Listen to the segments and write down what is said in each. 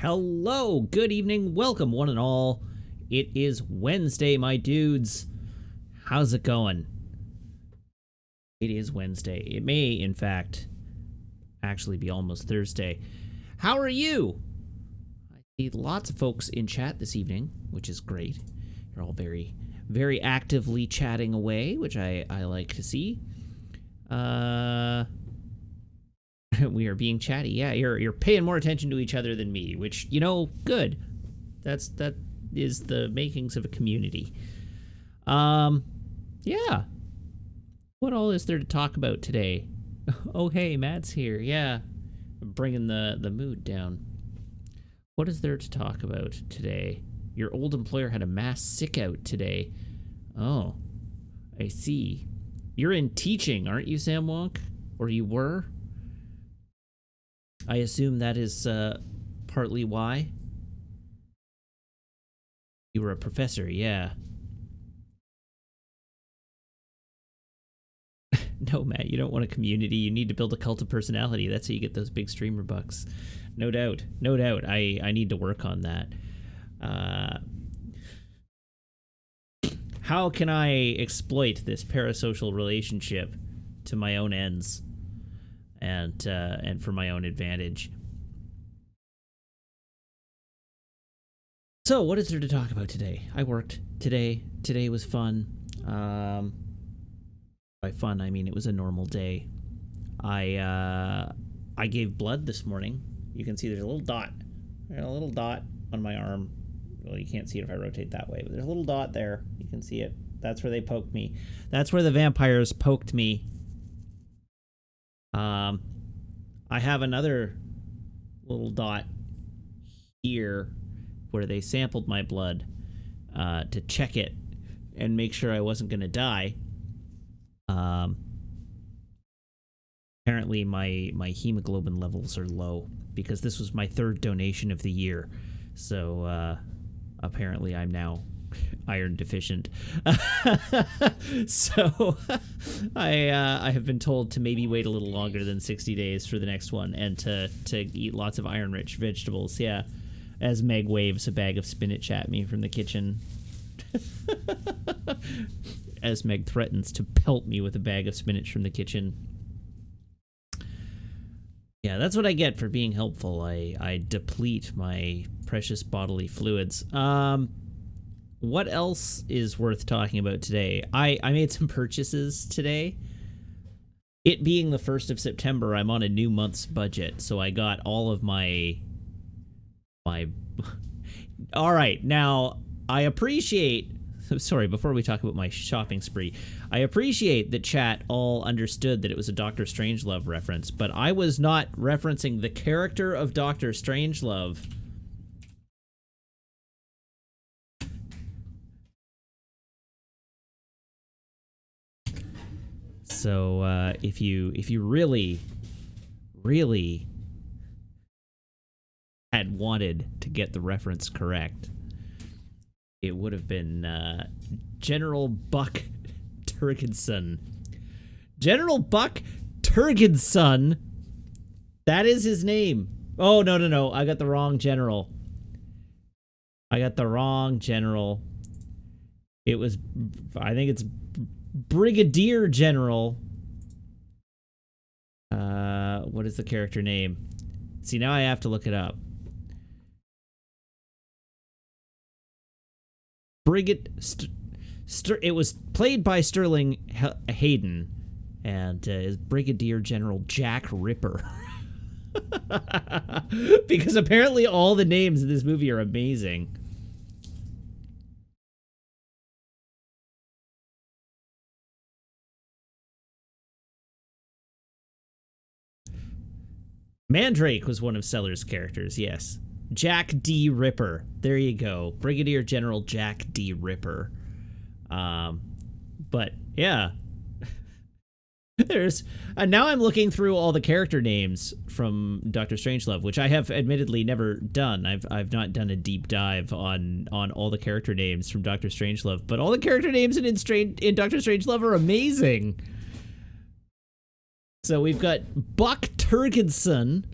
Hello, good evening, welcome one and all. It is Wednesday, my dudes. How's it going? It is Wednesday. It may, in fact, actually be almost Thursday. How are you? I see lots of folks in chat this evening, which is great. You're all very, very actively chatting away, which I like to see. We are being chatty. Yeah, you're paying more attention to each other than me, which, you know, good. That is the makings of a community. Yeah. What all is there to talk about today? Oh, hey, Matt's here. Yeah. Bringing the mood down. What is there to talk about today? Your old employer had a mass sick out today. Oh, I see. You're in teaching, aren't you, Sam Wonk? Or you were? I assume that is partly why. You were a professor, yeah. No, Matt, you don't want a community. You need to build a cult of personality. That's how you get those big streamer bucks. No doubt. No doubt. I need to work on that. How can I exploit this parasocial relationship to my own ends and for my own advantage? So, what is there to talk about today? I worked today. Today was fun. By fun, I mean it was a normal day. I gave blood this morning. You can see there's a little dot. There's a little dot on my arm. Well, you can't see it if I rotate that way, but there's a little dot there. You can see it. That's where they poked me. That's where the vampires poked me. I have another little dot here where they sampled my blood to check it and make sure I wasn't going to die. Apparently my hemoglobin levels are low because this was my third donation of the year. So apparently I'm now iron deficient. So I have been told to maybe wait a little longer than 60 days for the next one and to eat lots of iron-rich vegetables. Yeah, as Meg waves a bag of spinach at me from the kitchen. As Meg threatens to pelt me with a bag of spinach from the kitchen. Yeah, that's what I get for being helpful. I deplete my precious bodily fluids. What else is worth talking about today? I made some purchases today. It being the 1st of September, I'm on a new month's budget, so I got all of my... All right, now, I appreciate... Sorry, before we talk about my shopping spree, I appreciate that chat all understood that it was a Doctor Strangelove reference, but I was not referencing the character of Doctor Strangelove. So if you really had wanted to get the reference correct, it would have been General Buck Turgidson. General Buck Turgidson. That is his name. Oh, no. I got the wrong general. It was, I think it's Brigadier General. What is the character name? See, now I have to look it up. It was played by Sterling Hayden, and is Brigadier General Jack Ripper. Because apparently all the names in this movie are amazing. Mandrake was one of Sellers' characters, yes. Jack D. Ripper. There you go. Brigadier General Jack D. Ripper. But, yeah. There's... now I'm looking through all the character names from Doctor Strangelove, which I have admittedly never done. I've not done a deep dive on all the character names from Doctor Strangelove, but all the character names in Doctor Strangelove are amazing. So we've got Buck Turgidson,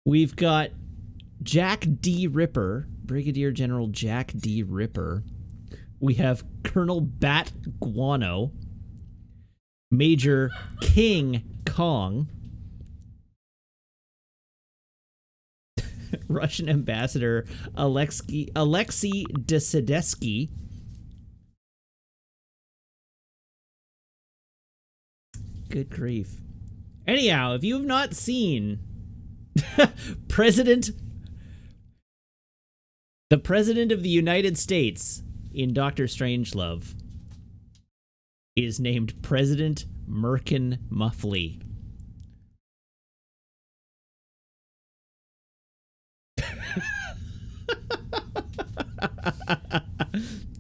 We've got Jack D. Ripper, Brigadier General Jack D. Ripper. We have Colonel Bat Guano, Major King Kong, Russian Ambassador Alexei Desedesky, good grief. Anyhow, if you have not seen the President of the United States in Doctor Strangelove is named President Merkin Muffley.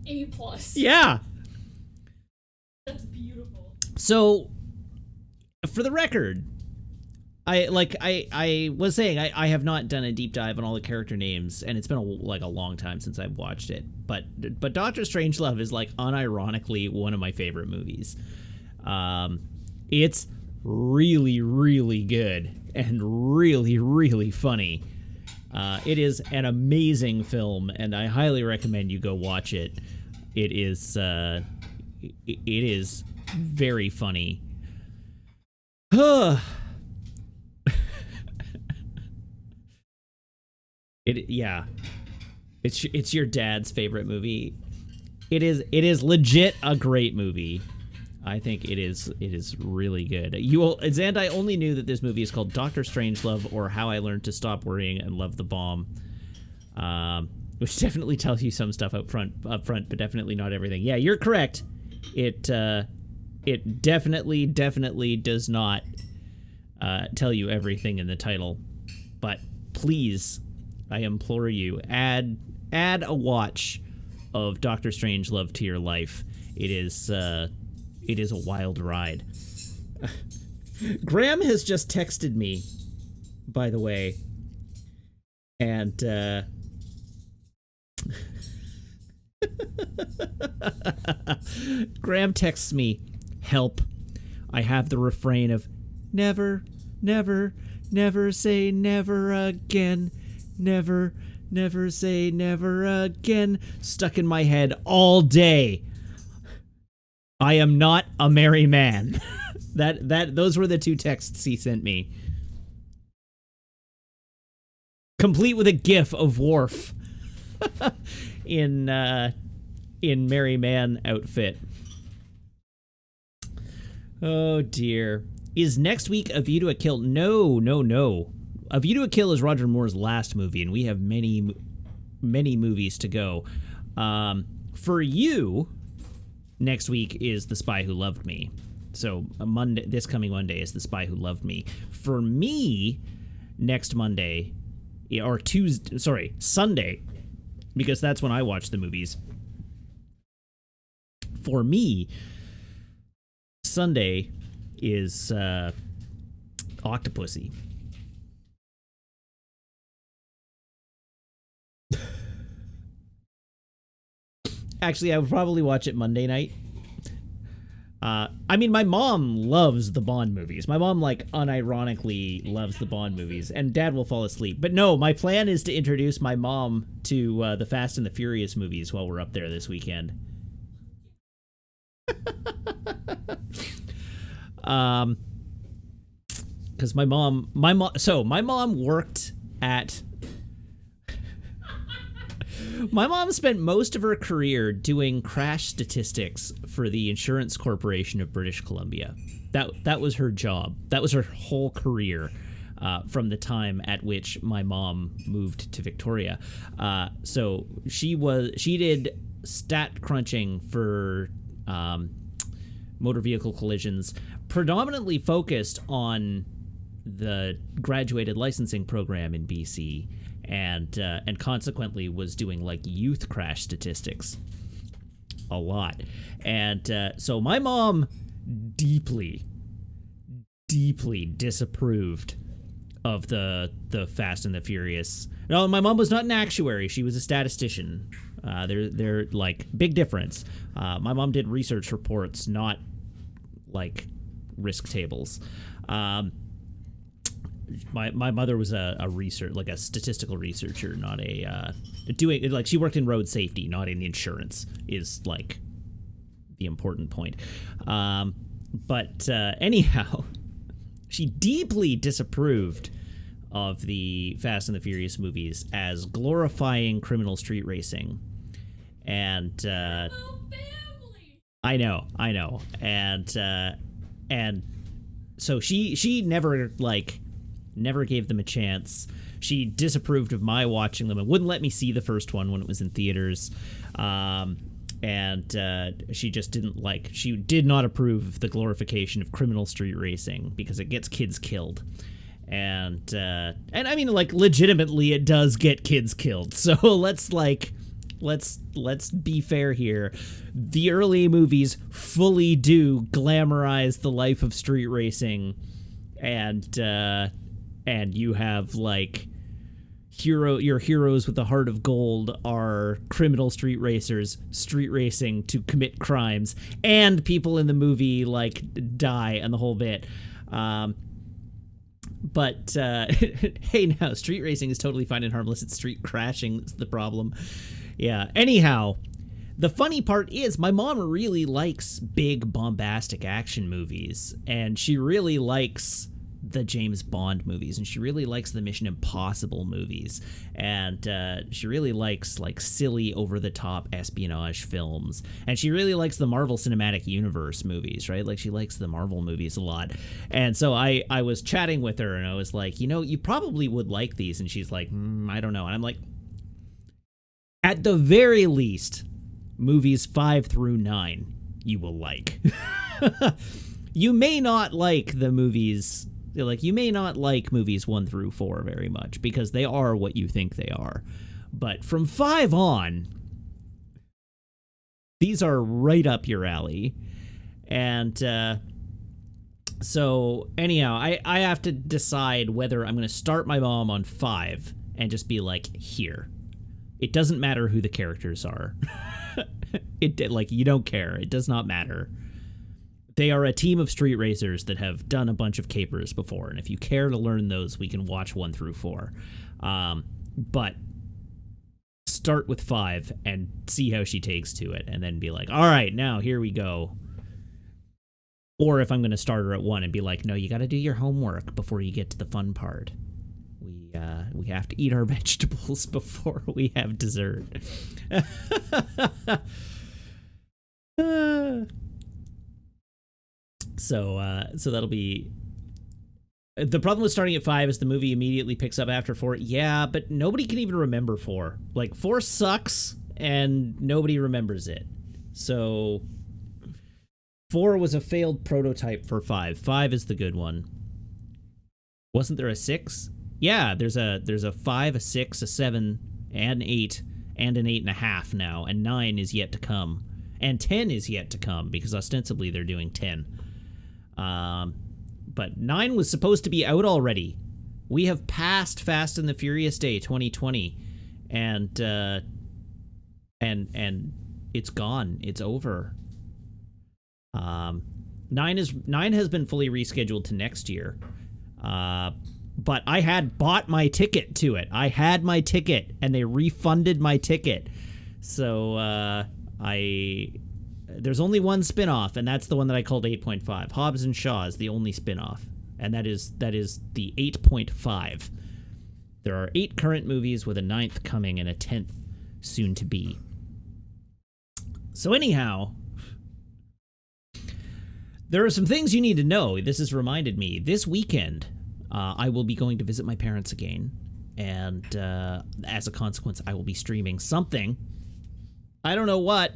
A plus. Yeah. That's beautiful. So, for the record, I was saying I have not done a deep dive on all the character names, and it's been a long time since I've watched it. But Doctor Strangelove is unironically one of my favorite movies. It's really, really good and really, really funny. It is an amazing film, and I highly recommend you go watch it. It is very funny. It's your dad's favorite movie. It is legit a great movie. I think it is really good. Zand, I only knew that this movie is called Doctor Strangelove, or How I Learned to Stop Worrying and Love the Bomb, which definitely tells you some stuff up front, but definitely not everything. Yeah, you're correct. It definitely does not tell you everything in the title, but please, I implore you, add a watch of Doctor Strangelove to your life. It is a wild ride. Graham has just texted me, by the way, and Graham texts me, "Help, I have the refrain of never, never, never say never again, never, never say never again, stuck in my head all day. I am not a merry man." Those were the two texts he sent me, complete with a gif of Worf in merry man outfit. Oh dear. Is next week A View to a Kill? No. A View to a Kill is Roger Moore's last movie, and we have many movies to go. For you, next week is The Spy Who Loved Me. So this coming Monday is The Spy Who Loved Me. For me, next Monday, or Sunday, because that's when I watch the movies. For me, Sunday is Octopussy. Actually, I would probably watch it Monday night. I mean, my mom loves the Bond movies. My mom, unironically loves the Bond movies, and Dad will fall asleep. But no, my plan is to introduce my mom to the Fast and the Furious movies while we're up there this weekend. Because my mom worked at... My mom spent most of her career doing crash statistics for the Insurance Corporation of British Columbia. That was her job. That was her whole career, from the time at which my mom moved to Victoria. So she did stat crunching for motor vehicle collisions, predominantly focused on the graduated licensing program in BC. And consequently was doing youth crash statistics a lot. And so my mom deeply disapproved of the Fast and the Furious. No, my mom was not an actuary. She was a statistician. They're big difference. My mom did research reports, not risk tables. my mother was a research, like a statistical researcher, not a doing, like, she worked in road safety, not in insurance, is like the important point. But anyhow, she deeply disapproved of the Fast and the Furious movies as glorifying criminal street racing. And I know. And so she never gave them a chance. She disapproved of my watching them and wouldn't let me see the first one when it was in theaters. And she just she did not approve of the glorification of criminal street racing because it gets kids killed. And I mean, like, legitimately it does get kids killed. So let's be fair here. The early movies fully do glamorize the life of street racing, and you have, like, your heroes with a heart of gold are criminal street racers street racing to commit crimes, and people in the movie, like, die and the whole bit. But hey, now street racing is totally fine and harmless. It's street crashing that's the problem. Yeah. Anyhow, the funny part is my mom really likes big bombastic action movies, and she really likes the James Bond movies, and she really likes the Mission Impossible movies, and she really likes, like, silly over-the-top espionage films, and she really likes the Marvel Cinematic Universe movies, right? Like, she likes the Marvel movies a lot. And so I was chatting with her, and I was like, you probably would like these, and she's like, I don't know. And I'm like, at the very least, movies 5 through 9 you will like. You may not like the movies, like, you may not like movies 1 through 4 very much, because they are what you think they are. But from 5 on, these are right up your alley. And so anyhow, I have to decide whether I'm going to start my mom on 5 and just be like, here. It doesn't matter who the characters are. You don't care. It does not matter. They are a team of street racers that have done a bunch of capers before, and if you care to learn those, we can watch 1 through 4. But start with 5 and see how she takes to it, and then be like, all right, now here we go. Or if I'm going to start her at 1 and be like, no, you got to do your homework before you get to the fun part. We have to eat our vegetables before we have dessert. So that'll be... The problem with starting at 5 is the movie immediately picks up after 4. Yeah, but nobody can even remember 4. Like, 4 sucks, and nobody remembers it. So 4 was a failed prototype for 5. 5 is the good one. Wasn't there a 6? Yeah, there's a 5, a 6, a 7, and 8, and an 8.5 now, and 9 is yet to come. And 10 is yet to come, because ostensibly they're doing 10. But 9 was supposed to be out already. We have passed Fast and the Furious Day 2020, and it's gone. It's over. 9 has been fully rescheduled to next year. But I had bought my ticket to it. I had my ticket, and they refunded my ticket. So there's only one spin-off, and that's the one that I called 8.5. Hobbs and Shaw is the only spin-off, and that is the 8.5. There are 8 current movies with a 9th coming and a 10th soon to be. So anyhow, there are some things you need to know. This has reminded me. This weekend, I will be going to visit my parents again, and as a consequence, I will be streaming something. I don't know what.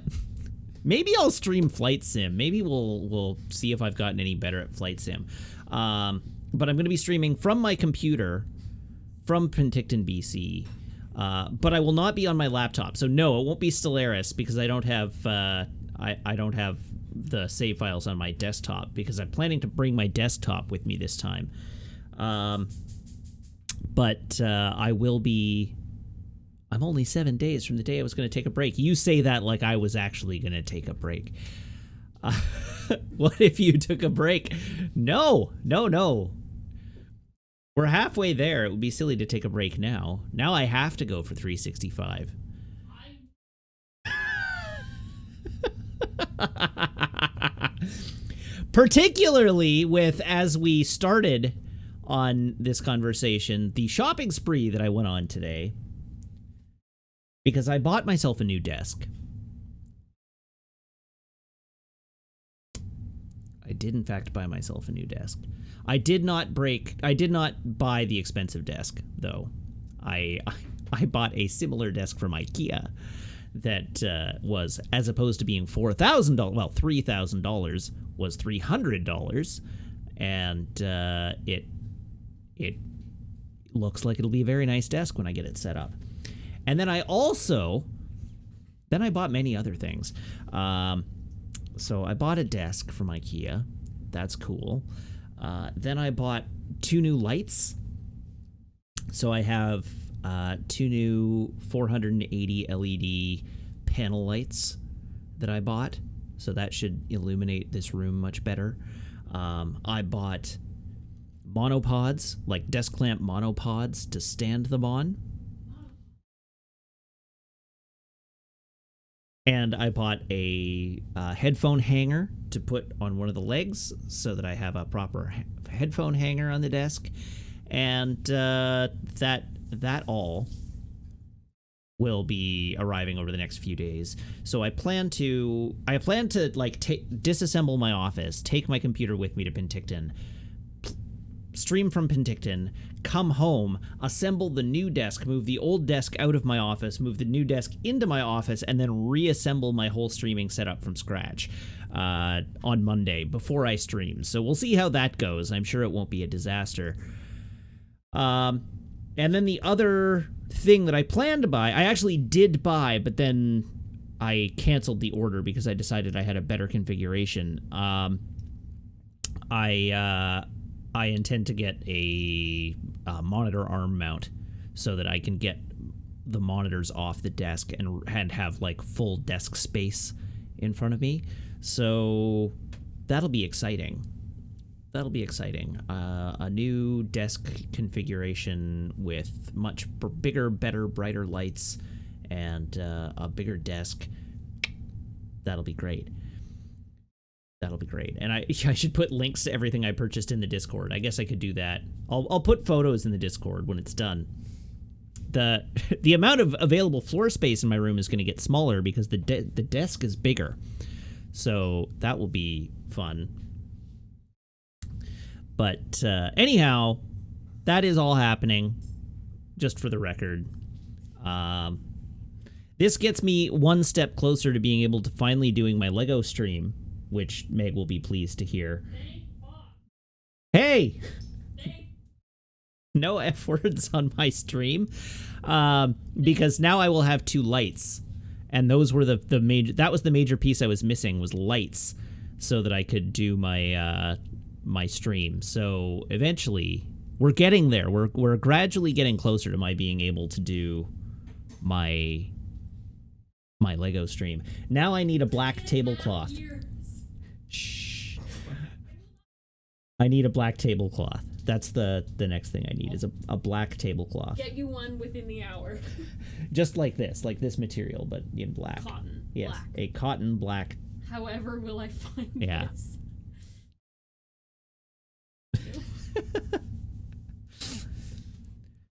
Maybe I'll stream Flight Sim. Maybe we'll see if I've gotten any better at Flight Sim. But I'm going to be streaming from my computer, from Penticton, BC. But I will not be on my laptop. So no, it won't be Stellaris, because I don't have I don't have the save files on my desktop, because I'm planning to bring my desktop with me this time. But I will be... I'm only 7 days from the day I was going to take a break. You say that like I was actually going to take a break. What if you took a break? No. We're halfway there. It would be silly to take a break now. Now I have to go for 365. Particularly with, as we started on this conversation, the shopping spree that I went on today. Because I bought myself a new desk. I did, in fact, buy myself a new desk. I did not buy the expensive desk, though. I bought a similar desk from IKEA that was, as opposed to being $4,000, well, $3,000, was $300, and it looks like it'll be a very nice desk when I get it set up. And then I bought many other things. So I bought a desk from IKEA. That's cool. Then I bought 2 new lights. So I have 2 new 480 LED panel lights that I bought. So that should illuminate this room much better. I bought monopods, like desk clamp monopods to stand them on. And I bought a headphone hanger to put on one of the legs so that I have a proper headphone hanger on the desk. And that all will be arriving over the next few days. So I plan to like disassemble my office, take my computer with me to Penticton, stream from Penticton, come home, assemble the new desk, move the old desk out of my office, move the new desk into my office, and then reassemble my whole streaming setup from scratch on Monday before I stream. So we'll see how that goes. I'm sure it won't be a disaster. And then the other thing that I planned to buy, I actually did buy, but then I canceled the order because I decided I had a better configuration. I intend to get a monitor arm mount so that I can get the monitors off the desk and have like full desk space in front of me. So that'll be exciting. That'll be exciting. A new desk configuration with much bigger, better, brighter lights and a bigger desk. That'll be great. That'll be great. And I should put links to everything I purchased in the Discord. I guess I could do that. I'll put photos in the Discord when it's done. The amount of available floor space in my room is going to get smaller because the desk is bigger. So that will be fun. But anyhow, that is all happening, just for the record. This gets me one step closer to being able to finally doing my Lego stream, which Meg will be pleased to hear. Hey! No F words on my stream, because now I will have 2 lights, and those were the major. That was the major piece I was missing, was lights, so that I could do my my stream. So eventually, we're getting there. We're gradually getting closer to my being able to do my Lego stream. Now I need a black tablecloth. Shh. I need a black tablecloth. That's the next thing I need is a black tablecloth. Get you one within the hour. Just like this material, but in black. Cotton. Yes, black. a cotton black. However will I find this?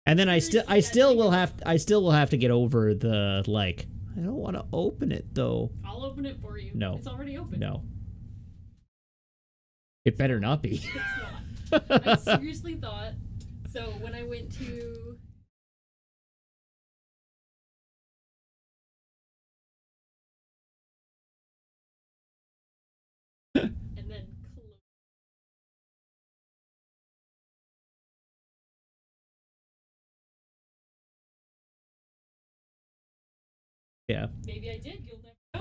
And then I still will have to get over the, like, I don't want to open it though. I'll open it for you. No. It's already open. No. It better not be. It's not. I seriously thought, so when I went to and then close. Yeah. Maybe I did. You'll never know.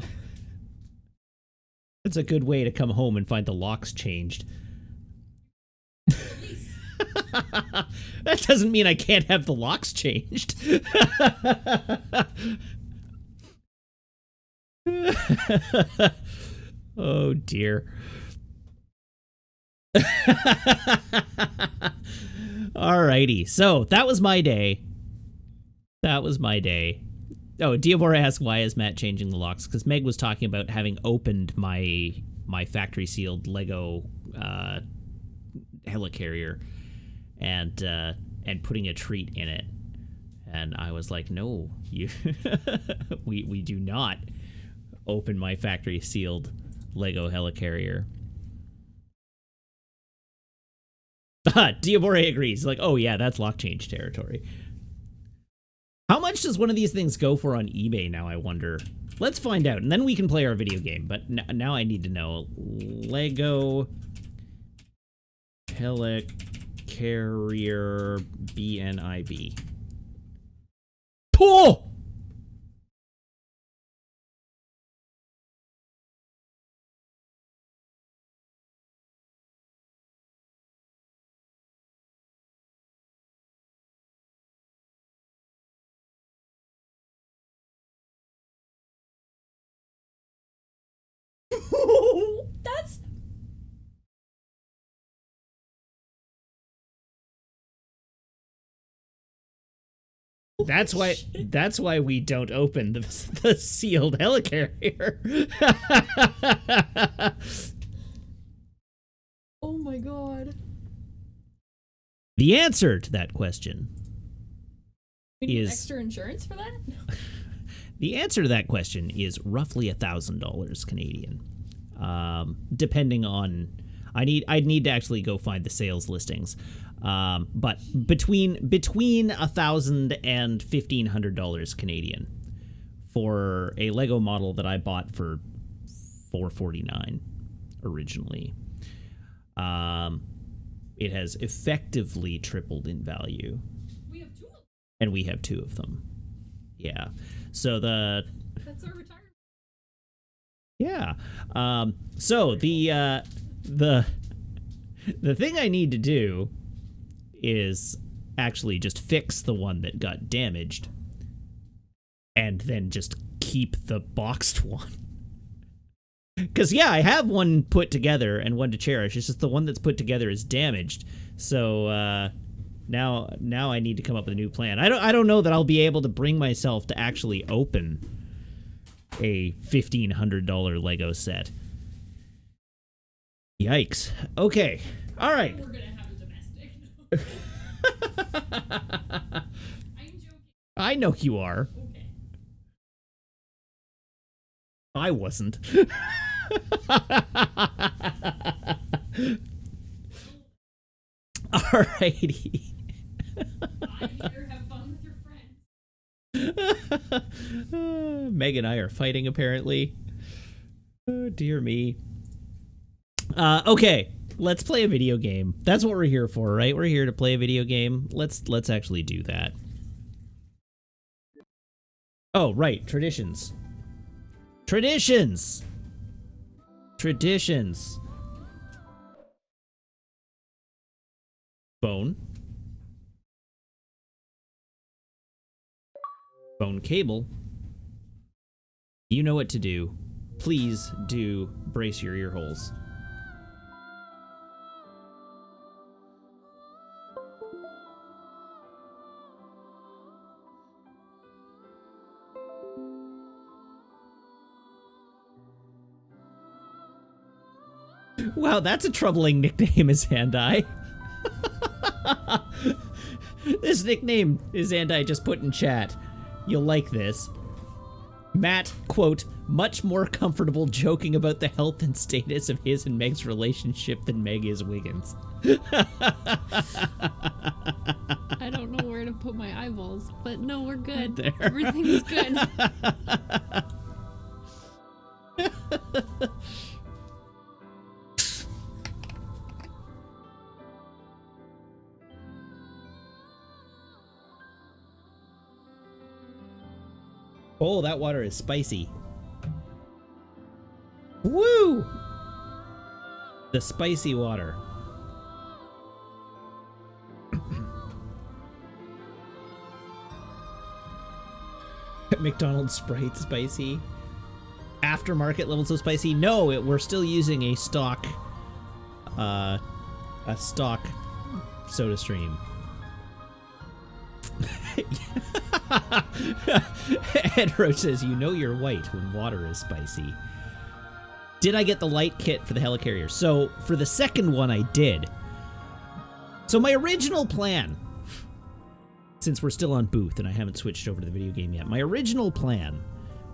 It's a good way to come home and find the locks changed. That doesn't mean I can't have the locks changed. Oh dear. Alrighty, so that was my day. That was my day. Oh, Diabora asked, why is Matt changing the locks? Because Meg was talking about having opened my factory sealed Lego helicarrier and putting a treat in it. And I was like, no, you we do not open my factory sealed Lego helicarrier. Diabore agrees. Like, oh yeah, that's lock change territory. How much does one of these things go for on eBay now, I wonder? Let's find out, and then we can play our video game. But now I need to know. Lego helicarrier BNIB. Oh! That's... That's why we don't open the sealed helicarrier. Oh my god. The answer to that question We need is extra insurance for that? the answer to that question is roughly $1,000 Canadian. Depending on, I'd need to actually go find the sales listings. But between $1,000 and $1,500 Canadian for a Lego model that I bought for $449 originally. It has effectively tripled in value. We have 2 of them. And we have 2 of them. Yeah. So That's our retirement. yeah. So the thing I need to do is actually just fix the one that got damaged and then just keep the boxed one. Because, yeah, I have one put together and one to cherish. It's just the one that's put together is damaged. So now I need to come up with a new plan. I don't know that I'll be able to bring myself to actually open a $1,500 Lego set. Yikes. Okay. All right. We're gonna have a domestic. I'm joking. I know you are. Okay. I wasn't. Alrighty. I'm here. Have fun with your friends. Meg and I are fighting, apparently. Oh, dear me. Okay, let's play a video game. That's what we're here for, right? We're here to play a video game. Let's actually do that. Oh, right, traditions. Traditions! Traditions. Phone. Phone cable. You know what to do. Please do brace your ear holes. Wow, that's a troubling nickname, is Andai. This nickname is Andai just put in chat. You'll like this. Matt, quote, much more comfortable joking about the health and status of his and Meg's relationship than Meg is Wiggins. I don't know where to put my eyeballs, but no, we're good. There. Everything's good. Oh, that water is spicy. Woo! The spicy water. McDonald's Sprite spicy. Aftermarket levels of spicy. No, we're still using a stock SodaStream. Ed Roach says, you know you're white when water is spicy. Did I get the light kit for the helicarrier? So for the second one, I did. So my original plan, since we're still on Booth and I haven't switched over to the video game yet, my original plan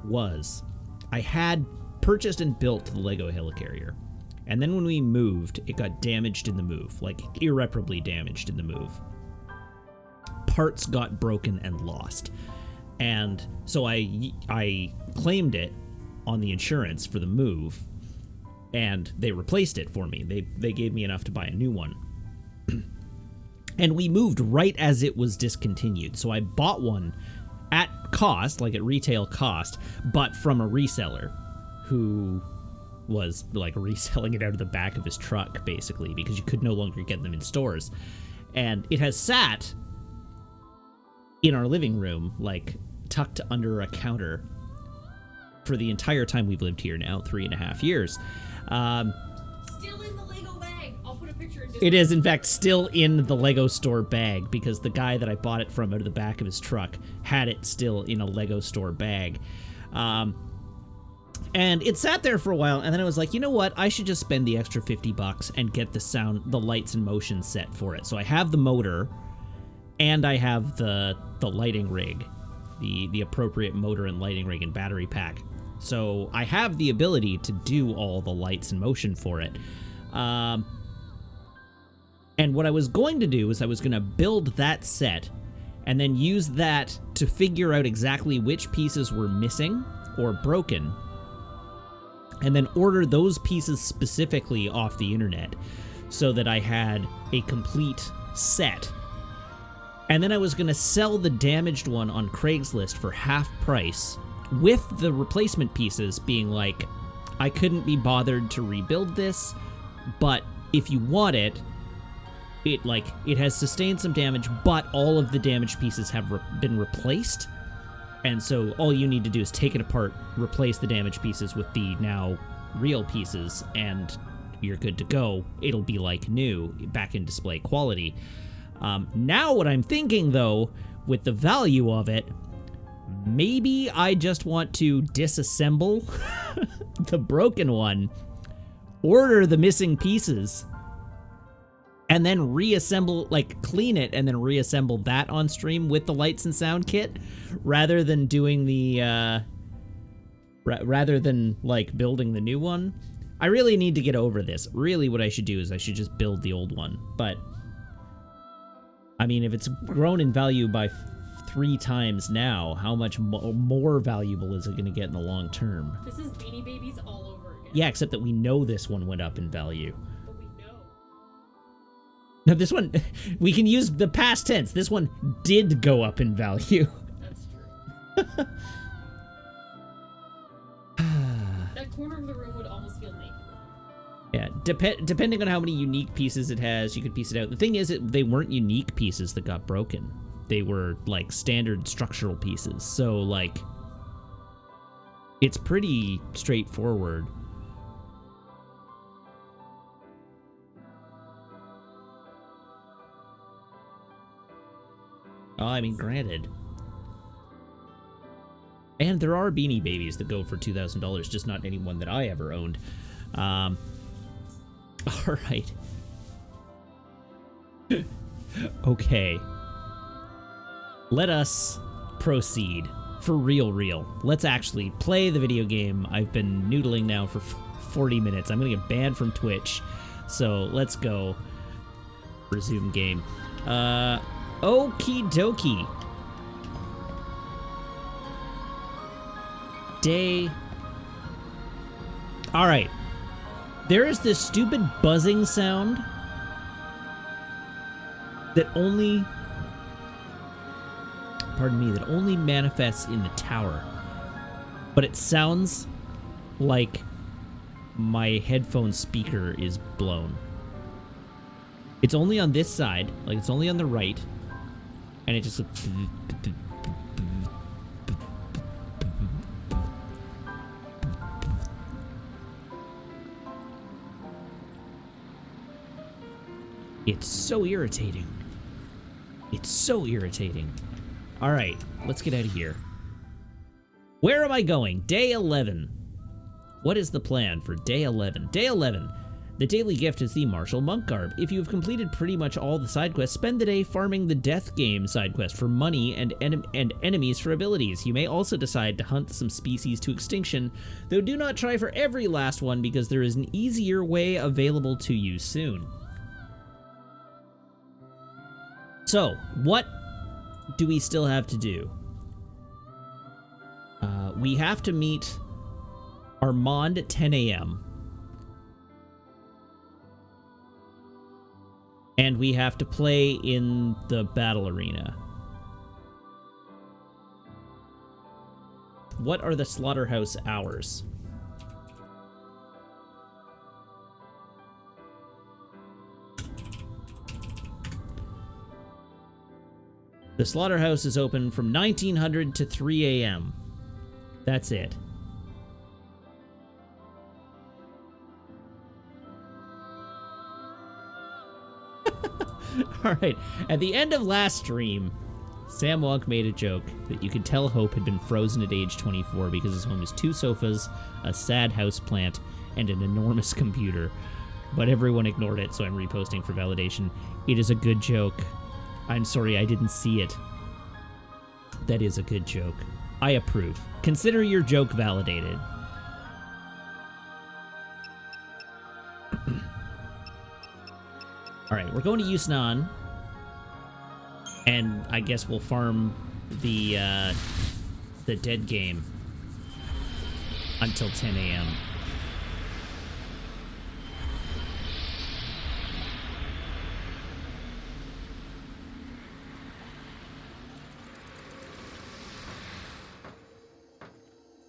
was I had purchased and built the Lego helicarrier. And then when we moved, it got damaged in the move, like irreparably damaged in the move. Parts got broken and lost. And so I claimed it on the insurance for the move, and they replaced it for me. They gave me enough to buy a new one. And we moved right as it was discontinued. So I bought one at cost, like at retail cost, but from a reseller who was like reselling it out of the back of his truck, basically, because you could no longer get them in stores. And it has sat in our living room, like tucked under a counter for the entire time we've lived here now, 3.5 years. Still in the Lego bag. I'll put a picture. It is, in fact, still in the Lego store bag because the guy that I bought it from out of the back of his truck had it still in a Lego store bag. And it sat there for a while, and then I was like, you know what? I should just spend the extra $50 and get the lights and motion set for it. So I have the motor, and I have the lighting rig, the appropriate motor and lighting rig and battery pack. So I have the ability to do all the lights and motion for it. And what I was going to do is I was going to build that set and then use that to figure out exactly which pieces were missing or broken, and then order those pieces specifically off the internet so that I had a complete set. And then I was going to sell the damaged one on Craigslist for half price, with the replacement pieces being like, I couldn't be bothered to rebuild this, but if you want it, it has sustained some damage, but all of the damaged pieces have been replaced. And so all you need to do is take it apart, replace the damaged pieces with the now real pieces, and you're good to go. It'll be like new, back in display quality. Now what I'm thinking, though, with the value of it, maybe I just want to disassemble the broken one, order the missing pieces, and then reassemble, like clean it and then reassemble that on stream with the lights and sound kit, rather than doing the, rather than like building the new one. I really need to get over this. Really what I should do is I should just build the old one. But, I mean, if it's grown in value by 3 times now, how much more valuable is it going to get in the long term? This is Beanie Babies all over again. Yeah, except that we know this one went up in value. But we know. Now this one, we can use the past tense. This one did go up in value. That's true. That corner of the room would almost feel naked. Yeah, depending on how many unique pieces it has, you could piece it out. The thing is, they weren't unique pieces that got broken. They were, like, standard structural pieces. So, like, it's pretty straightforward. Oh, I mean, granted. And there are Beanie Babies that go for $2,000, just not any one that I ever owned. All right. Okay. Let us proceed. For real. Let's actually play the video game. I've been noodling now for 40 minutes. I'm gonna get banned from Twitch. So let's go. Resume game. Okie dokie. Day. Alright. There is this stupid buzzing sound that only... Pardon me, that only manifests in the tower. But it sounds like my headphone speaker is blown. It's only on this side, like it's only on the right, and it just... It's so irritating. It's so irritating. All right, let's get out of here. Where am I going? Day 11. What is the plan for day 11? Day 11. The daily gift is the martial monk garb. If you have completed pretty much all the side quests, spend the day farming the death game side quest for money and enemies for abilities. You may also decide to hunt some species to extinction, though do not try for every last one because there is an easier way available to you soon. So, what do we still have to do? We have to meet Armand at 10 a.m. And we have to play in the battle arena. What are the slaughterhouse hours? The slaughterhouse is open from 1900 to 3 a.m. That's it. All right. At the end of last stream, Sam Wonk made a joke that you could tell Hope had been frozen at age 24 because his home is 2 sofas, a sad house plant, and an enormous computer. But everyone ignored it, so I'm reposting for validation. It is a good joke. I'm sorry I didn't see it. That is a good joke. I approve. Consider your joke validated. Alright, we're going to Yusnan. And I guess we'll farm the dead game until 10 a.m.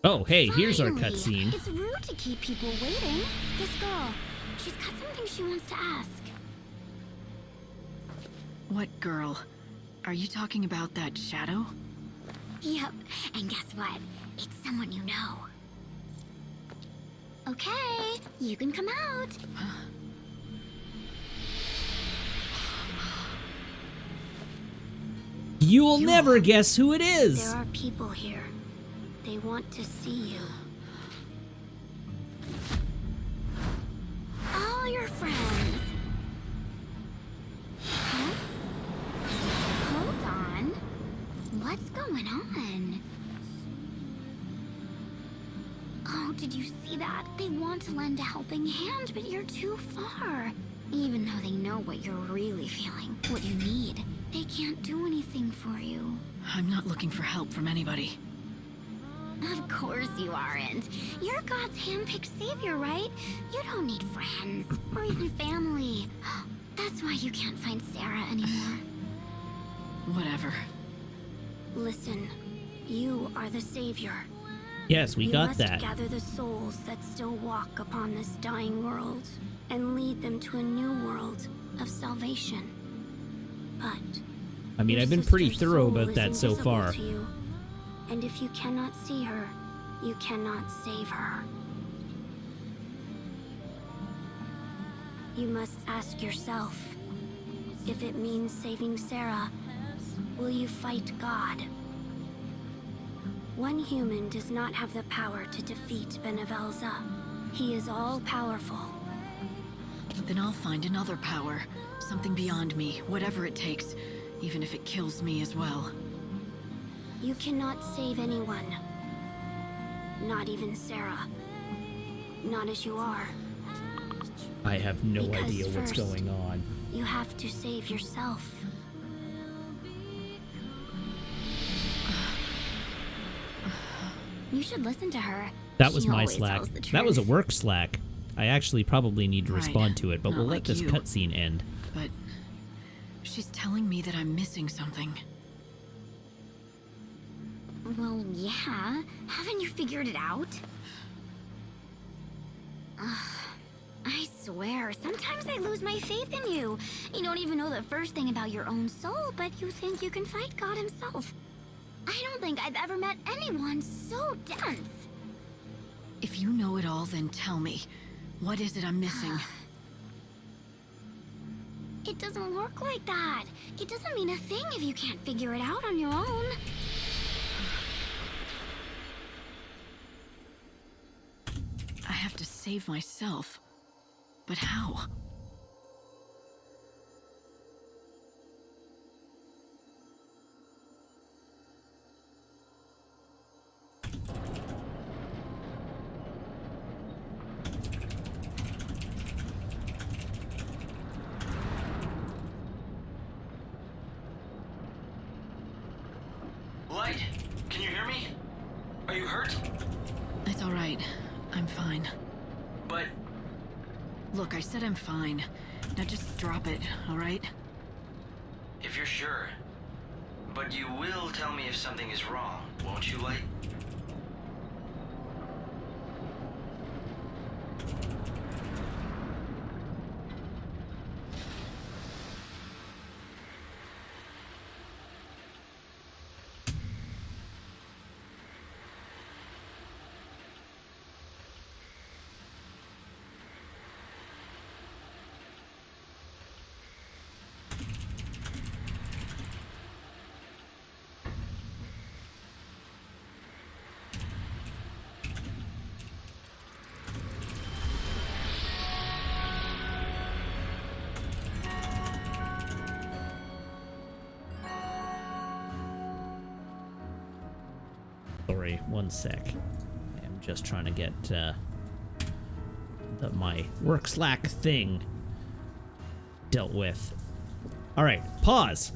Oh, hey, here's our cutscene. It's rude to keep people waiting. This girl, she's got something she wants to ask. What girl? Are you talking about that shadow? Yep, and guess what? It's someone you know. Okay, you can come out. You'll never guess who it is! There are people here. They want to see you. All your friends. Huh? Hold on. What's going on? Oh, did you see that? They want to lend a helping hand, but you're too far. Even though they know what you're really feeling, what you need, they can't do anything for you. I'm not looking for help from anybody. Of course you aren't. You're God's handpicked savior, right? You don't need friends or even family. That's why you can't find Sarah anymore. Whatever. Listen, you are the savior. Yes, we got that. You must gather the souls that still walk upon this dying world and lead them to a new world of salvation. But I mean, your I've been pretty sister's thorough soul about is that so invisible far. to you. And if you cannot see her, you cannot save her. You must ask yourself, if it means saving Sarah, will you fight God? One human does not have the power to defeat Benevalza. He is all-powerful. Then I'll find another power. Something beyond me, whatever it takes, even if it kills me as well. You cannot save anyone. Not even Sarah. Not as you are. I have no Because idea what's first, going on. You have to save yourself. You should listen to her. That was She my always Slack. tells the That was a truth. work Slack. I actually probably need to Right. respond to it, but Not we'll let like this you. cutscene end. But she's telling me that I'm missing something. Well, yeah. Haven't you figured it out? Ugh. I swear, sometimes I lose my faith in you. You don't even know the first thing about your own soul, but you think you can fight God himself. I don't think I've ever met anyone so dense. If you know it all, then tell me. What is it I'm missing? It doesn't work like that. It doesn't mean a thing if you can't figure it out on your own. I have to save myself. But how? Light, can you hear me? Are you hurt? It's all right. I'm fine. But Look, I said I'm fine. Now just drop it, all right? if you're sure. But you will tell me if something is wrong, won't you, Light? Sorry, one sec. I'm just trying to get my work Slack thing dealt with. All right, pause.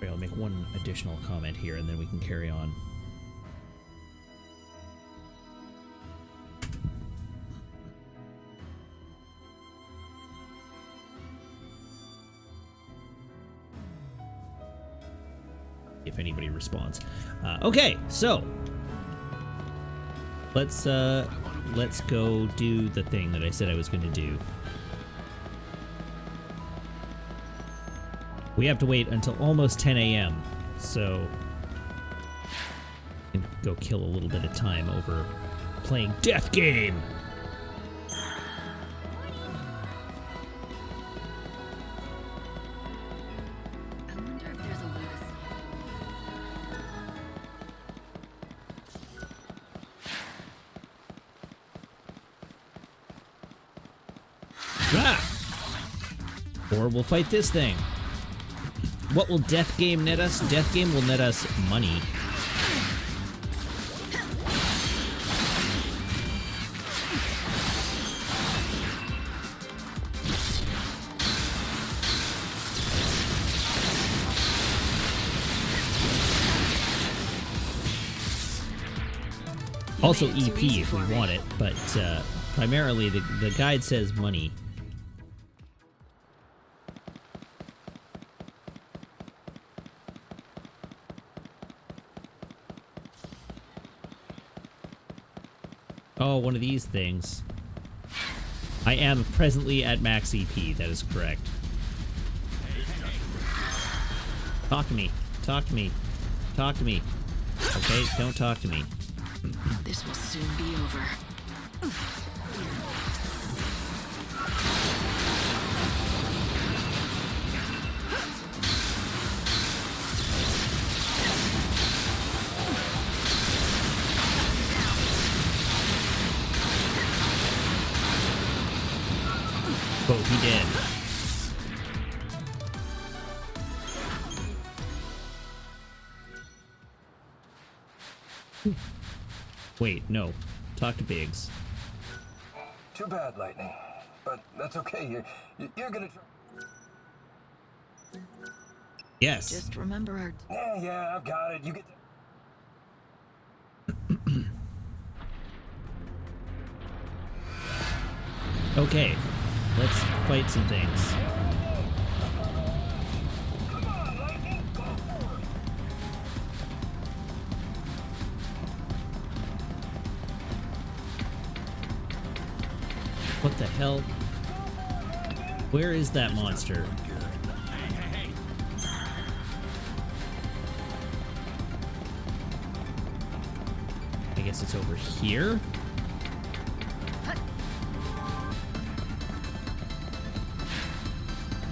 I'll make one additional comment here and then we can carry on. If anybody responds. Okay, so let's go do the thing that I said I was going to do. We have to wait until almost 10 a.m. So we can go kill a little bit of time over playing Death Game. I wonder if there's a way to... Or we'll fight this thing. What will Death Game net us? Death Game will net us money. Also EP if we want it, but primarily the guide says money. Oh, one of these things. I am presently at max EP, that is correct. Talk to me. Talk to me. Talk to me. Okay, don't talk to me. This will soon be over. Oh, he did. Wait, no. Talk to Biggs. Too bad, Lightning. But that's okay. You're gonna try. Yes. Just remember our... Yeah, I've got it. You get. Okay. Let's fight some things. Come on, Lightning. Go for it. What the hell? Where is that monster? I guess it's over here.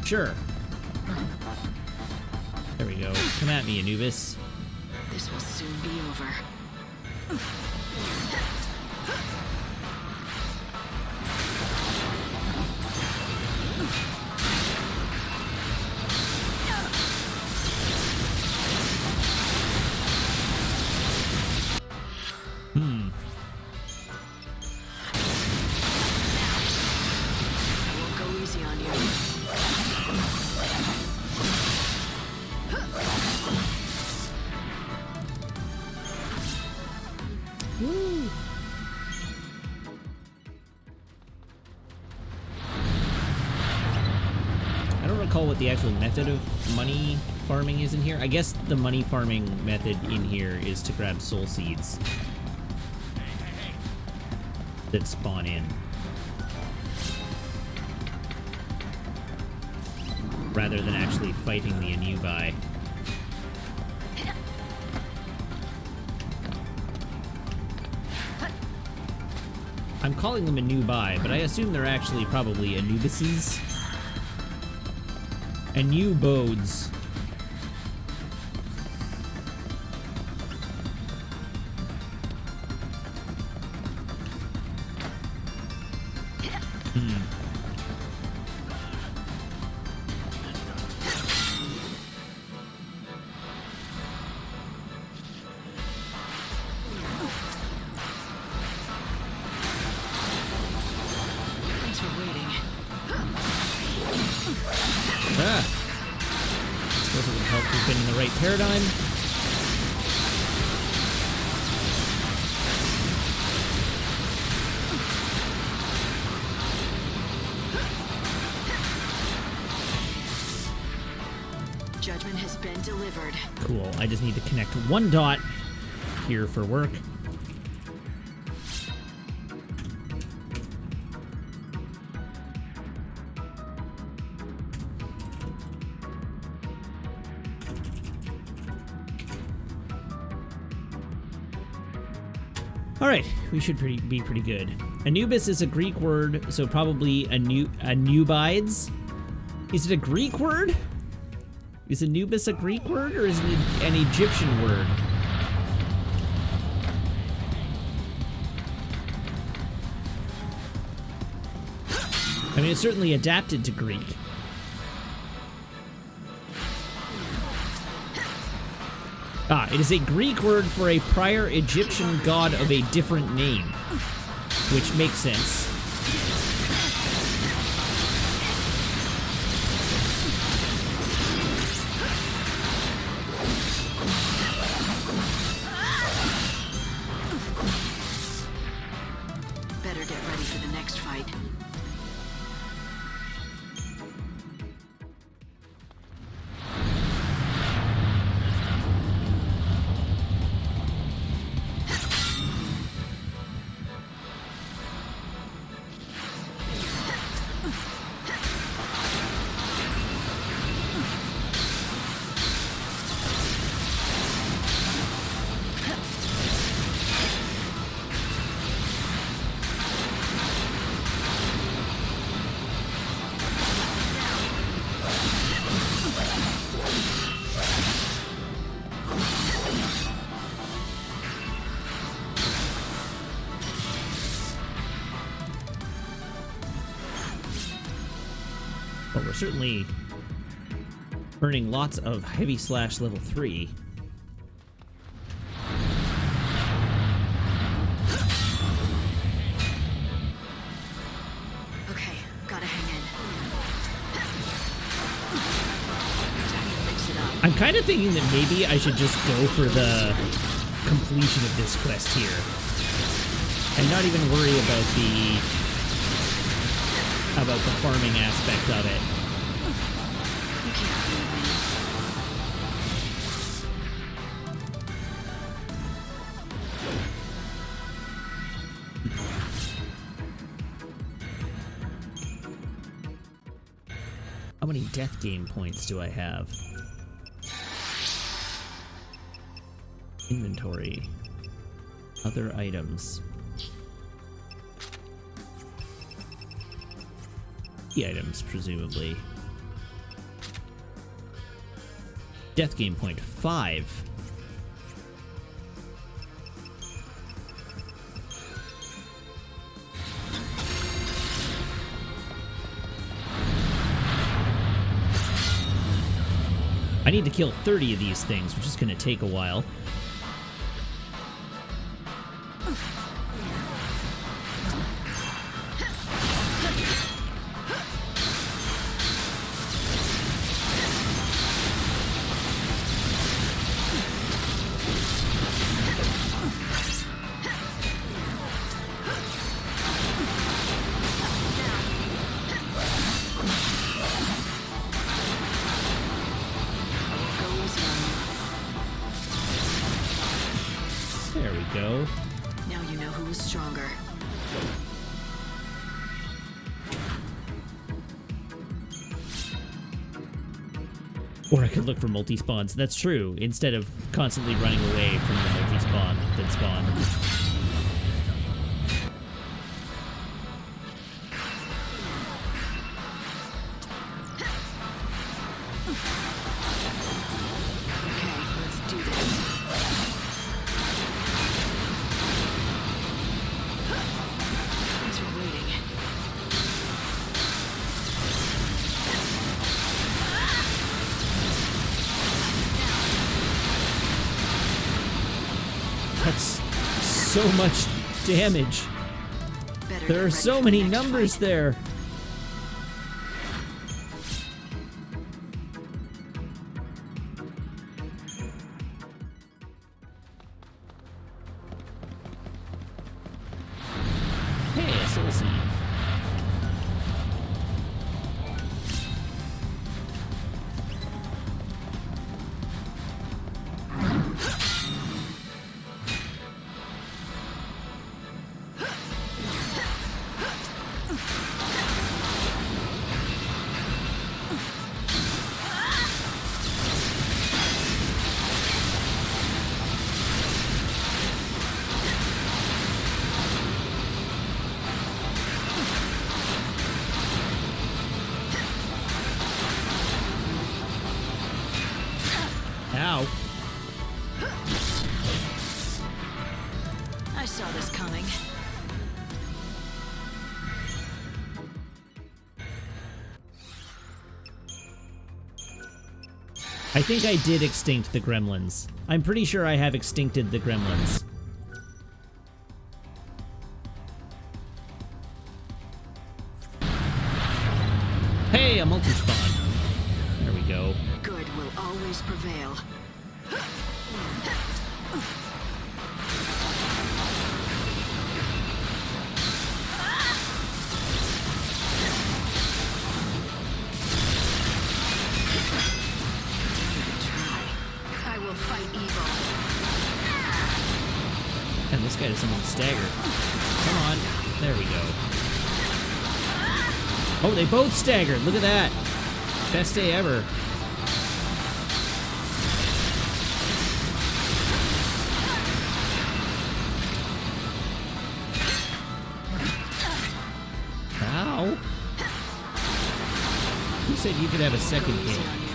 Sure. There we go. Come at me, Anubis. This will soon be over. I won't go easy on you. Woo. I don't recall what the actual method of money farming is in here. I guess the money farming method in here is to grab soul seeds that spawn in, rather than actually fighting the Anubi. I'm calling them Anubi, but I assume they're actually probably Anubises. Anubodes. Thanks for waiting. Ah! Suppose it would help we've been in the right paradigm. Judgment has been delivered. Cool. I just need to connect one dot here for work. All right, we should be pretty good. Anubis is a Greek word, so probably Anubides. Is it a Greek word? Is Anubis a Greek word, or is it an Egyptian word? I mean, it's certainly adapted to Greek. Ah, it is a Greek word for a prior Egyptian god of a different name, which makes sense. Better get ready for the next fight. But we're certainly earning lots of heavy slash level 3. Okay, gotta hang in. Time to mix it up. I'm kind of thinking that maybe I should just go for the completion of this quest here, and not even worry about the farming aspect of it. You can't fool me. How many death game points do I have? Inventory. Other items. Key items, presumably. Death game point 5. I need to kill 30 of these things, which is going to take a while. There we go. Now you know who was stronger. Or I could look for multi-spawns. That's true. Instead of constantly running away from the multi-spawn that spawn. Okay, let's do this. Thanks for waiting. That's so much damage. Better There are get so ready for many the next numbers fight. there. Hey, a soul seed. Ow. I saw this coming. I think I did extinct the gremlins. I'm pretty sure I have extincted the gremlins. Hey, a multi-spawn. There we go. Good will always prevail. I will fight evil. And this guy doesn't want to stagger. Come on. There we go. Oh, they both staggered. Look at that. Best day ever. Ow. Who said you could have a second Go easy hit? on you.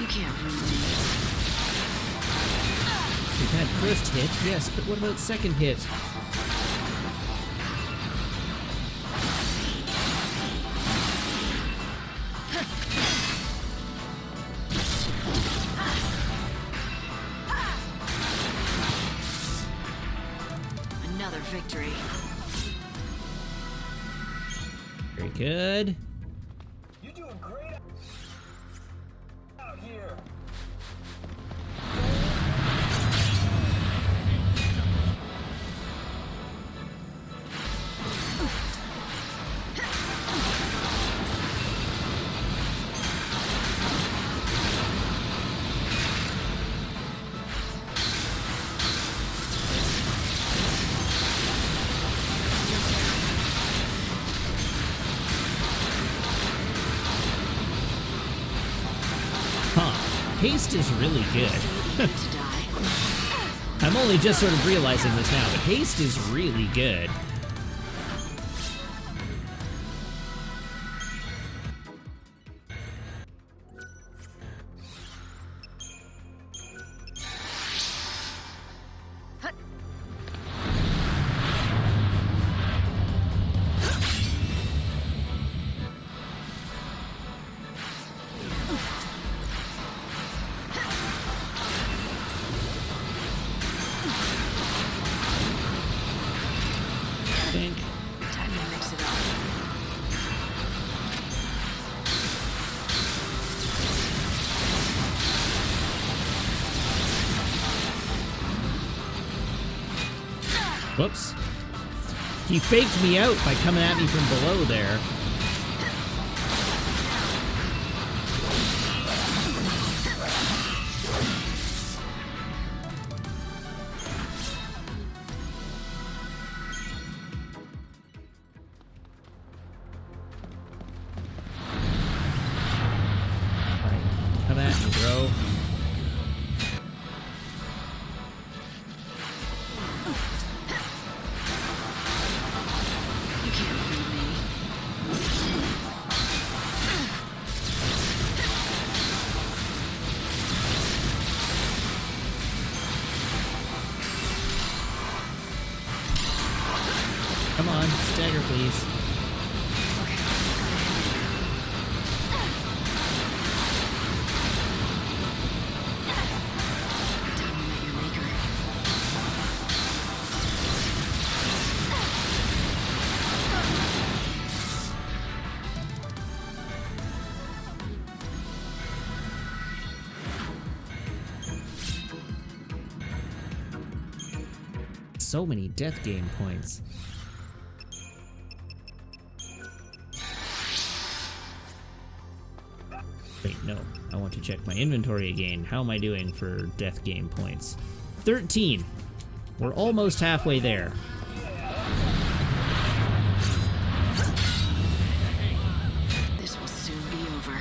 You can't ruin me. We've had first hit, yes, but what about second hit? Another victory. Very good. You're doing great out here. Huh. Haste is really good. So eager to die. I'm only just sort of realizing this now, but haste is really good. Think. Time to mix it up. Whoops. He faked me out by coming at me from below there. Come at me, bro. You can't fool me. Come on, stagger, please. Okay, time to meet your maker. So many death game points. Wait, no. I want to check my inventory again. How am I doing for death game points? 13. We're almost halfway there. This will soon be over.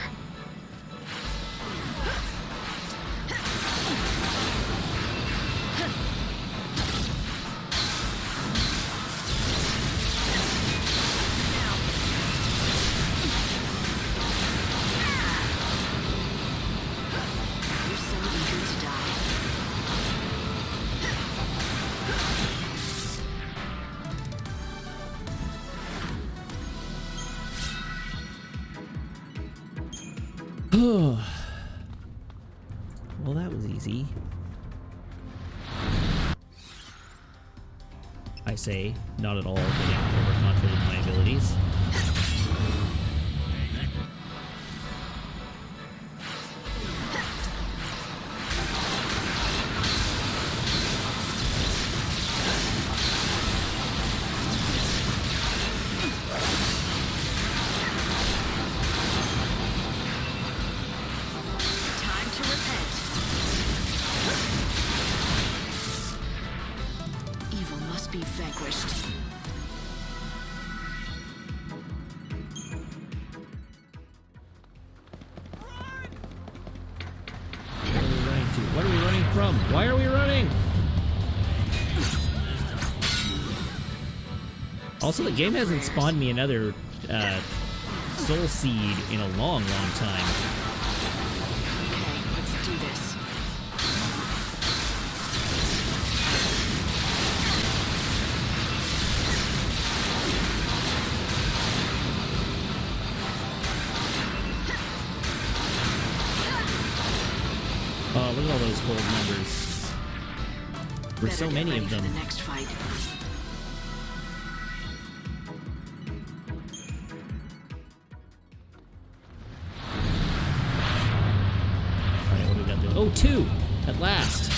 You're so eager to die. Well, that was easy. I say, not at all getting overconfident in my abilities. Time to repent. Evil must be vanquished. What are we running to? What are we running from? Why are we running? Also, the game hasn't spawned me another soul seed in a long, long time. Okay, let's do this. Oh, look at all those gold numbers. There's so Better get many ready of for them. the next fight. Alright, what do we got there? Oh, 2! At last!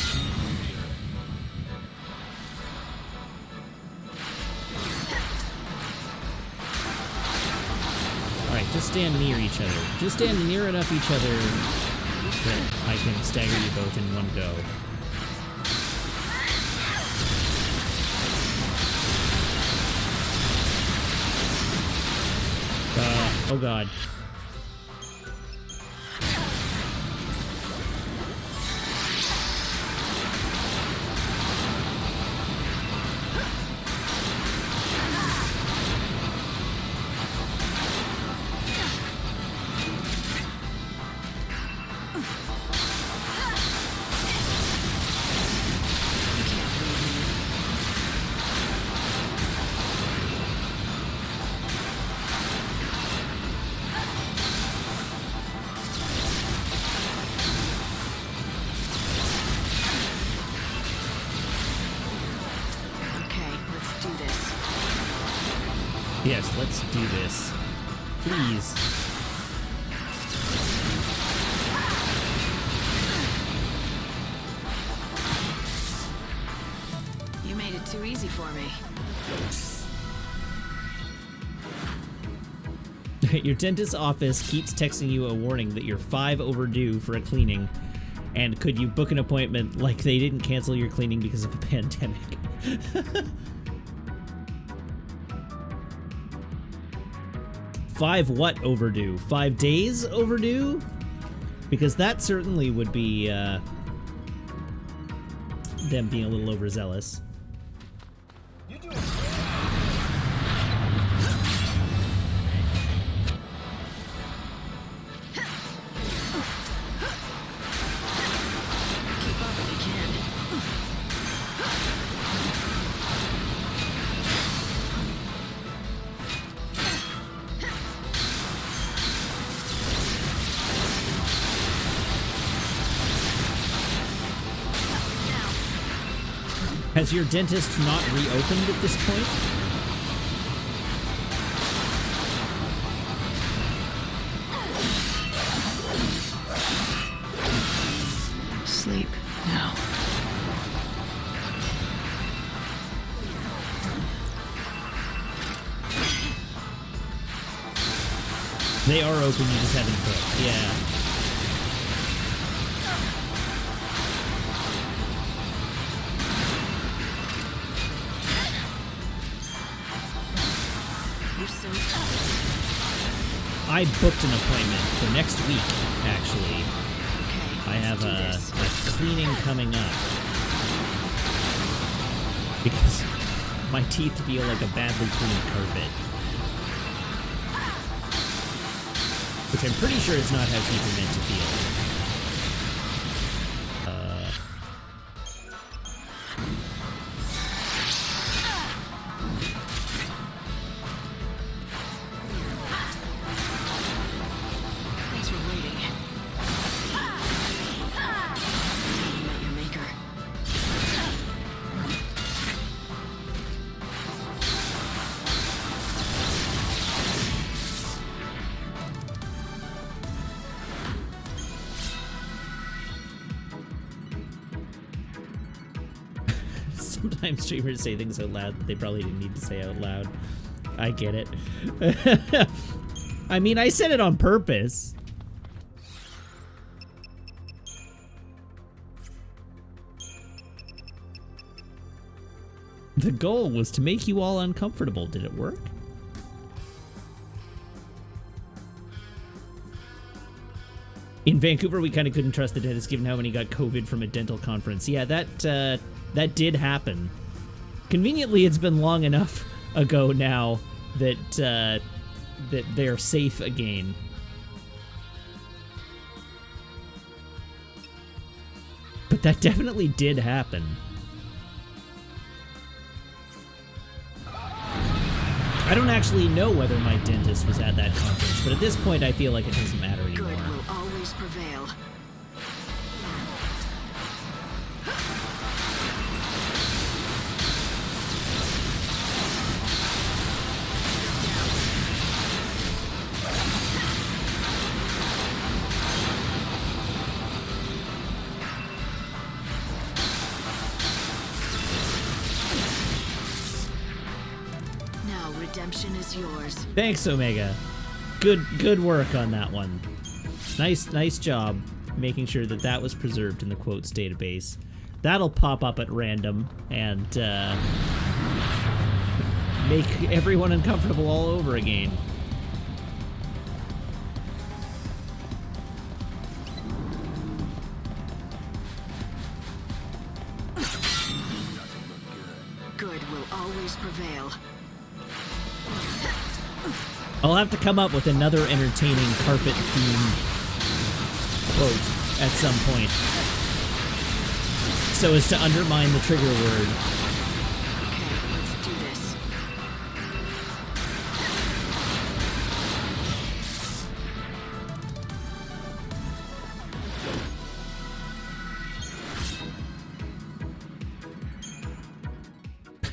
Alright, just stand near each other. Just stand near enough each other that I can stagger you both in one go. Oh god. Yes, let's do this. Please. You made it too easy for me. Your dentist's office keeps texting you a warning that you're 5 overdue for a cleaning. And could you book an appointment like they didn't cancel your cleaning because of a pandemic? 5 what overdue? 5 days overdue? Because that certainly would be them being a little overzealous. You do it. Keep up if you can. Has your dentist not reopened at this point? Sleep now. They are open, you just haven't booked. Yeah. You're so I booked an appointment for next week, actually. okay. I have let's do this. a cleaning coming up. Because my teeth feel like a badly cleaned carpet. Which I'm pretty sure is not how teeth are meant to feel. Thanks for waiting. Tell me about your maker. Sometimes streamers say things out loud that they probably didn't need to say out loud. I get it. I mean, I said it on purpose. The goal was to make you all uncomfortable. Did it work? In Vancouver, we kind of couldn't trust the dentist given how many got COVID from a dental conference. Yeah, that did happen. Conveniently, it's been long enough ago now that that they're safe again. But that definitely did happen. I don't actually know whether my dentist was at that conference, but at this point I feel like it doesn't matter anymore. Good will always prevail. Now redemption is yours. Thanks, Omega. Good work on that one. Nice job making sure that that was preserved in the quotes database. That'll pop up at random and make everyone uncomfortable all over again. Good will always prevail. I'll have to come up with another entertaining carpet-themed quote. at some point, so as to undermine the trigger word. Okay, let's do this.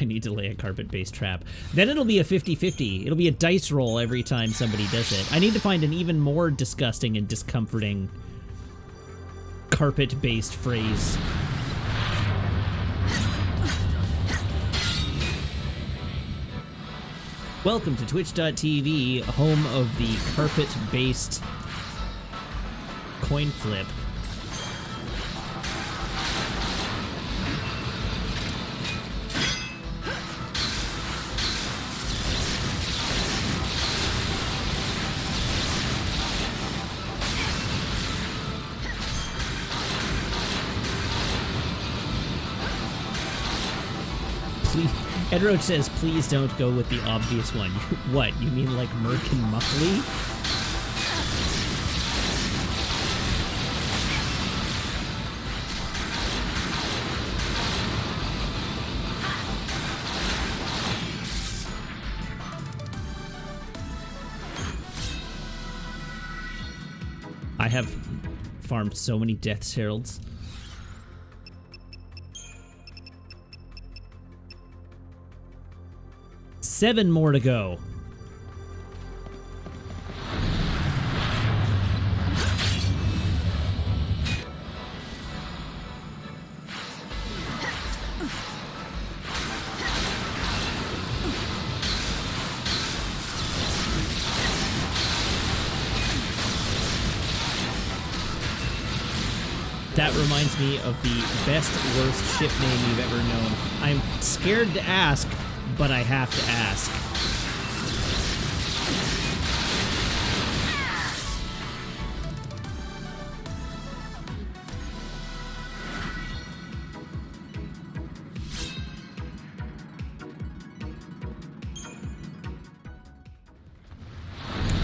I need to lay a carpet-based trap. Then it'll be a 50-50. It'll be a dice roll every time somebody does it. I need to find an even more disgusting and discomforting carpet-based phrase. Welcome to Twitch.tv, home of the carpet-based coin flip. Ed Roach says, please don't go with the obvious one. What, you mean like Merc and Muffley? I have farmed so many Death's Heralds. Seven more to go. That reminds me of the best, worst ship name you've ever known. I'm scared to ask, but I have to ask.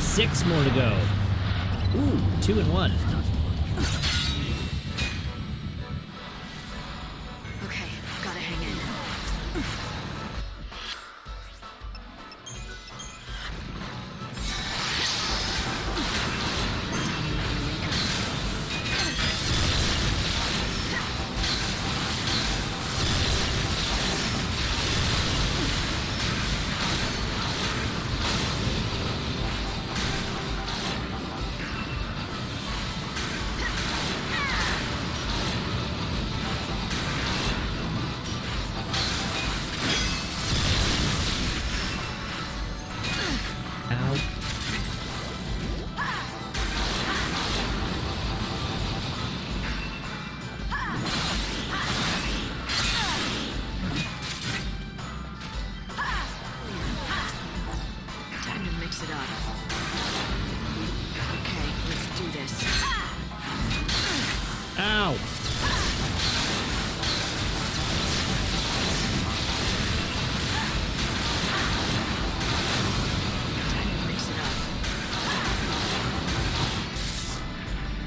Six more to go. Ooh, 2 and 1. Okay, gotta hang in.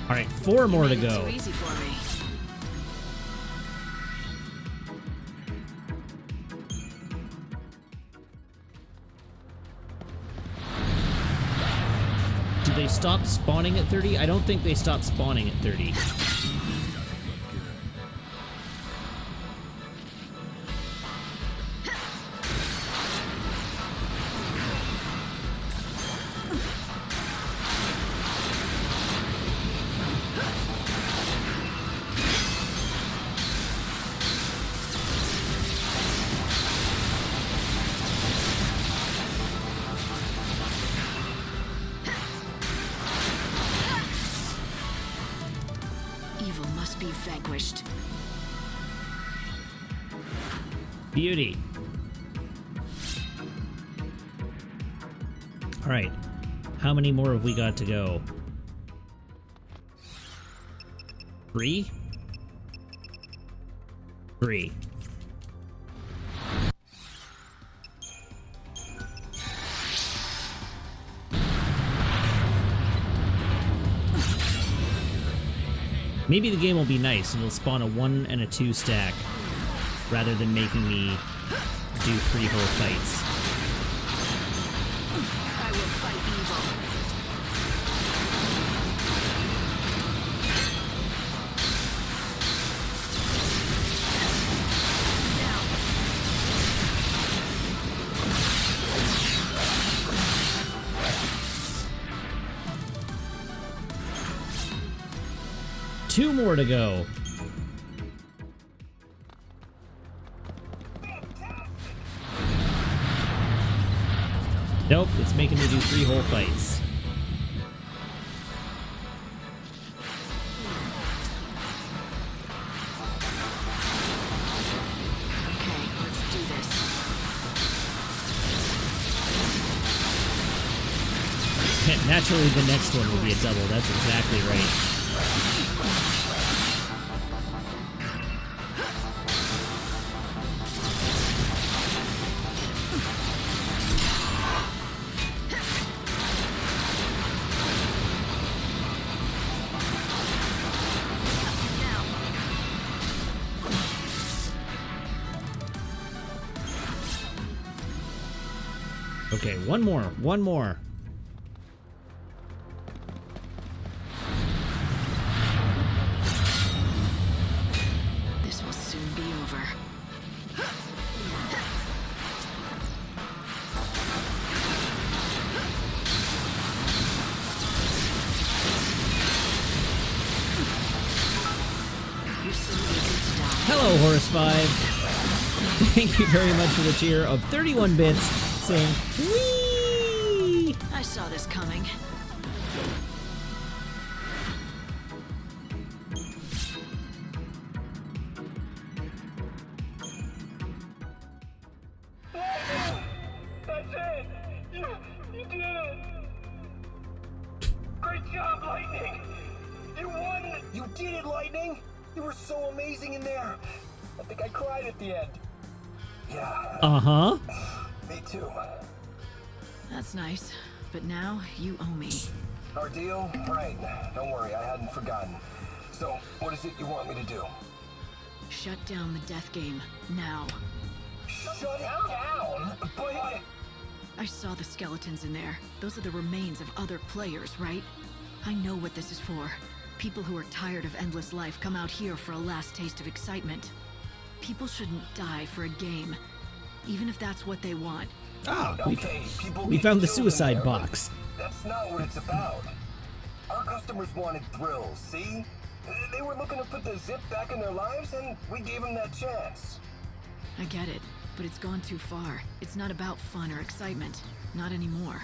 All right, 4 more to go. Too easy for me. Do they stop spawning at 30? I don't think they stopped spawning at 30. Vanquished. Beauty. All right. How many more have we got to go? 3? 3. Maybe the game will be nice and it'll spawn a 1 and a 2 stack rather than making me do 3 whole fights. I will fight evil. Two more to go. Nope, it's making me do 3 whole fights. Okay, let's do this. Naturally, the next one will be a double. That's exactly right. Okay, one more. One more. This will soon be over. You're so eager to die. Hello, Horus 5. Thank you very much for the cheer of 31 bits saying, wee! I saw this coming. That's it! You did it! Great job, Lightning! You won! You did it, Lightning! You were so amazing in there! I think I cried at the end. Yeah, Uh-huh. me too. That's nice. But now, you owe me. Our deal? Right. Don't worry, I hadn't forgotten. So, what is it you want me to do? Shut down the death game. Now. Shut it down? But... I saw the skeletons in there. Those are the remains of other players, right? I know what this is for. People who are tired of endless life come out here for a last taste of excitement. People shouldn't die for a game, even if that's what they want. Ah, Okay, people we get found the killed in suicide there, but box. That's not what it's about. Our customers wanted thrills, see? They were looking to put the zip back in their lives, and we gave them that chance. I get it, but it's gone too far. It's not about fun or excitement. Not anymore.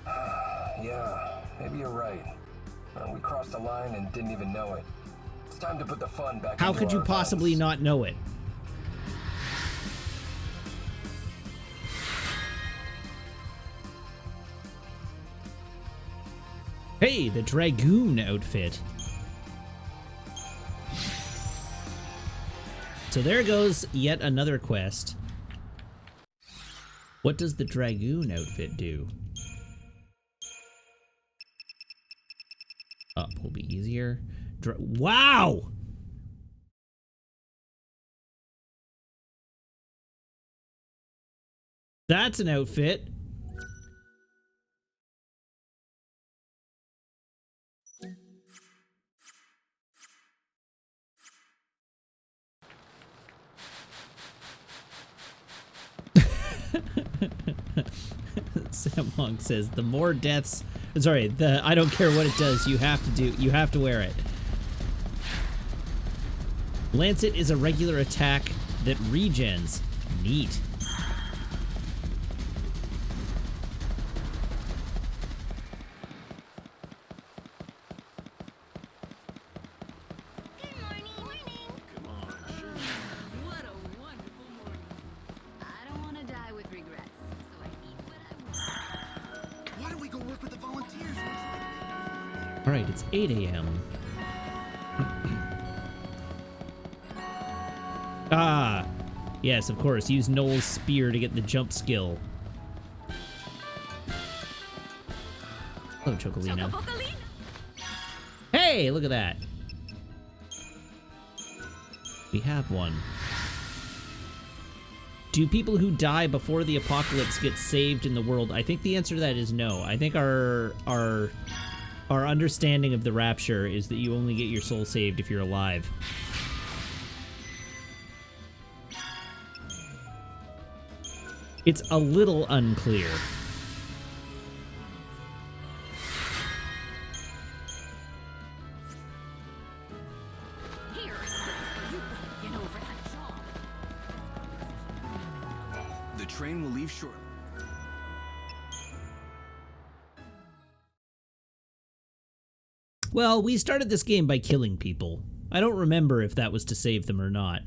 Yeah, maybe you're right. We crossed the line and didn't even know it. It's time to put the fun back How into could you our possibly events. not know it? Hey, the Dragoon outfit. So there goes yet another quest. What does the Dragoon outfit do? Up will be easier. Wow! That's an outfit. Sam Monk says the more deaths, sorry, I don't care what it does, you have to wear it. Lancet is a regular attack that regens. Neat. What a wonderful morning. I don't want to die with regrets, so I eat what I want. Why don't we go work with the volunteers? All right, it's 8 a.m. Ah, yes, of course. Use Noel's spear to get the jump skill. Hello, Chocolina. Hey, look at that. We have one. Do people who die before the apocalypse get saved in the world? I think the answer to that is no. I think our understanding of the rapture is that you only get your soul saved if you're alive. It's a little unclear. The train will leave shortly. Well, we started this game by killing people. I don't remember if that was to save them or not.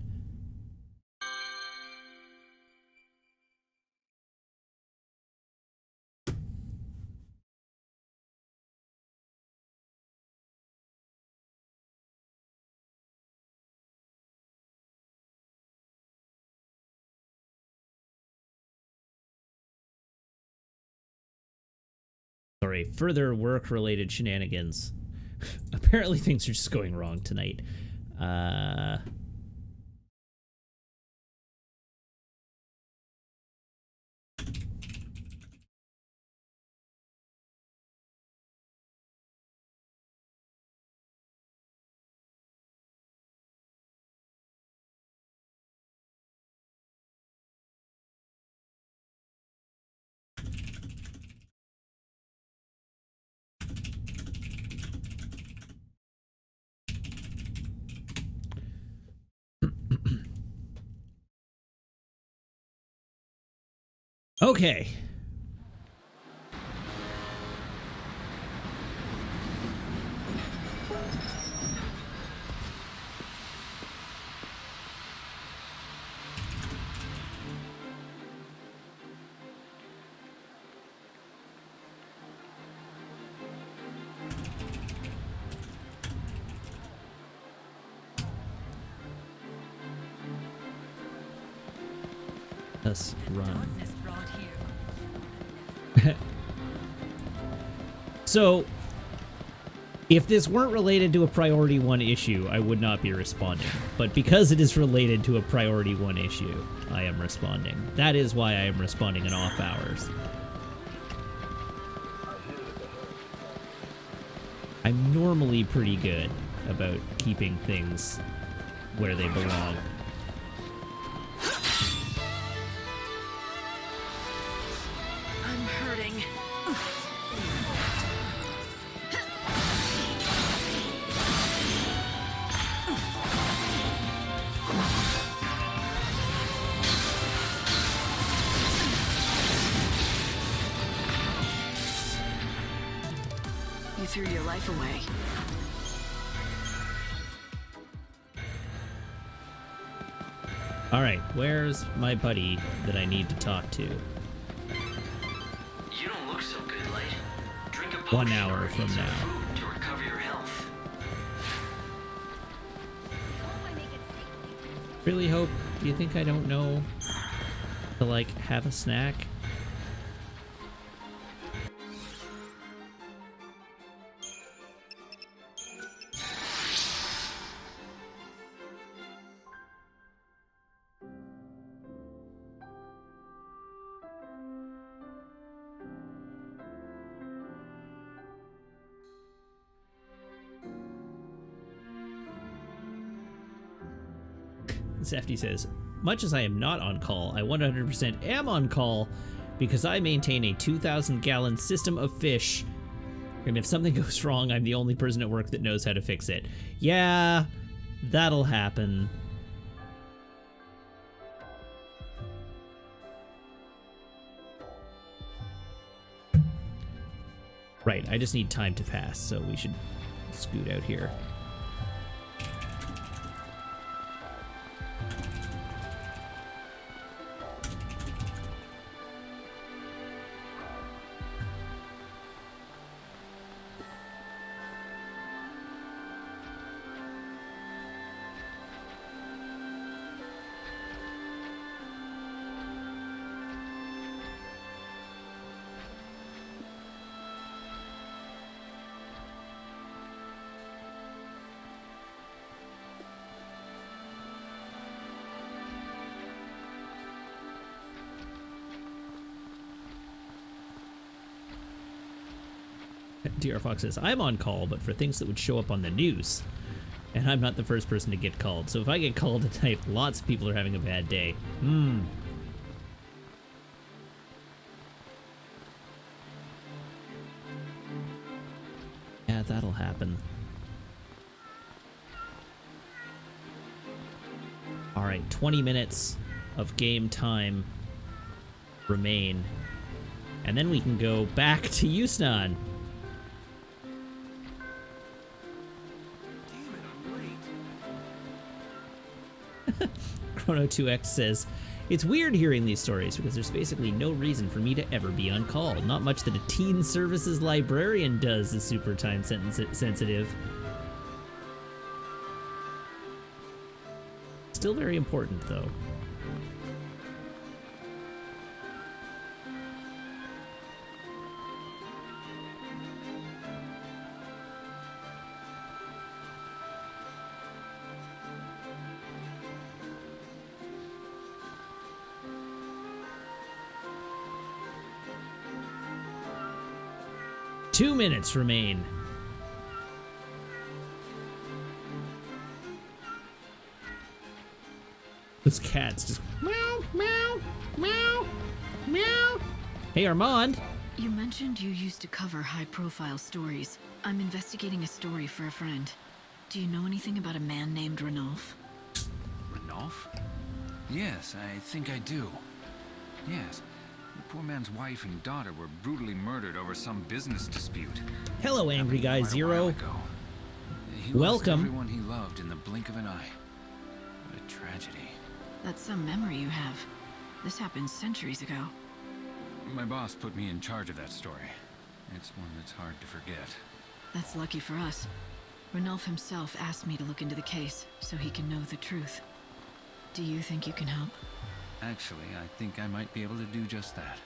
Sorry, further work-related shenanigans. Apparently things are just going wrong tonight. Okay. Let's run. So, if this weren't related to a Priority 1 issue, I would not be responding. But because it is related to a Priority 1 issue, I am responding. That is why I am responding in off hours. I'm normally pretty good about keeping things where they belong. I'm hurting. You threw your life away. Alright, where's my buddy that I need to talk to? You don't look so good, Light. Drink a potion 1 hour or from eat some now. food to recover your health. Really hope, do you think I don't know to, like, have a snack? Sefty says, much as I am not on call, I 100% am on call because I maintain a 2,000-gallon system of fish. And if something goes wrong, I'm the only person at work that knows how to fix it. Yeah, that'll happen. Right, I just need time to pass, so we should scoot out here. DR Fox says, I'm on call, but for things that would show up on the news. And I'm not the first person to get called. So if I get called tonight, lots of people are having a bad day. Yeah, that'll happen. All right, 20 minutes of game time remain. And then we can go back to Yusnan. Chrono2X says, it's weird hearing these stories because there's basically no reason for me to ever be on call. Not much that a teen services librarian does is super time sensitive. Still very important, though. Two minutes remain. Those cats just meow, meow, meow, meow. Hey, Armand. You mentioned you used to cover high-profile stories. I'm investigating a story for a friend. Do you know anything about a man named Ranulf? Ranulf? Yes, I think I do. Yes. The poor man's wife and daughter were brutally murdered over some business dispute. Hello, Angry Guy Quite a Zero. while ago. He Welcome. lost everyone he loved in the blink of an eye. What a tragedy. That's some memory you have. This happened centuries ago. My boss put me in charge of that story. It's one that's hard to forget. That's lucky for us. Ranulf himself asked me to look into the case, so he can know the truth. Do you think you can help? Actually, I think I might be able to do just that.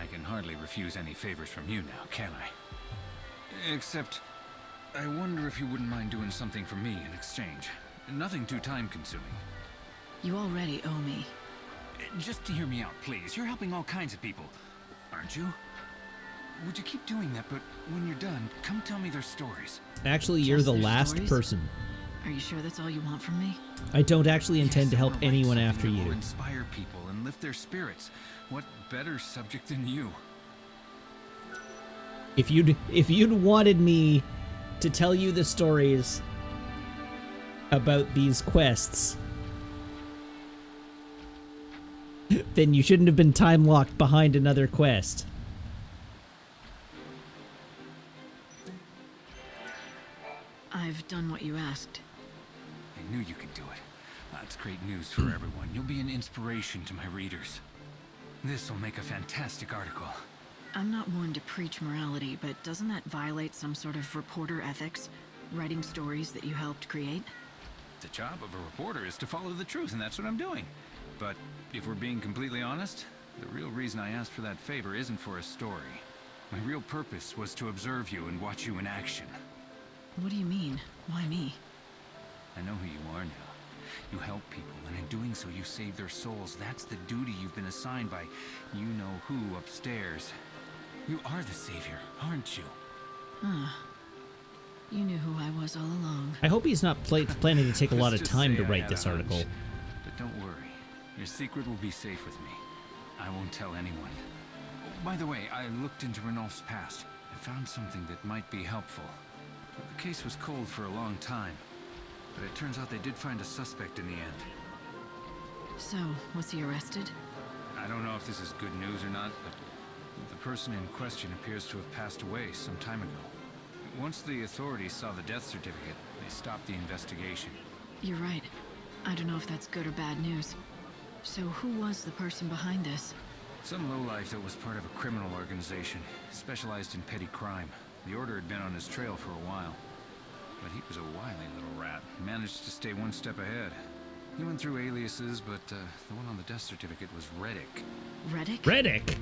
I can hardly refuse any favors from you now, can I? Except, I wonder if you wouldn't mind doing something for me in exchange. Nothing too time-consuming. You already owe me. Just to hear me out, please. You're helping all kinds of people, aren't you? Would you keep doing that, but when you're done, come tell me their stories. Actually, you're Just the their last stories? person. Are you sure that's all you want from me? I don't actually intend to Yes, I help wanna write anyone something after that will you. inspire people and lift their spirits. What better subject than you? If you'd wanted me to tell you the stories about these quests, then you shouldn't have been time locked behind another quest. I've done what you asked. I knew you could do it. That's great news for everyone. You'll be an inspiration to my readers. This will make a fantastic article. I'm not one to preach morality, but doesn't that violate some sort of reporter ethics? Writing stories that you helped create? The job of a reporter is to follow the truth, and that's what I'm doing. But if we're being completely honest, the real reason I asked for that favor isn't for a story. My real purpose was to observe you and watch you in action. What do you mean? Why me? I know who you are now. You help people, and in doing so you save their souls. That's the duty you've been assigned by you-know-who upstairs. You are the savior, aren't you? You knew who I was all along. I hope he's not planning to take a lot of Let's just time to say I write had this a hunch. article. But don't worry. Your secret will be safe with me. I won't tell anyone. Oh, by the way, I looked into Ranulf's past. I found something that might be helpful. The case was cold for a long time, but it turns out they did find a suspect in the end. So, was he arrested? I don't know if this is good news or not, but the person in question appears to have passed away some time ago. Once the authorities saw the death certificate, they stopped the investigation. You're right. I don't know if that's good or bad news. So who was the person behind this? Some lowlife that was part of a criminal organization, specialized in petty crime. The Order had been on his trail for a while. But he was a wily little rat, managed to stay one step ahead. He went through aliases, but the one on the death certificate was Reddick. Reddick? Reddick!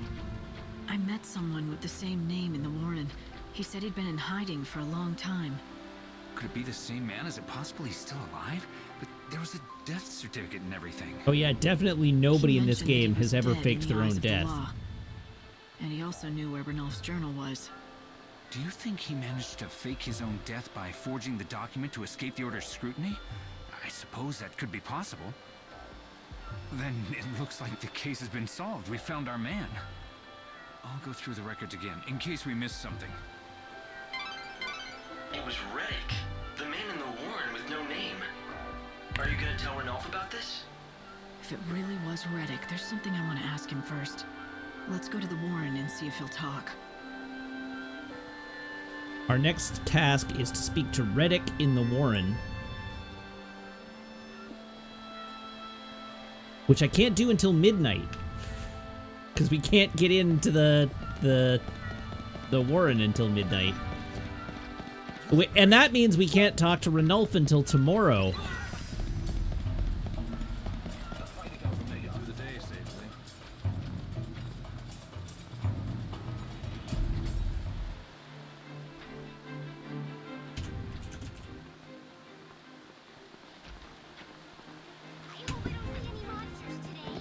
I met someone with the same name in the Warren. He said he'd been in hiding for a long time. Could it be the same man? Is it possible he's still alive? But there was a death certificate and everything. Oh yeah, definitely nobody He in this mentioned that he game was has ever dead in faked the their eyes own of the death. law. And he also knew where Ranulf's journal was. Do you think he managed to fake his own death by forging the document to escape the Order's scrutiny? I suppose that could be possible. Then it looks like the case has been solved. We found our man. I'll go through the records again, in case we missed something. It was Reddick, the man in the warren with no name. Are you gonna tell Ranulph about this? If it really was Reddick, there's something I want to ask him first. Let's go to the Warren and see if he'll talk. Our next task is to speak to Reddick in the Warren, which I can't do until midnight, because we can't get into the Warren until midnight. And that means we can't talk to Ranulph until tomorrow. I hope I don't see any monsters today.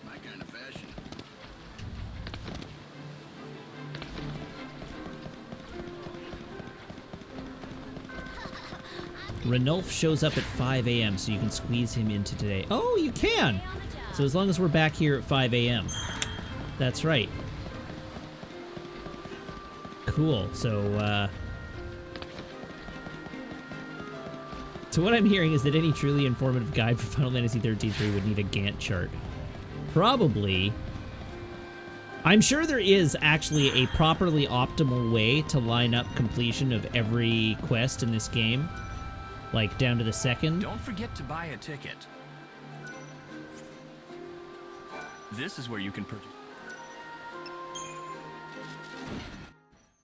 My kind of fashion. Ranulph shows up at 5 a.m., so you can squeeze him into today. Oh, you can! So as long as we're back here at 5 a.m. That's right. Cool. So what I'm hearing is that any truly informative guide for Final Fantasy XIII-3 would need a Gantt chart. Probably. I'm sure there is actually a properly optimal way to line up completion of every quest in this game. Like, down to the second. Don't forget to buy a ticket. This is where you can purchase.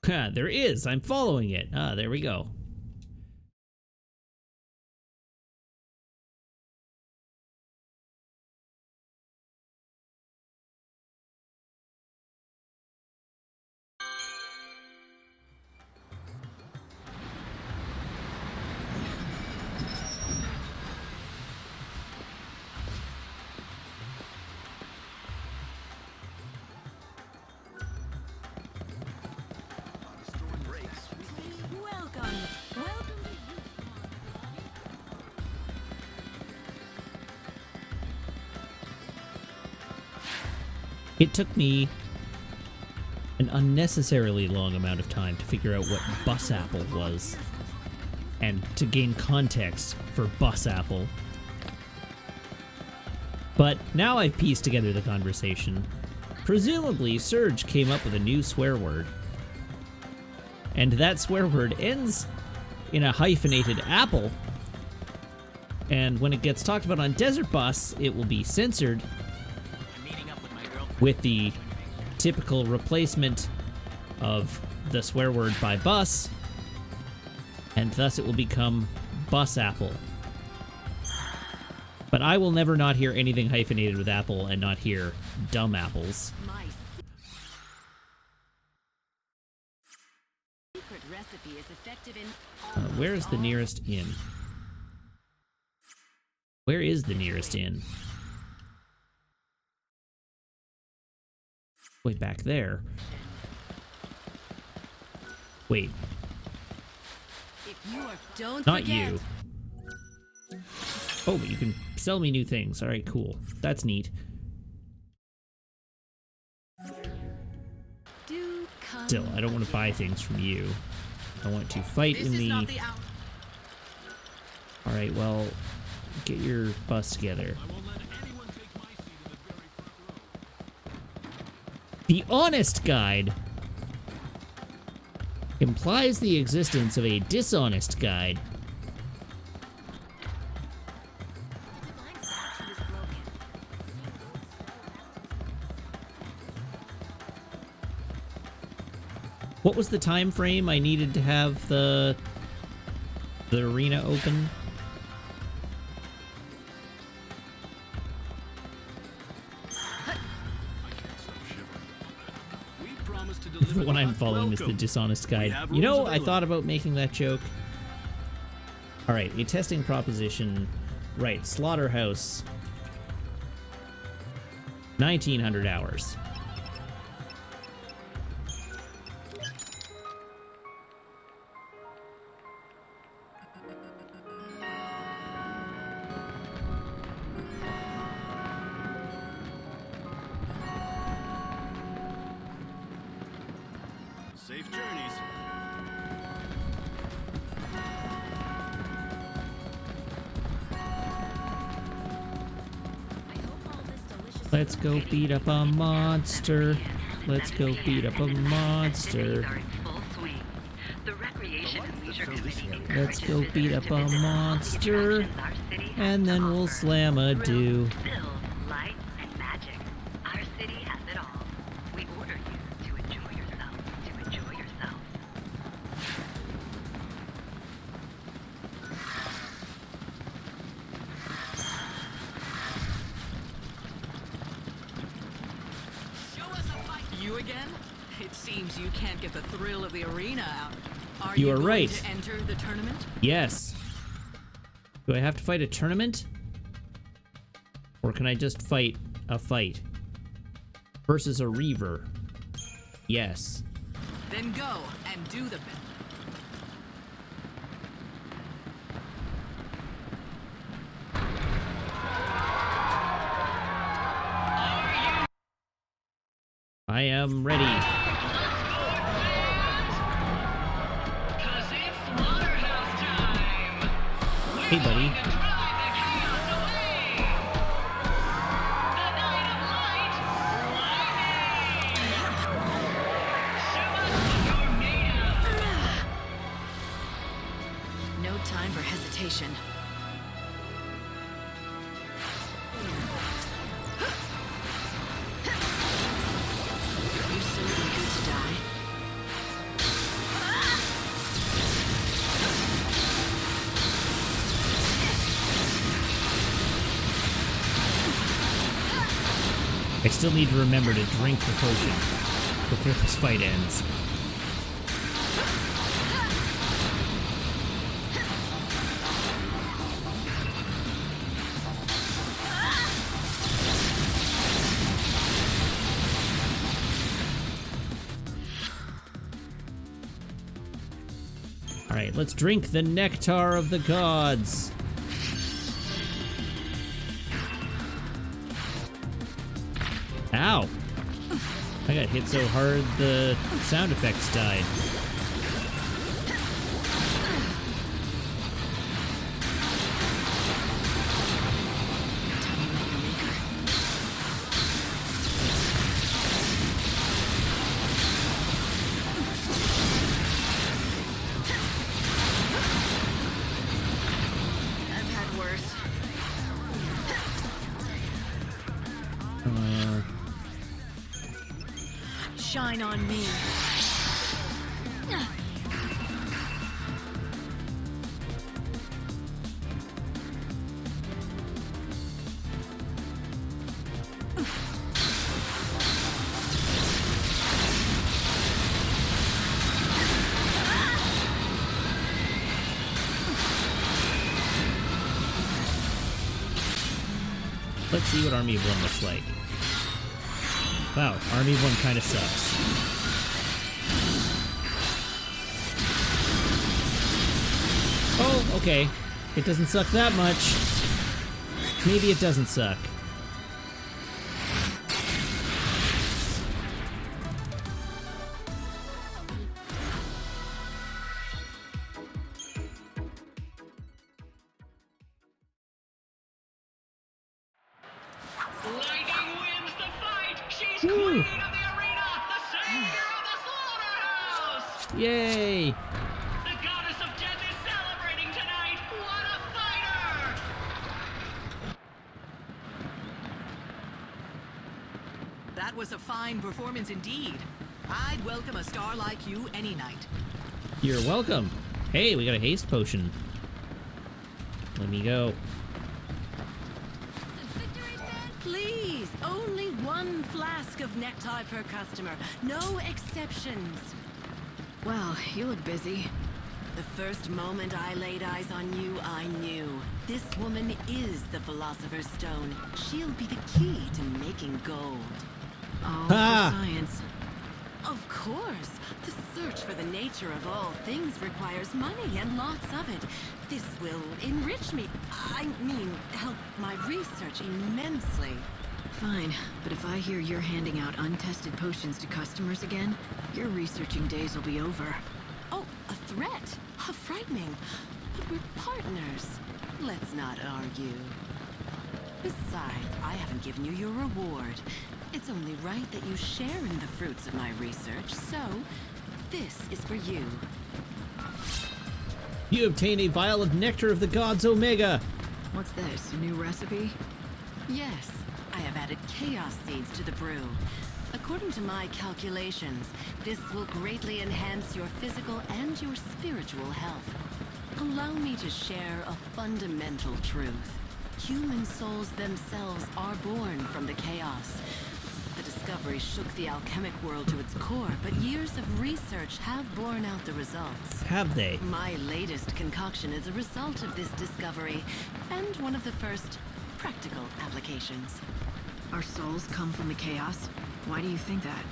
There is. I'm following it. Ah, there we go. It took me an unnecessarily long amount of time to figure out what bus apple was, and to gain context for bus apple. But now I've pieced together the conversation. Presumably, Surge came up with a new swear word, and that swear word ends in a hyphenated apple, and when it gets talked about on Desert Bus, it will be censored with the typical replacement of the swear word by bus, and thus it will become bus apple. But I will never not hear anything hyphenated with apple and not hear dumb apples. My secret recipe is effective in Where is the nearest inn? Where is the nearest inn? Wait, back there. Wait. If you are, don't Not forget. you. Oh, but you can sell me new things. Alright, cool. That's neat. Do come. Still, I don't want to buy things from you. I want to fight in the... Alright, well, get your bus together. The honest guide implies the existence of a dishonest guide. What was the time frame I needed to have the arena open? The one I'm following is the dishonest guide. You know, I thought about making that joke. Alright, a testing proposition. Right, Slaughterhouse. 1900 hours. Safe journeys. Let's go beat up a monster. Let's go beat up a monster. Let's go beat up a monster. And then we'll slam a do. You again? It seems you can't get the thrill of the arena out. Are You are going right. to enter the tournament? Yes. Do I have to fight a tournament? Or can I just fight a fight? Versus a Reaver? Yes. Then go and do the best. I am ready. Hey, buddy. No time for hesitation. You certainly good to die. I still need to remember to drink the potion before this fight ends. Alright, let's drink the nectar of the gods. Ow! I got hit so hard the sound effects died. I've had worse. Shine on me. Let's see what Army of One looks like. Wow, Army of One kind of sucks. Oh, okay. It doesn't suck that much. Maybe it doesn't suck. Lightning wins the fight! She's Woo. queen of the arena! The savior of the slaughterhouse! Yay! The goddess of death is celebrating tonight! What a fighter! That was a fine performance indeed. I'd welcome a star like you any night. You're welcome. Hey, we got a haste potion. Let me go. Please, only one flask of nectar per customer. No exceptions. Well, you look busy. The first moment I laid eyes on you, I knew. This woman is the Philosopher's Stone. She'll be the key to making gold. All Ha! for science. Of course. The search for the nature of all things requires money, and lots of it. This will enrich me. I mean, help my research immensely. Fine, but if I hear you're handing out untested potions to customers again, your researching days will be over. Oh, a threat? How frightening. But we're partners. Let's not argue. Besides, I haven't given you your reward. It's only right that you share in the fruits of my research, so this is for you. You obtain a vial of nectar of the gods Omega. What's this, a new recipe? Yes, I have added chaos seeds to the brew. According to my calculations, this will greatly enhance your physical and your spiritual health. Allow me to share a fundamental truth. Human souls themselves are born from the chaos. The discovery shook the alchemic world to its core, but years of research have borne out the results. Have they? My latest concoction is a result of this discovery, and one of the first practical applications. Our souls come from the chaos? Why do you think that?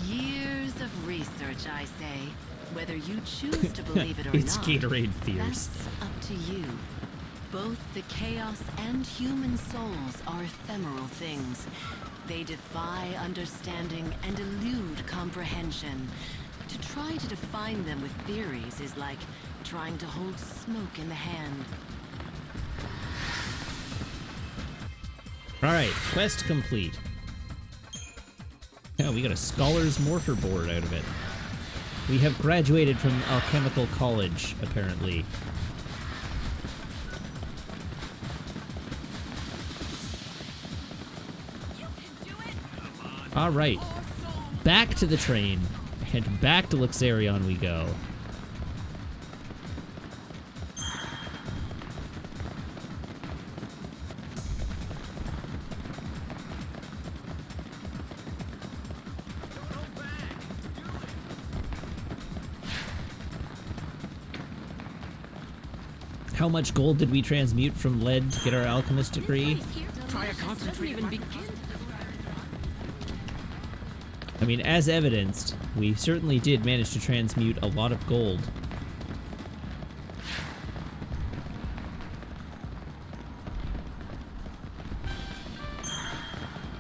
Years of research, I say. Whether you choose to believe it or It's not, Gatorade fears. that's up to you. Both the chaos and human souls are ephemeral things. They defy understanding and elude comprehension. To try to define them with theories is like trying to hold smoke in the hand. Alright, quest complete. Yeah, we got a scholar's mortar board out of it. We have graduated from alchemical college, apparently. Alright. Back to the train. And back to Luxarion we go. How much gold did we transmute from lead to get our alchemist degree? Try a concentrate. I mean, as evidenced, we certainly did manage to transmute a lot of gold.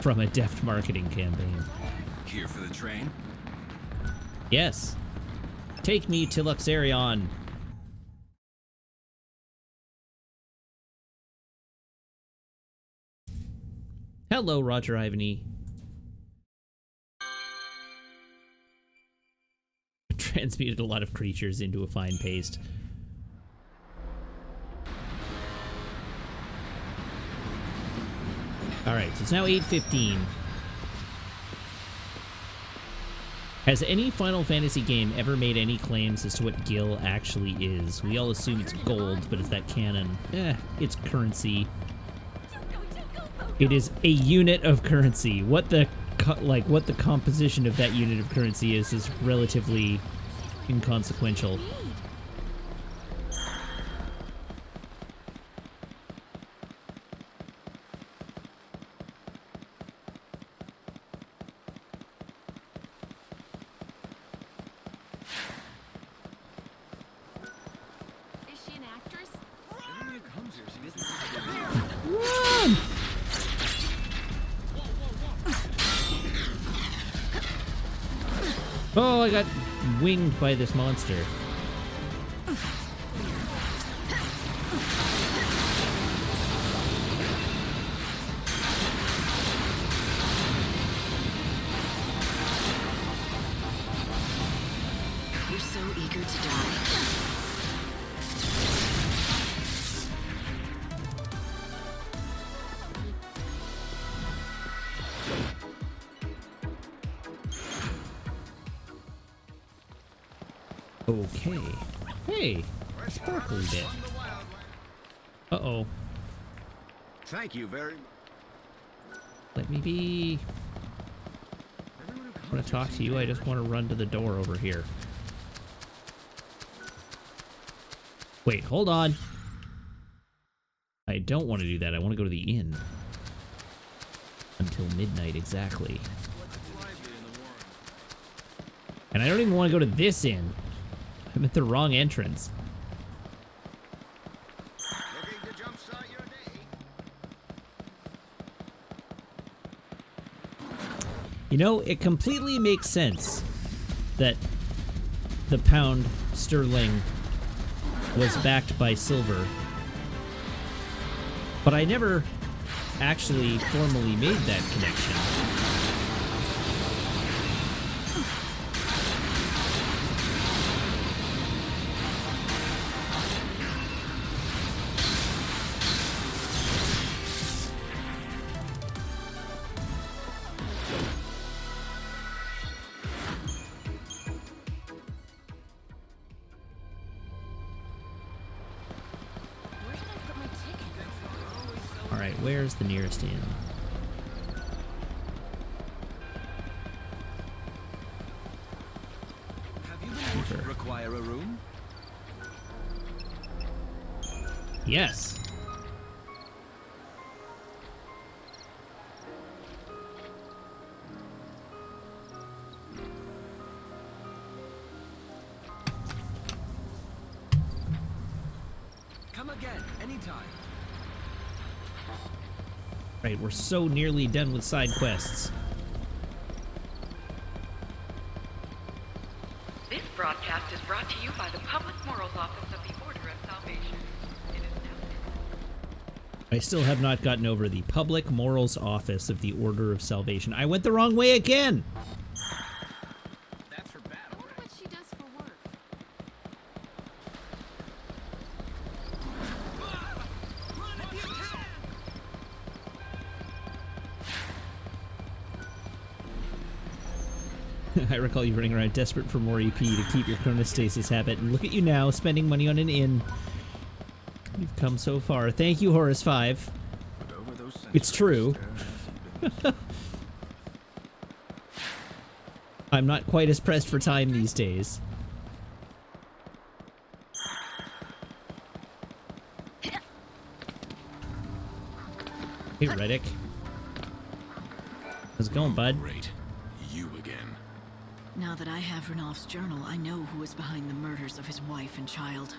From a deft marketing campaign. Here for the train? Yes. Take me to Luxarion. Hello, Roger Ivany. Transmuted a lot of creatures into a fine paste. Alright, so it's now 8:15. Has any Final Fantasy game ever made any claims as to what Gil actually is? We all assume it's gold, but is that canon? It's currency. It is a unit of currency. What the composition of that unit of currency is relatively inconsequential. Is she an actress? Run! Oh, I got winged by this monster. You're so eager to die. Okay. Hey, a sparkly bit. Uh-oh. Thank you very Let me be. I want to talk to you. I just want to run to the door over here. Wait, hold on. I don't want to do that. I want to go to the inn. Until midnight, exactly. And I don't even want to go to this inn. I'm at the wrong entrance. looking to jumpstart your day. You know, it completely makes sense that the pound sterling was backed by silver. But I never actually formally made that connection. Alright, where's the nearest inn? Require a room? Yes. Come again, anytime. Right, we're so nearly done with side quests. This broadcast is brought to you by the Public Morals Office of the Order of Salvation. It is now. I still have not gotten over the Public Morals Office of the Order of Salvation. I went the wrong way again! That's for battle. I wonder what she does for work. Run if you can! I recall you running around desperate for more EP to keep your chronostasis habit, and look at you now, spending money on an inn. You've come so far. Thank you, Horus 5. But over those It's true. there hasn't been- I'm not quite as pressed for time these days. Hey, Reddick. How's it going, bud? Great. You again. Now that I have Ranulph's journal, I know who is behind the murders of his wife and child.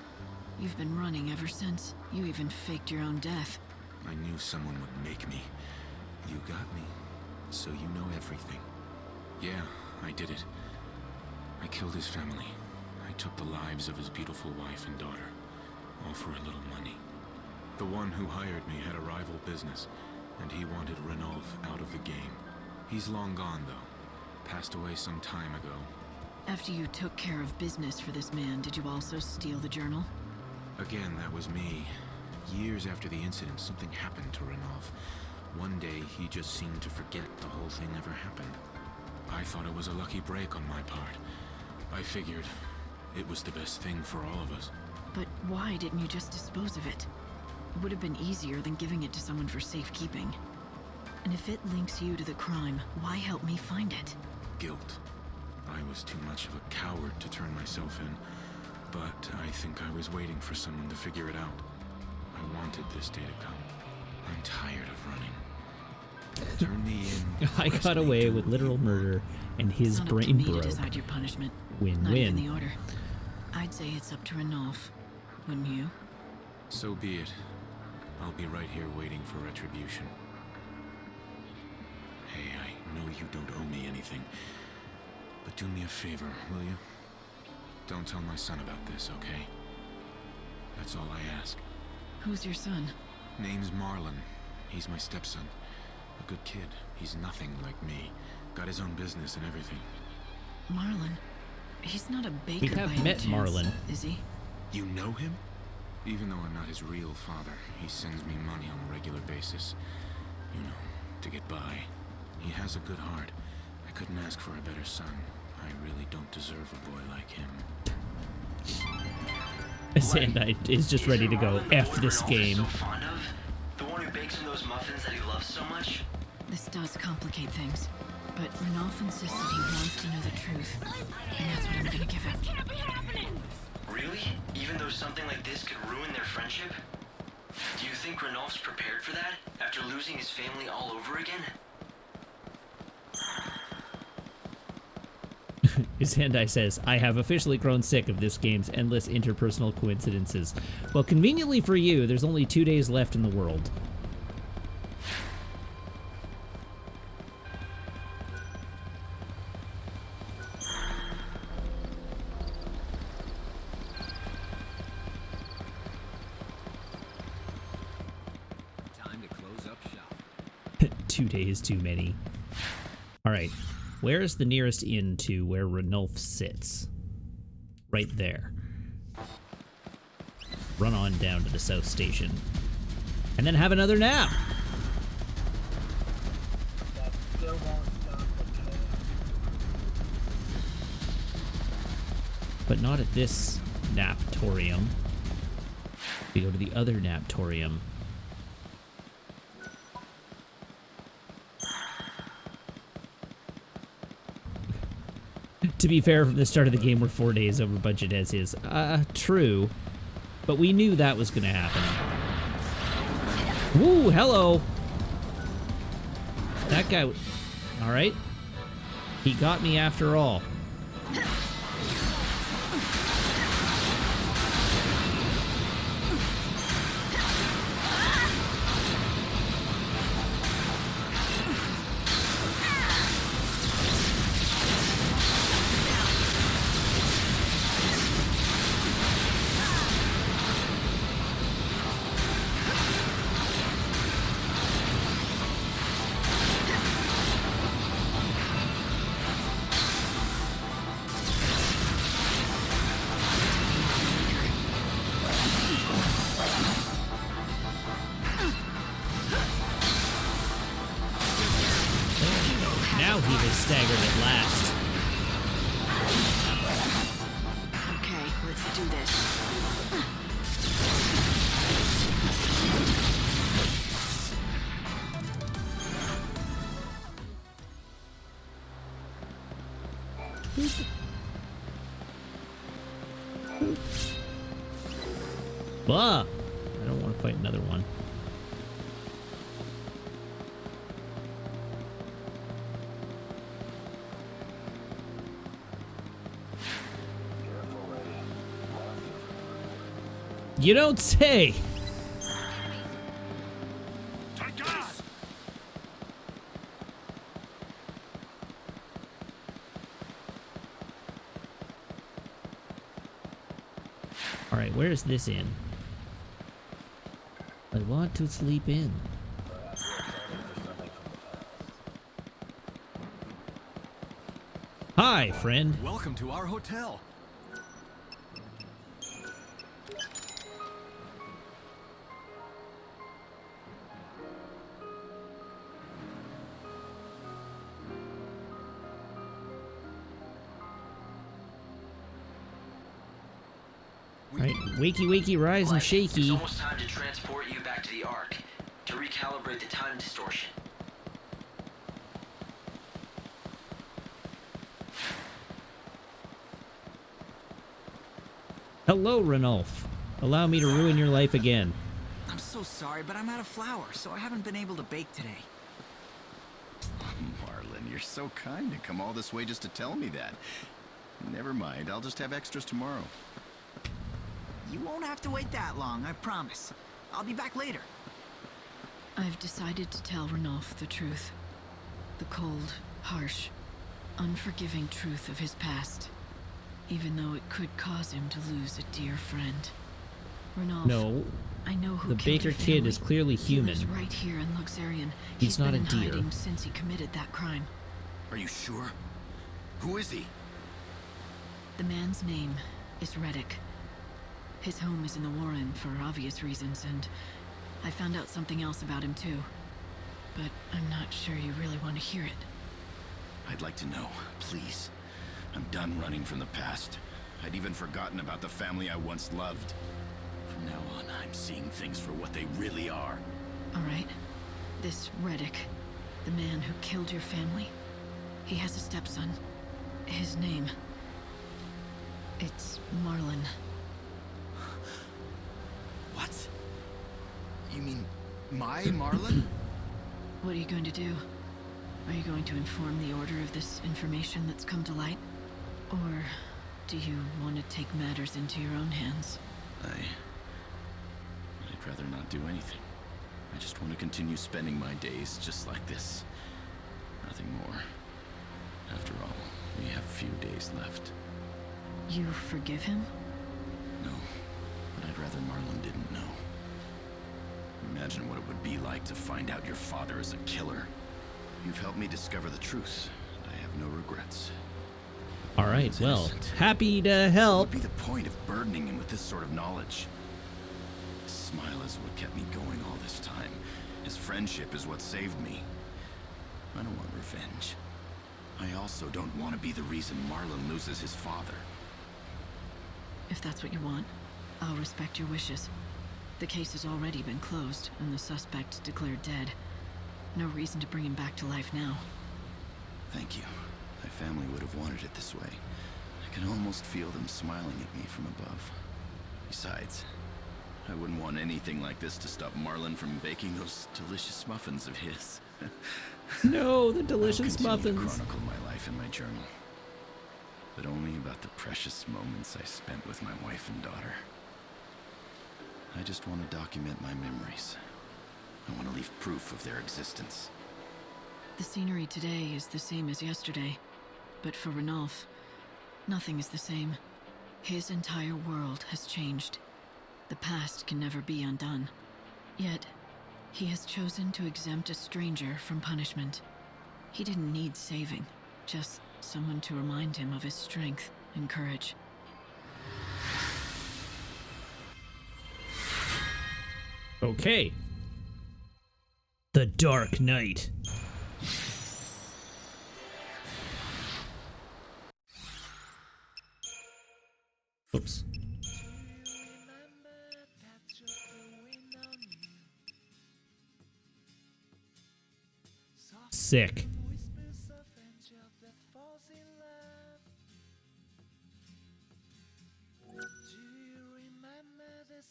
You've been running ever since. You even faked your own death. I knew someone would make me. You got me. So you know everything. Yeah, I did it. I killed his family. I took the lives of his beautiful wife and daughter. All for a little money. The one who hired me had a rival business, and he wanted Ranulph out of the game. He's long gone, though. Passed away some time ago. After you took care of business for this man, did you also steal the journal? Again, that was me. Years after the incident, something happened to Ranulph. One day, he just seemed to forget the whole thing ever happened. I thought it was a lucky break on my part. I figured it was the best thing for all of us. But why didn't you just dispose of it? It would have been easier than giving it to someone for safekeeping. And if it links you to the crime, why help me find it? Guilt. I was too much of a coward to turn myself in, but I think I was waiting for someone to figure it out. I wanted this day to come. I'm tired of running. Turn me in. I got away with literal murder, and his It's not up to brain me broke. to decide your punishment. Not even the Win-win. order. I'd say it's up to Ranulph. Wouldn't you? So be it. I'll be right here waiting for retribution. Hey, I know you don't owe me anything, but do me a favor, will you? Don't tell my son about this, okay? That's all I ask. Who's your son? Name's Marlon. He's my stepson. A good kid. He's nothing like me. Got his own business and everything. Marlon? He's not a baker We by have any met chance, Marlon. is he? You know him? Even though I'm not his real father, he sends me money on a regular basis. You know, to get by. He has a good heart. I couldn't ask for a better son. I really don't deserve a boy like him. Sandite is just ready to go. F this game. So fond of? The one who bakes him those muffins that he loves so much? This does complicate things. But Ranulph insists that he wants to know the truth. And that's what I'm gonna give him. Can't be happening! Really? Even though something like this could ruin their friendship? Do you think Ranulph's prepared for that? After losing his family all over again? Sandai says, I have officially grown sick of this game's endless interpersonal coincidences. Well, conveniently for you, there's only 2 days left in the world. 2 days too many. Alright. Where's the nearest inn to where Ranulf sits? Right there. Run on down to the South Station. And then have another nap! But not at this naptorium. We go to the other naptorium. To be fair, from the start of the game, we're 4 days over budget as is. True. But we knew that was gonna happen. Woo, hello! That guy... Alright. He got me after all. Now he was staggered at last. Okay, let's do this. Bah! I don't want to fight another one. You don't say! Alright, where's this inn? I want to sleep in. Hi, friend. Welcome to our hotel. Alright, wakey wakey, rise and It's shaky. almost time to transport you back to the Ark to recalibrate the time distortion. Hello, Ranulf. Allow me to ruin your life again. I'm so sorry, but I'm out of flour, so I haven't been able to bake today. Marlin, you're so kind to come all this way just to tell me that. Never mind, I'll just have extras tomorrow. You won't have to wait that long, I promise. I'll be back later. I've decided to tell Ranulf the truth. The cold, harsh, unforgiving truth of his past. Even though it could cause him to lose a dear friend. Ranulf, No. I know who The killed Baker your kid family. is clearly human. He lives right here in Luxarian. He's not been a in deer. hiding since he committed that crime. Are you sure? Who is he? The man's name is Reddick. His home is in the Warren for obvious reasons, and I found out something else about him too. But I'm not sure you really want to hear it. I'd like to know, please. I'm done running from the past. I'd even forgotten about the family I once loved. From now on, I'm seeing things for what they really are. All right. This Reddick, the man who killed your family, he has a stepson. His name... it's Marlin. What? You mean my Marlin? What are you going to do? Are you going to inform the Order of this information that's come to light? Or do you want to take matters into your own hands? I'd rather not do anything. I just want to continue spending my days just like this. Nothing more. After all, we have few days left. You forgive him? No, but I'd rather Marlin didn't know. Imagine what it would be like to find out your father is a killer. You've helped me discover the truth, and I have no regrets. All right, well, happy to help. What would be the point of burdening him with this sort of knowledge? His smile is what kept me going all this time. His friendship is what saved me. I don't want revenge. I also don't want to be the reason Marlon loses his father. If that's what you want, I'll respect your wishes. The case has already been closed, and the suspect declared dead. No reason to bring him back to life now. Thank you. My family would have wanted it this way. I can almost feel them smiling at me from above. Besides, I wouldn't want anything like this to stop Marlon from baking those delicious muffins of his. No, the delicious I'll muffins. continue to chronicle my life in my journal, but only about the precious moments I spent with my wife and daughter. I just want to document my memories. I want to leave proof of their existence. The scenery today is the same as yesterday, but for Ranulph, nothing is the same. His entire world has changed. The past can never be undone. Yet, he has chosen to exempt a stranger from punishment. He didn't need saving, just someone to remind him of his strength and courage. Okay. The Dark Knight. Oops. Sick.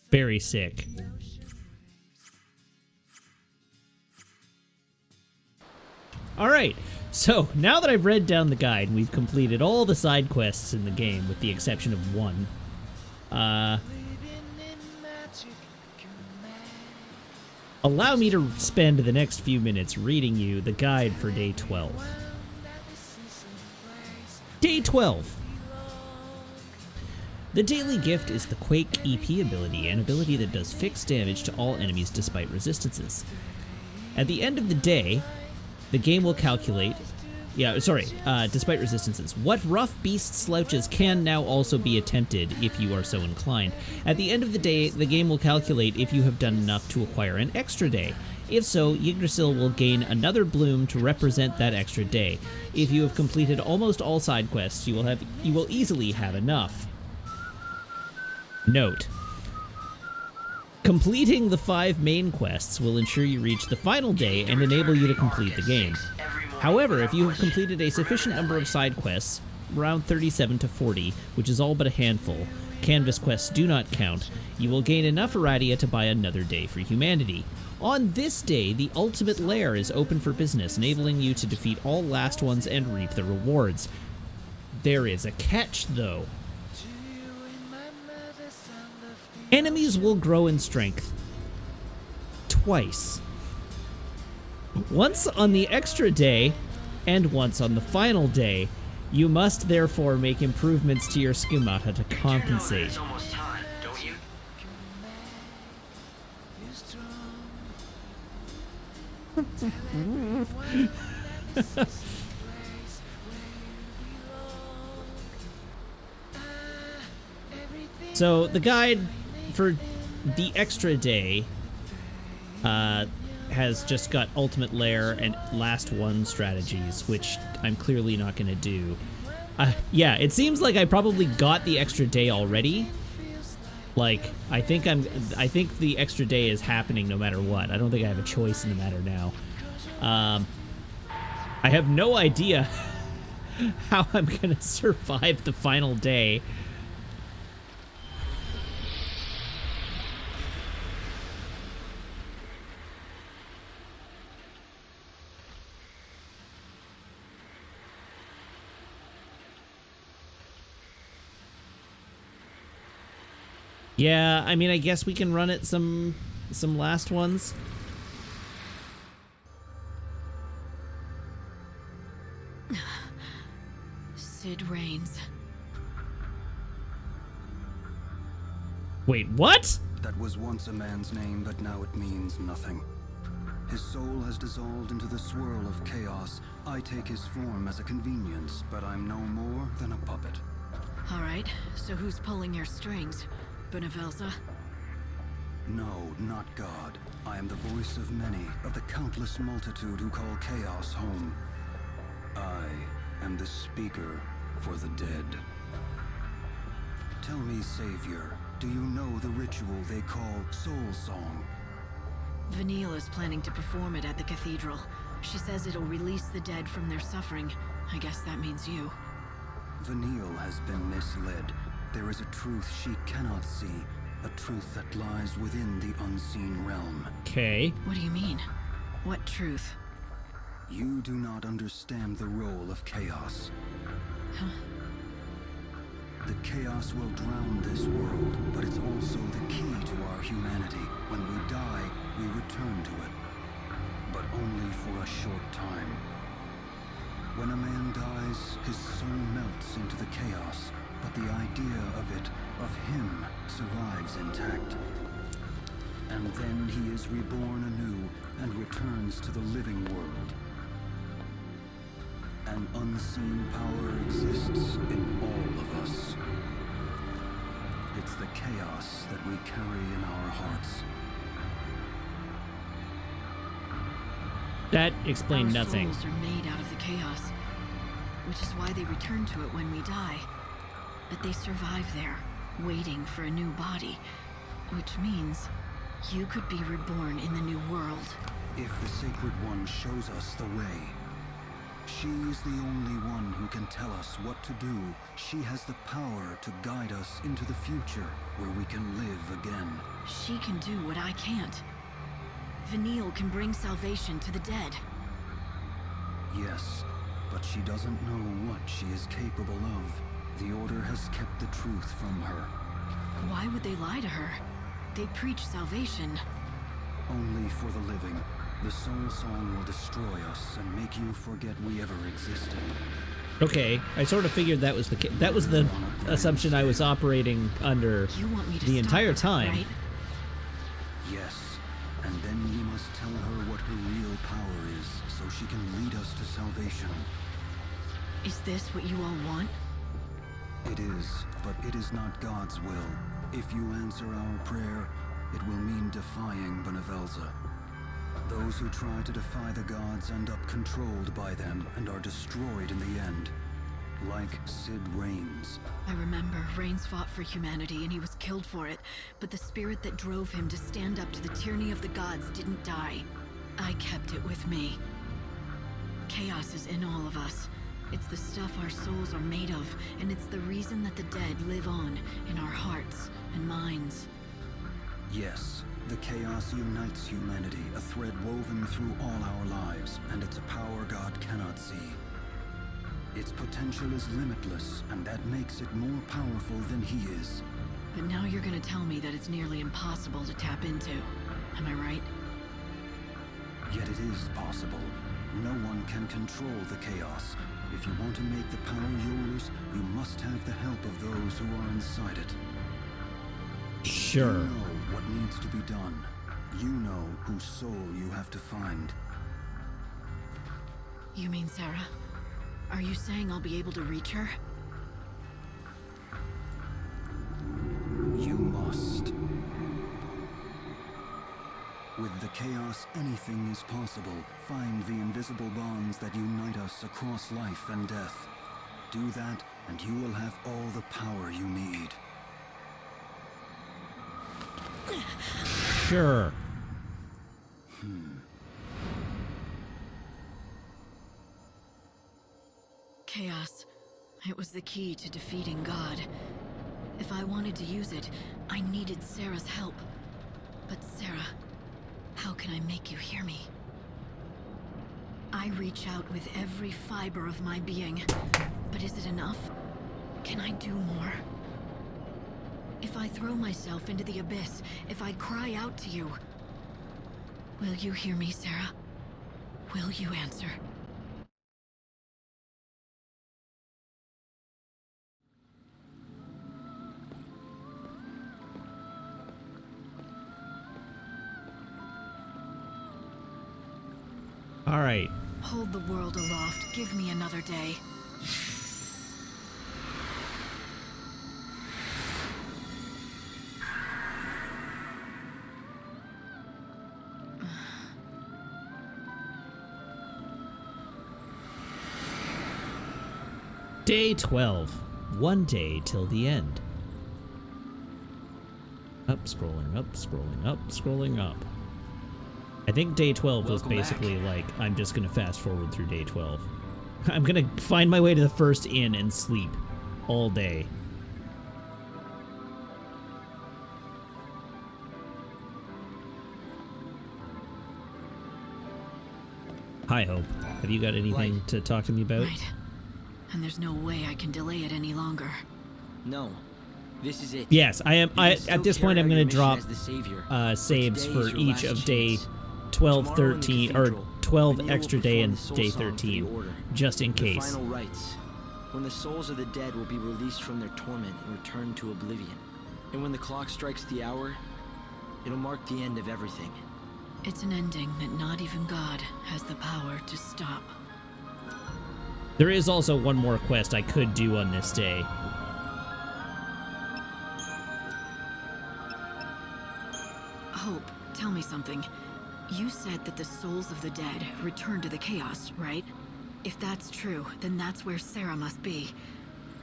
Very sick. All right, so now that I've read down the guide and we've completed all the side quests in the game with the exception of one, allow me to spend the next few minutes reading you the guide for Day 12. Day 12. The daily gift is the Quake EP ability, an ability that does fixed damage to all enemies despite resistances. At the end of the day, the game will calculate... despite resistances. What rough beast slouches can now also be attempted if you are so inclined. At the end of the day, the game will calculate if you have done enough to acquire an extra day. If so, Yggdrasil will gain another bloom to represent that extra day. If you have completed almost all side quests, you will easily have enough. Note: completing the 5 main quests will ensure you reach the final day and enable you to complete the game. However, if you have completed a sufficient number of side quests, around 37 to 40, which is all but a handful, canvas quests do not count, you will gain enough Aradia to buy another day for humanity. On this day, the ultimate lair is open for business, enabling you to defeat all last ones and reap the rewards. There is a catch, though. Enemies will grow in strength twice. Once on the extra day, and once on the final day. You must therefore make improvements to your schemata to compensate. It's almost time, don't you? So the guide for the extra day has just got ultimate lair and last one strategies, which I'm clearly not going to do. Yeah, it seems like I probably got the extra day already. Like, I think the extra day is happening no matter what. I don't think I have a choice in the matter now. I have no idea how I'm going to survive the final day. Yeah, I mean, I guess we can run it some last ones. Sid reigns. Wait, what? That was once a man's name, but now it means nothing. His soul has dissolved into the swirl of chaos. I take his form as a convenience, but I'm no more than a puppet. All right, so who's pulling your strings? Benevelza? No, not God. I am the voice of many, of the countless multitude who call chaos home. I am the speaker for the dead. Tell me, Savior, do you know the ritual they call Soul Song? Vanille is planning to perform it at the cathedral. She says it'll release the dead from their suffering. I guess that means you. Vanille has been misled. There is a truth she cannot see, a truth that lies within the unseen realm. Okay. What do you mean? What truth? You do not understand the role of chaos. Huh? The chaos will drown this world, but it's also the key to our humanity. When we die, we return to it. But only for a short time. When a man dies, his soul melts into the chaos, but the idea of it, of him, survives intact. And then he is reborn anew and returns to the living world. An unseen power exists in all of us. It's the chaos that we carry in our hearts. That explained Our nothing. souls are made out of the chaos, which is why they return to it when we die. But they survive there, waiting for a new body, which means you could be reborn in the new world. If the Sacred One shows us the way, she is the only one who can tell us what to do. She has the power to guide us into the future, where we can live again. She can do what I can't. Vanille can bring salvation to the dead. Yes, but she doesn't know what she is capable of. The Order has kept the truth from her. Why would they lie to her? They preach salvation. Only for the living. The Soul Song will destroy us and make you forget we ever existed. Okay, I sort of figured that was the assumption I was operating under the entire time. Right? Yes, and then you must tell her what her real power is, so she can lead us to salvation. Is this what you all want? It is, but it is not God's will. If you answer our prayer, it will mean defying Benevelza. Those who try to defy the gods end up controlled by them and are destroyed in the end. Like Sid Raines. I remember Raines fought for humanity and he was killed for it, but the spirit that drove him to stand up to the tyranny of the gods didn't die. I kept it with me. Chaos is in all of us. It's the stuff our souls are made of, and it's the reason that the dead live on in our hearts and minds. Yes, the chaos unites humanity, a thread woven through all our lives, and it's a power God cannot see. Its potential is limitless, and that makes it more powerful than he is. But now you're gonna tell me that it's nearly impossible to tap into. Am I right? Yet it is possible. No one can control the chaos. If you want to make the power yours, you must have the help of those who are inside it. Sure. You know what needs to be done. You know whose soul you have to find. You mean Sarah? Are you saying I'll be able to reach her? You must. With the chaos, anything is possible. Find the invisible bonds that unite us across life and death. Do that, and you will have all the power you need. Sure. Chaos. It was the key to defeating God. If I wanted to use it, I needed Sarah's help. But Sarah, how can I make you hear me? I reach out with every fiber of my being. But is it enough? Can I do more? If I throw myself into the abyss, if I cry out to you, will you hear me, Sarah? Will you answer? All right. Hold the world aloft. Give me another day. Day 12. One day till the end. Up, scrolling, up, scrolling, up, scrolling, up. I think day 12 was basically like, I'm just going to fast forward through day 12. I'm going to find my way to the first inn and sleep all day. Hi, Hope. Have you got anything to talk to me about? Right. And there's no way I can delay it any longer. No. This is it. Yes, I am. At this point, I'm going to drop saves for each of day 12, 13, or 12 extra day and day 13, just in case. Final rites. When the souls of the dead will be released from their torment and return to oblivion. And when the clock strikes the hour, it'll mark the end of everything. It's an ending that not even God has the power to stop. There is also one more quest I could do on this day. Hope, tell me something. You said that the souls of the dead return to the chaos, right? If that's true, then that's where Sarah must be.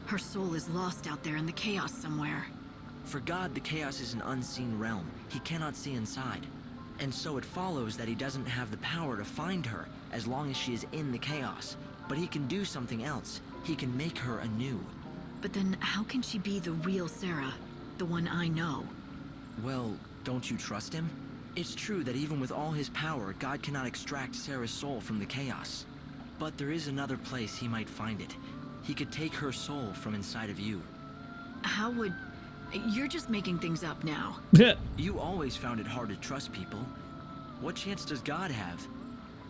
Her soul is lost out there in the chaos somewhere. For God, the chaos is an unseen realm. He cannot see inside. And so it follows that he doesn't have the power to find her as long as she is in the chaos. But he can do something else. He can make her anew. But then how can she be the real Sarah? The one I know? Well, don't you trust him? It's true that even with all his power, God cannot extract Sarah's soul from the chaos. But there is another place he might find it. He could take her soul from inside of you. How would... You're just making things up now. You always found it hard to trust people. What chance does God have?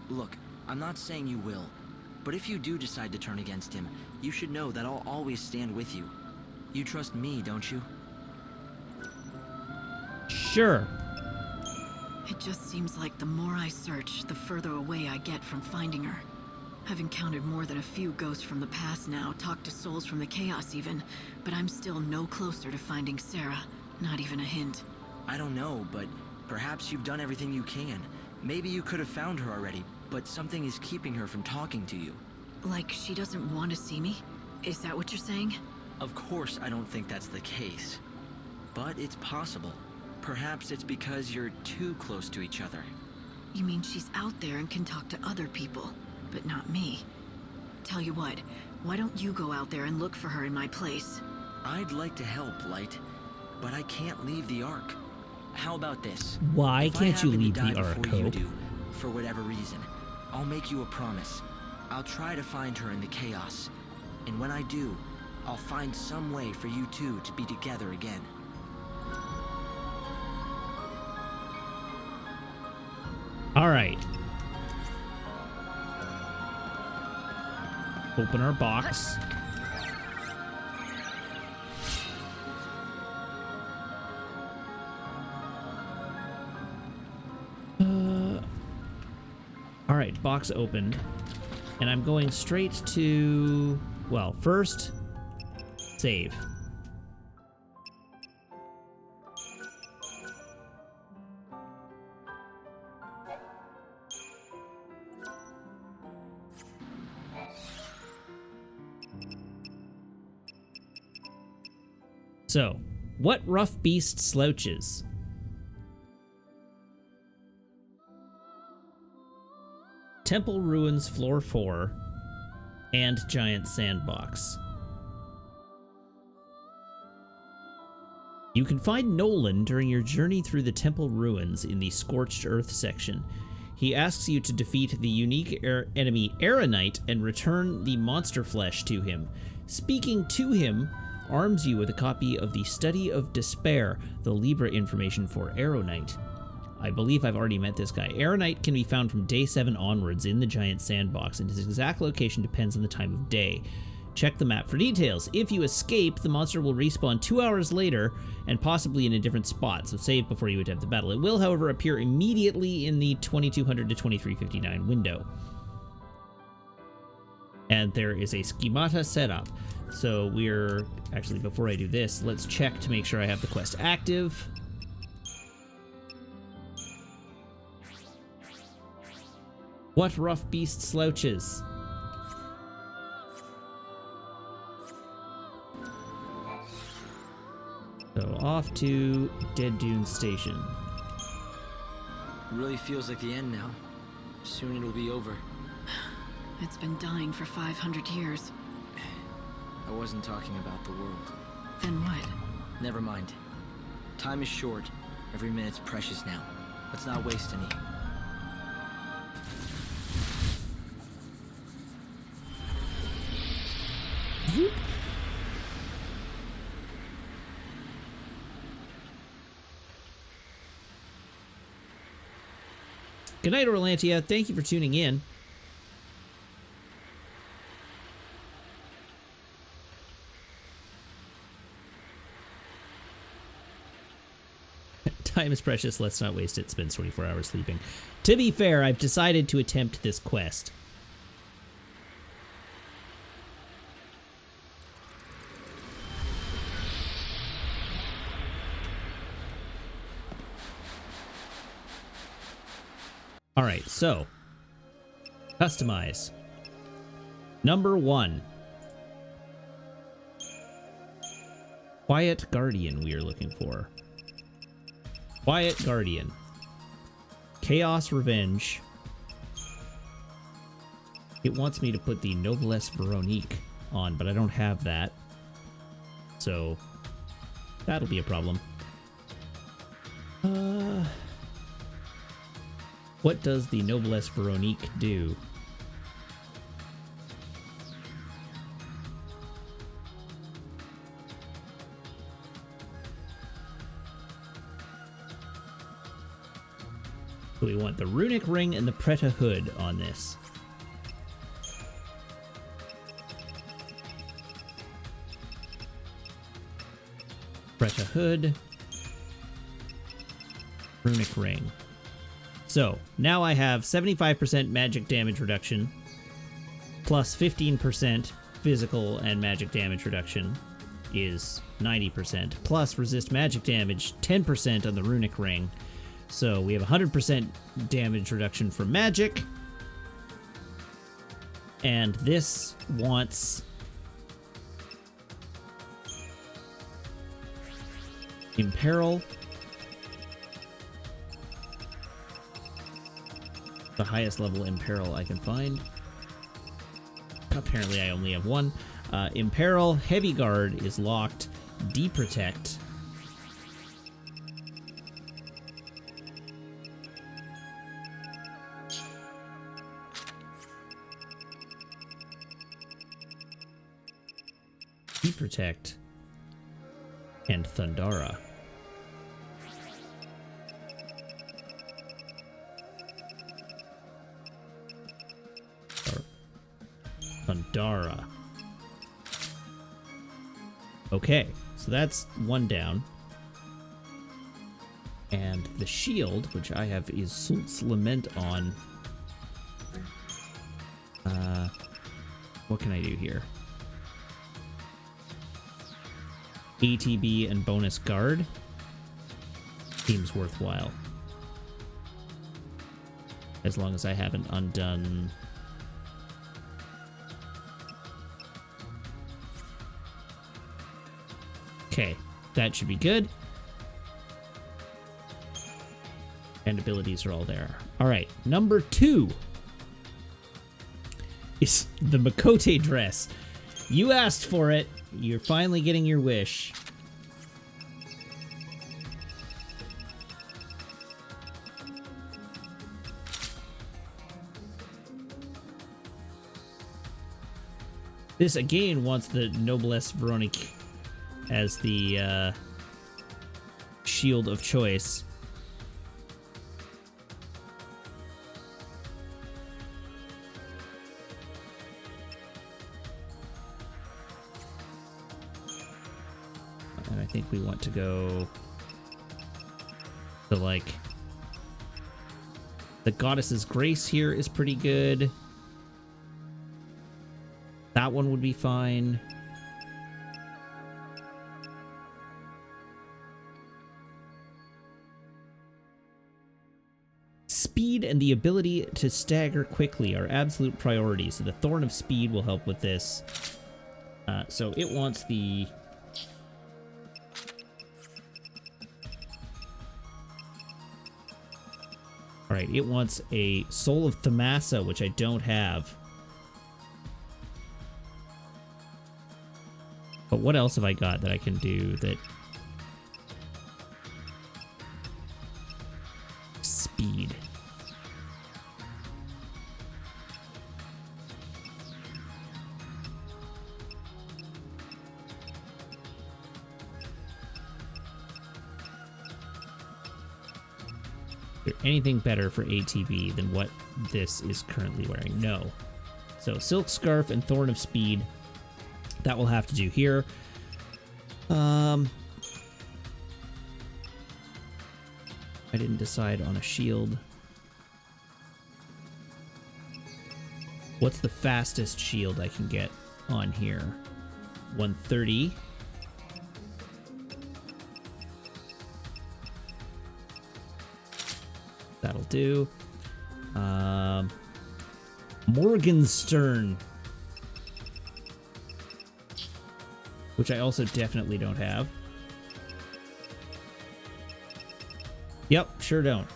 Look, I'm not saying you will. But if you do decide to turn against him, you should know that I'll always stand with you. You trust me, don't you? Sure. It just seems like the more I search, the further away I get from finding her. I've encountered more than a few ghosts from the past now, talked to souls from the chaos even, but I'm still no closer to finding Sarah. Not even a hint. I don't know, but perhaps you've done everything you can. Maybe you could have found her already, but something is keeping her from talking to you. Like she doesn't want to see me? Is that what you're saying? Of course I don't think that's the case. But it's possible. Perhaps it's because you're too close to each other. You mean she's out there and can talk to other people, but not me? Tell you what, why don't you go out there and look for her in my place? I'd like to help, Light, but I can't leave the Ark. How about this? Why can't you leave the Ark, before you Hope? do, for whatever reason, I'll make you a promise. I'll try to find her in the chaos. And when I do, I'll find some way for you two to be together again. All right. Open our box. All right, box opened. And I'm going straight to, well, first, save. So, what rough beast slouches? Temple Ruins Floor 4 and Giant Sandbox. You can find Nolan during your journey through the Temple Ruins in the Scorched Earth section. He asks you to defeat the unique enemy Aeronite and return the monster flesh to him. Speaking to him arms you with a copy of the Study of Despair, the Libra information for Aeronite. I believe I've already met this guy. Aeronite can be found from day 7 onwards in the Giant Sandbox, and his exact location depends on the time of day. Check the map for details. If you escape, the monster will respawn 2 hours later and possibly in a different spot, so save before you attempt the battle. It will, however, appear immediately in the 2200 to 2359 window. And there is a schemata setup. So we're... Actually, before I do this, let's check to make sure I have the quest active. What rough beast slouches? So off to Dead Dune Station. It really feels like the end now. Soon it'll be over. It's been dying for 500 years. I wasn't talking about the world. Then what? Never mind. Time is short. Every minute's precious now. Let's not waste any. Good night, Orlantia. Thank you for tuning in. Time is precious. Let's not waste it. Spends 24 hours sleeping. To be fair, I've decided to attempt this quest. All right, so customize. Number 1. Quiet Guardian we are looking for. Quiet Guardian. Chaos Revenge. It wants me to put the Noblesse Veronique on, but I don't have that. So that'll be a problem. What does the Noblesse Veronique do? So we want the Runic Ring and the Preta Hood on this. Preta Hood. Runic Ring. So, now I have 75% magic damage reduction, plus 15% physical and magic damage reduction is 90%, plus resist magic damage 10% on the Runic Ring. So we have 100% damage reduction from magic, and this wants Imperil. The highest level Imperil I can find. Apparently I only have one. Imperil, Heavy Guard is locked. Deprotect. Deprotect. And Thundara. Thundara. Okay, so that's one down. And the shield, which I have Isult's Lament on. What can I do here? ATB and bonus guard. Seems worthwhile. As long as I haven't undone... Okay, that should be good. And abilities are all there. Alright, number 2 is the Makote dress. You asked for it. You're finally getting your wish. This again wants the Noblesse Veronique as the shield of choice. think we want to go to, like... The Goddess's Grace here is pretty good. That one would be fine. Speed and the ability to stagger quickly are absolute priorities, so the Thorn of Speed will help with this. So it wants the... Alright, it wants a Soul of Thamasa, which I don't have. But what else have I got that I can do that... Speed. Is there anything better for ATB than what this is currently wearing? No. So Silk Scarf and Thorn of Speed. That will have to do here. I didn't decide on a shield. What's the fastest shield I can get on here? 130. That'll do. Morgenstern, which I also definitely don't have. Yep, sure don't.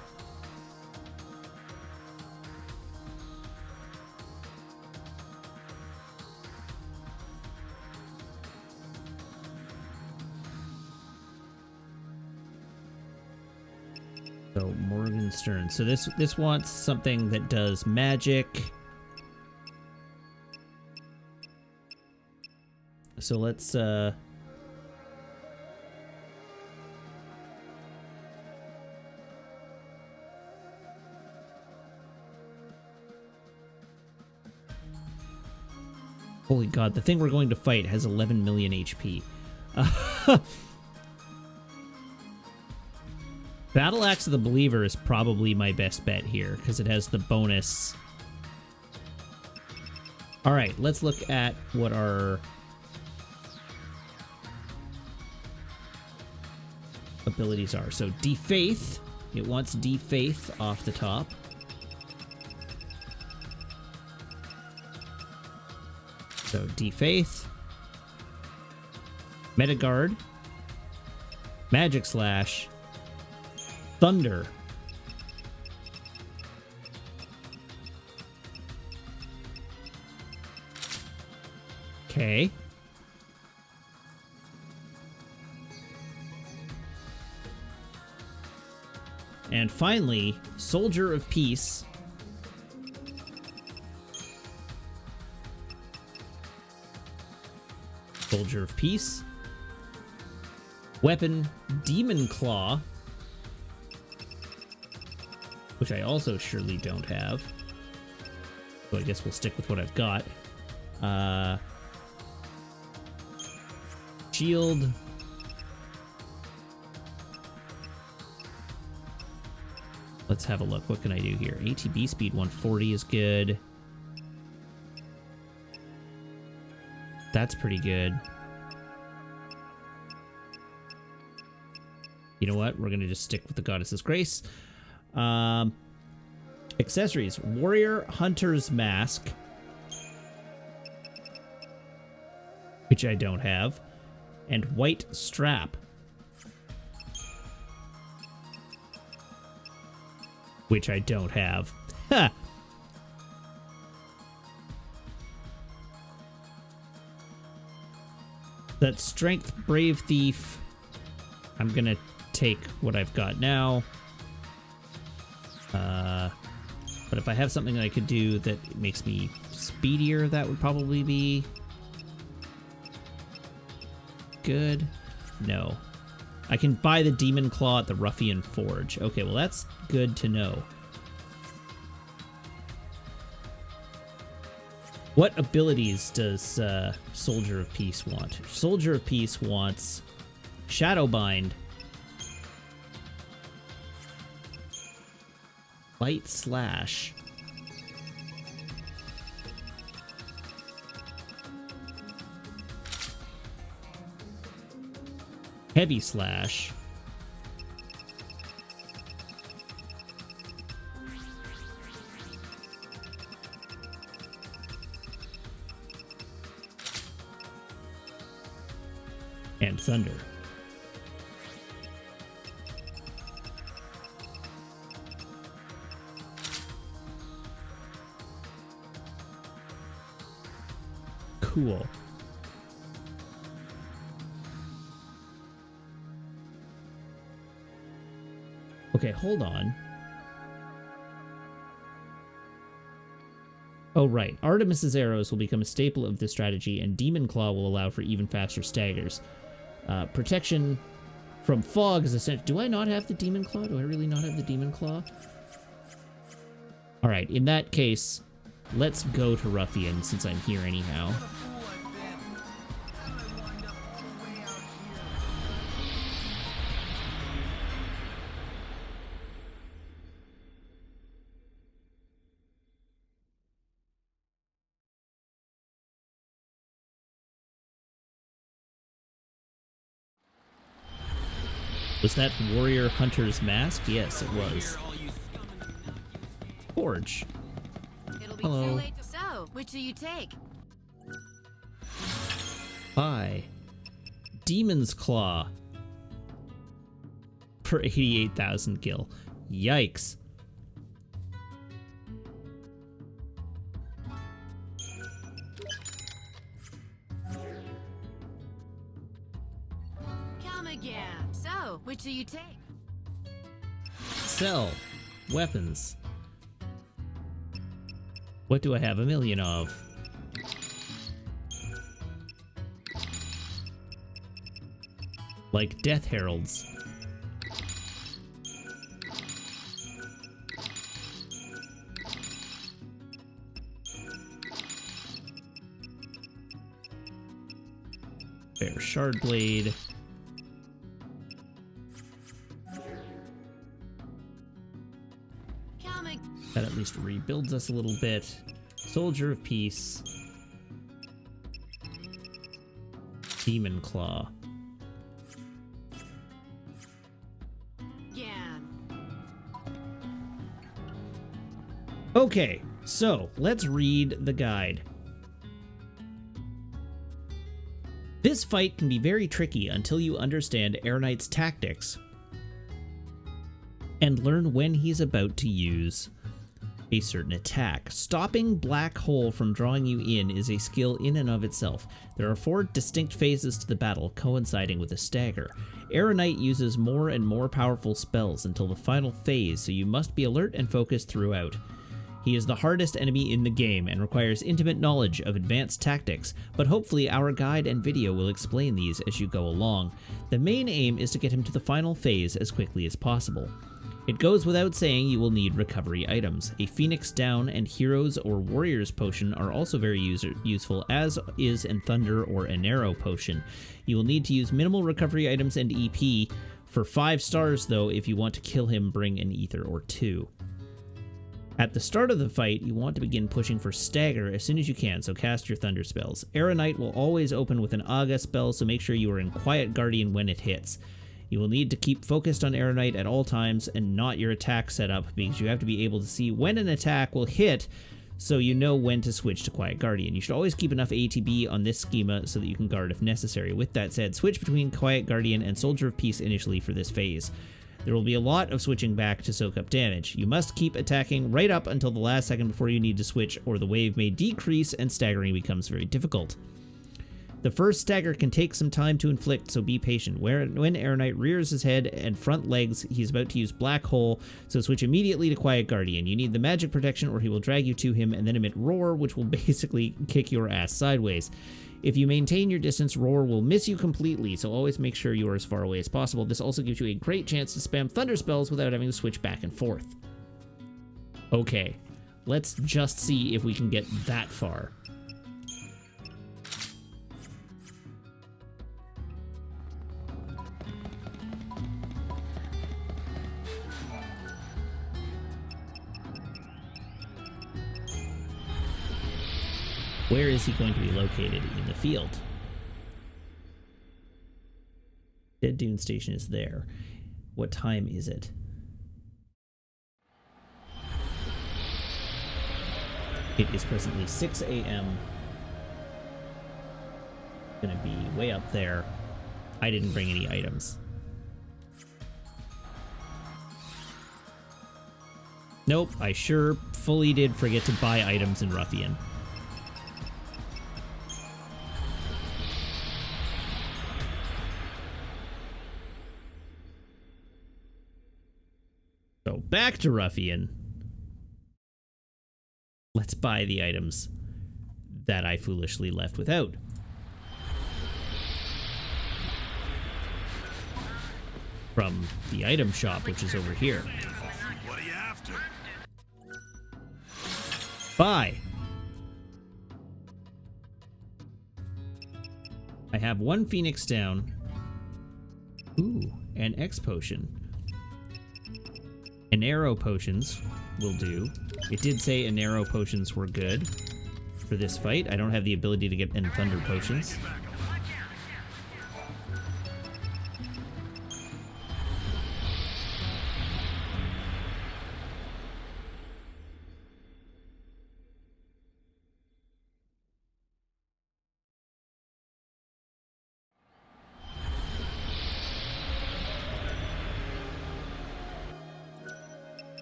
So Morgenstern. So this wants something that does magic. So let's holy god, the thing we're going to fight has 11 million HP. Battle Axe of the Believer is probably my best bet here, because it has the bonus. Alright, let's look at what our abilities are. So, Defaith. It wants Defaith off the top. So, Defaith. Metaguard. Magic Slash. Thunder. Okay. And finally, Soldier of Peace. Soldier of Peace. Weapon, Demon Claw. Which I also surely don't have. So I guess we'll stick with what I've got. Shield. Let's have a look. What can I do here? ATB speed 140 is good. That's pretty good. You know what? We're going to just stick with the Goddess's Grace. Accessories. Warrior Hunter's Mask. Which I don't have. And White Strap. Which I don't have. Ha! That Strength Brave Thief. I'm gonna take what I've got now. But if I have something that I could do that makes me speedier, that would probably be good. No. I can buy the Demon Claw at the Ruffian Forge. Okay, well that's good to know. What abilities does Soldier of Peace want? Soldier of Peace wants Shadowbind. Light Slash. Heavy Slash. And Thunder. Cool. Okay, hold on. Oh, right. Artemis's arrows will become a staple of this strategy, and Demon Claw will allow for even faster staggers. Protection from fog is essential. Do I not have the Demon Claw? Do I really not have the Demon Claw? Alright, in that case, let's go to Ruffian, since I'm here anyhow. Was that Warrior Hunter's mask? Yes, it was. Forge. It'll be Hello. too late. So, which do you take? Hi. Demon's Claw. For 88,000 gil. Yikes. Come again. So, which do you take? Sell. Weapons. What do I have 1,000,000 of? Like Death Heralds. Fair Shard Blade. That at least rebuilds us a little bit. Soldier of Peace. Demon Claw. Yeah. Okay, so let's read the guide. This fight can be very tricky until you understand Air Knight's tactics and learn when he's about to use a certain attack. Stopping Black Hole from drawing you in is a skill in and of itself. There are 4 distinct phases to the battle, coinciding with a stagger. Air Knight uses more and more powerful spells until the final phase, so you must be alert and focused throughout. He is the hardest enemy in the game and requires intimate knowledge of advanced tactics, but hopefully our guide and video will explain these as you go along. The main aim is to get him to the final phase as quickly as possible. It goes without saying you will need recovery items. A Phoenix Down and Heroes or Warriors Potion are also very useful, as is an Thunder or an Arrow Potion. You will need to use minimal recovery items and EP. For 5 stars, though, if you want to kill him, bring an Ether or 2. At the start of the fight, you want to begin pushing for Stagger as soon as you can, so cast your Thunder spells. Air Knight will always open with an Aga spell, so make sure you are in Quiet Guardian when it hits. You will need to keep focused on Air Knight at all times and not your attack setup, because you have to be able to see when an attack will hit so you know when to switch to Quiet Guardian. You should always keep enough ATB on this schema so that you can guard if necessary. With that said, switch between Quiet Guardian and Soldier of Peace initially for this phase. There will be a lot of switching back to soak up damage. You must keep attacking right up until the last second before you need to switch, or the wave may decrease and staggering becomes very difficult. The first stagger can take some time to inflict, so be patient. When Air Knight rears his head and front legs, he's about to use Black Hole, so switch immediately to Quiet Guardian. You need the magic protection or he will drag you to him and then emit Roar, which will basically kick your ass sideways. If you maintain your distance, Roar will miss you completely, so always make sure you are as far away as possible. This also gives you a great chance to spam Thunder spells without having to switch back and forth. Okay, let's just see if we can get that far. Where is he going to be located? In the field. Dead Dune Station is there. What time is it? It is presently 6 a.m. Gonna be way up there. I didn't bring any items. Nope, I sure fully did forget to buy items in Ruffian. So back to Ruffian. Let's buy the items that I foolishly left without. From the item shop, which is over here. What are you after? Buy. I have one Phoenix down. Ooh, an X potion. An arrow potions will do. It did say an arrow potions were good for this fight. I don't have the ability to get an thunder potions.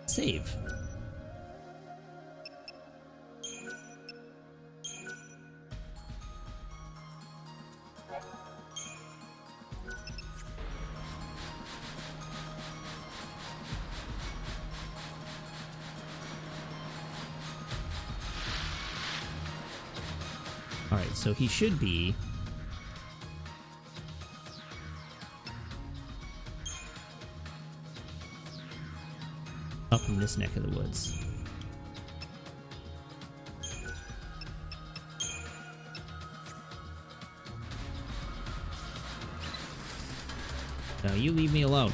Save. All right, so he should be up in this neck of the woods. Now you leave me alone.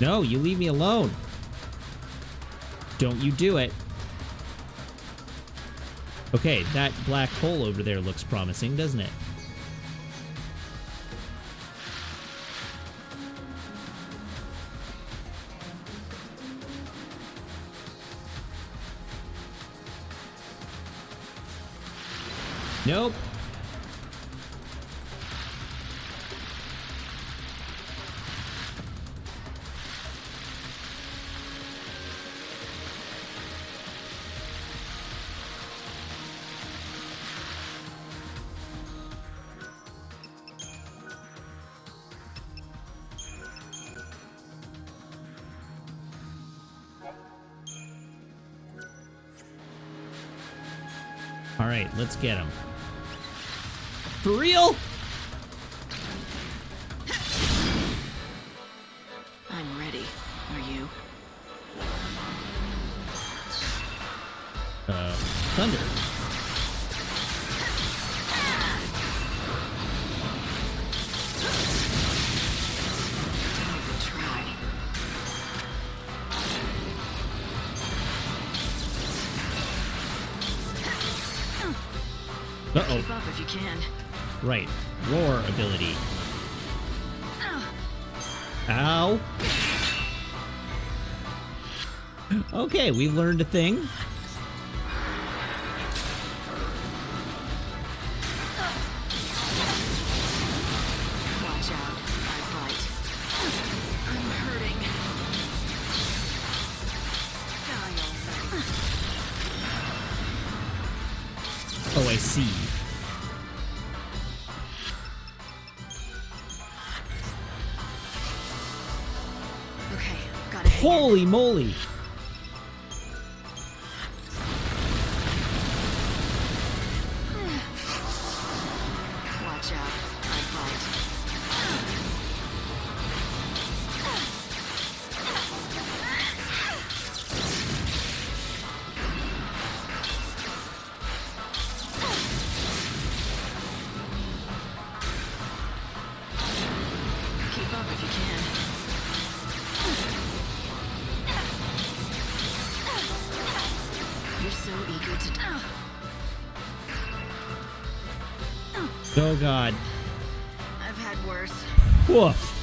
No, you leave me alone. Don't you do it. Okay, that black hole over there looks promising, doesn't it? Nope. All right, let's get him. For real? I'm ready. Are you? Thunder. Don't even try. Uh-oh. Keep up if you can. Right. Roar ability. Ow. Okay, we learned a thing. Watch out. I bite. I'm hurting. Die already. Oh, I see. Okay, gotta hang in. Holy moly! Watch out. I bite. Keep up if you can. eager to... Oh god. I've had worse. Woof.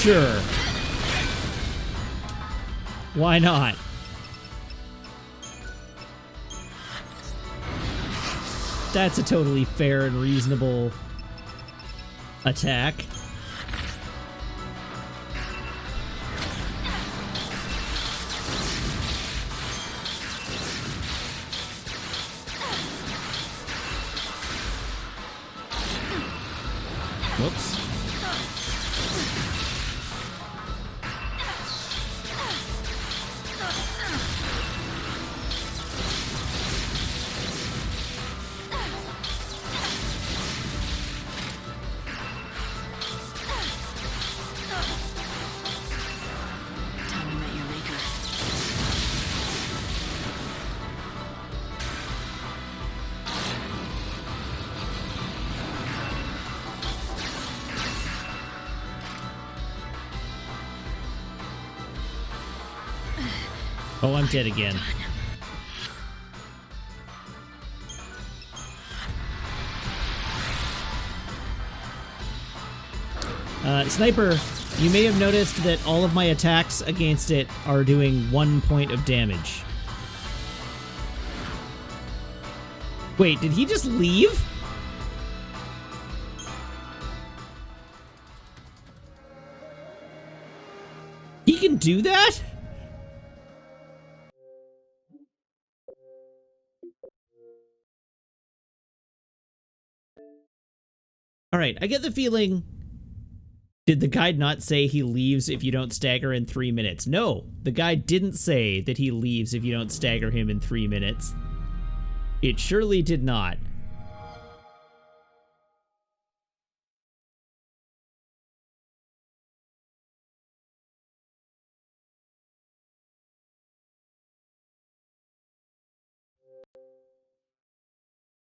Sure. Why not? That's a totally fair and reasonable attack. Whoops. Oh, I'm dead again. Sniper, you may have noticed that all of my attacks against it are doing 1 point of damage. Wait, did he just leave? He can do that? All right, I get the feeling... Did the guide not say he leaves if you don't stagger in 3 minutes? No, the guide didn't say that he leaves if you don't stagger him in 3 minutes. It surely did not.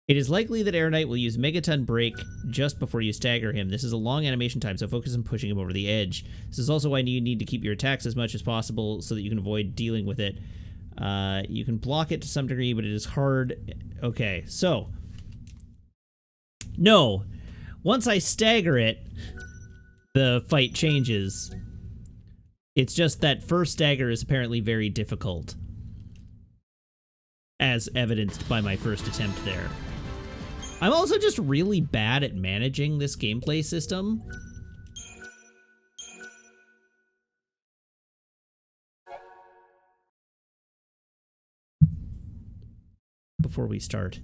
It is likely that Air Knight will use Megaton Break just before you stagger him. This is a long animation time, so focus on pushing him over the edge. This is also why you need to keep your attacks as much as possible so that you can avoid dealing with it. You can block it to some degree, but it is hard. Okay, so. No. Once I stagger it, the fight changes. It's just that first stagger is apparently very difficult, as evidenced by my first attempt there. I'm also just really bad at managing this gameplay system. Before we start,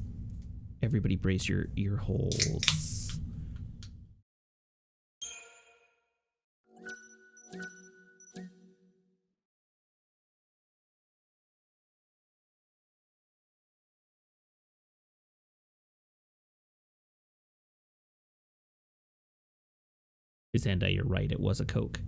everybody brace your ear holes. Zandai, you're right, it was a Coke.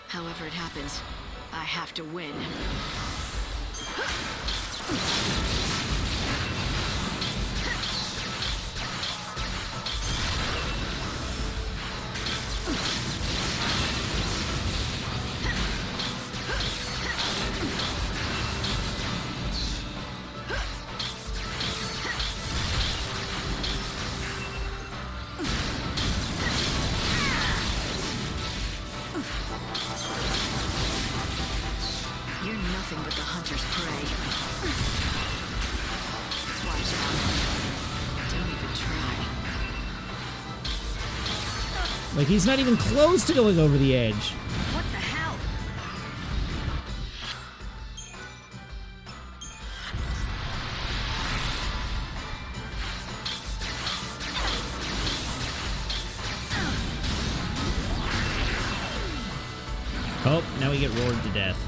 However it happens, I have to win. Like, he's not even close to going over the edge. What the hell? Oh, now we get roared to death.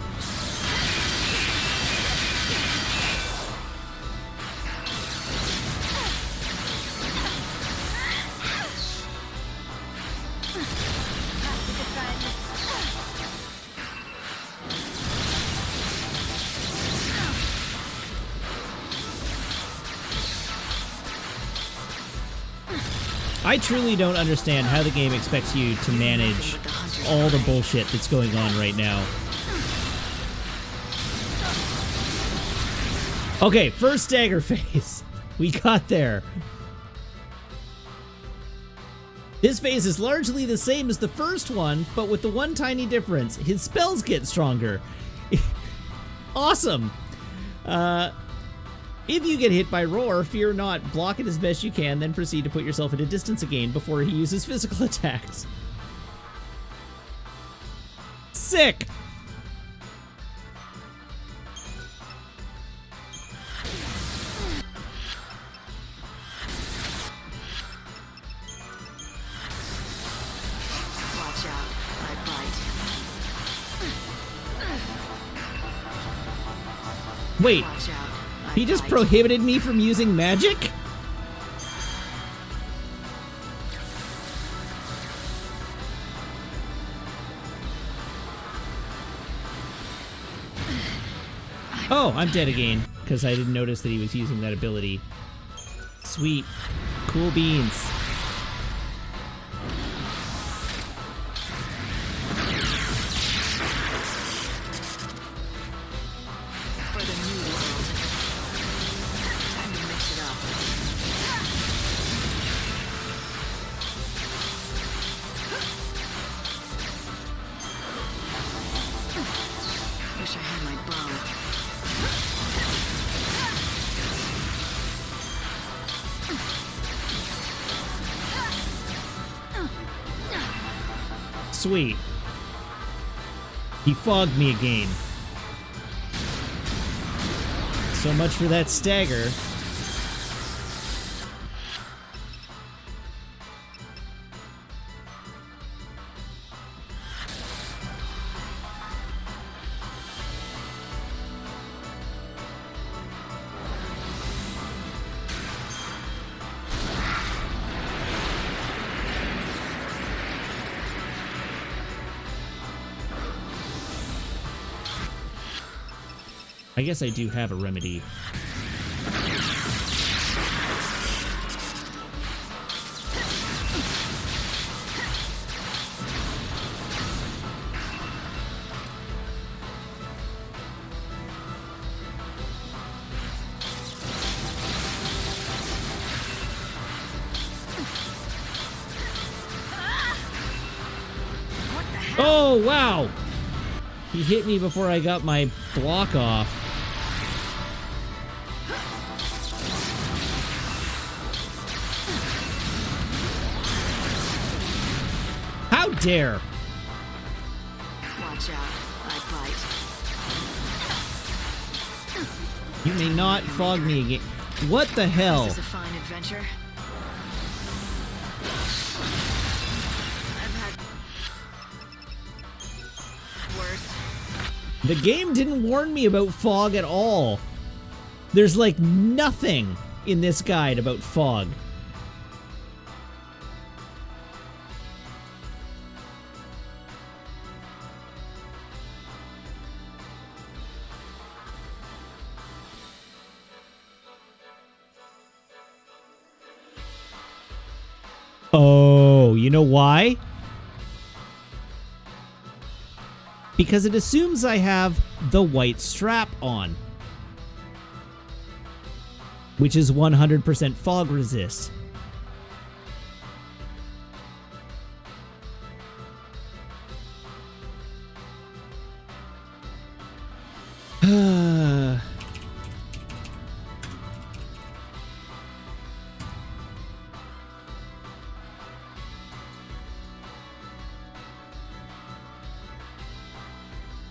I truly don't understand how the game expects you to manage all the bullshit that's going on right now. Okay, first stagger phase. We got there. This phase is largely the same as the first one, but with the one tiny difference. His spells get stronger. Awesome. If you get hit by Roar, fear not. Block it as best you can, then proceed to put yourself at a distance again before he uses physical attacks. Sick! Watch out, I bite. Wait, Watch out. he just prohibited me from using magic? Oh, I'm dead again, because I didn't notice that he was using that ability. Sweet. Cool beans. For the new world. Time to mix it up. Wish I had my bow. Sweet. He fogged me again. So much for that stagger. I guess I do have a remedy. Oh, wow! He hit me before I got my block off. How dare! Watch out, I bite. You may not fog me again. What the hell? This is a fine adventure. I've had worse. The game didn't warn me about fog at all. There's like nothing in this guide about fog. Oh, you know why? Because it assumes I have the white strap on, which is 100% fog resist.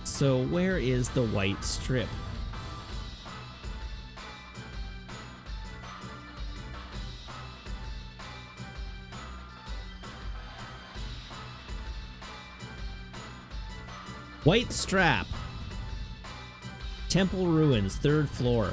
So where is the white strip? White Strap. Temple Ruins, 3rd floor.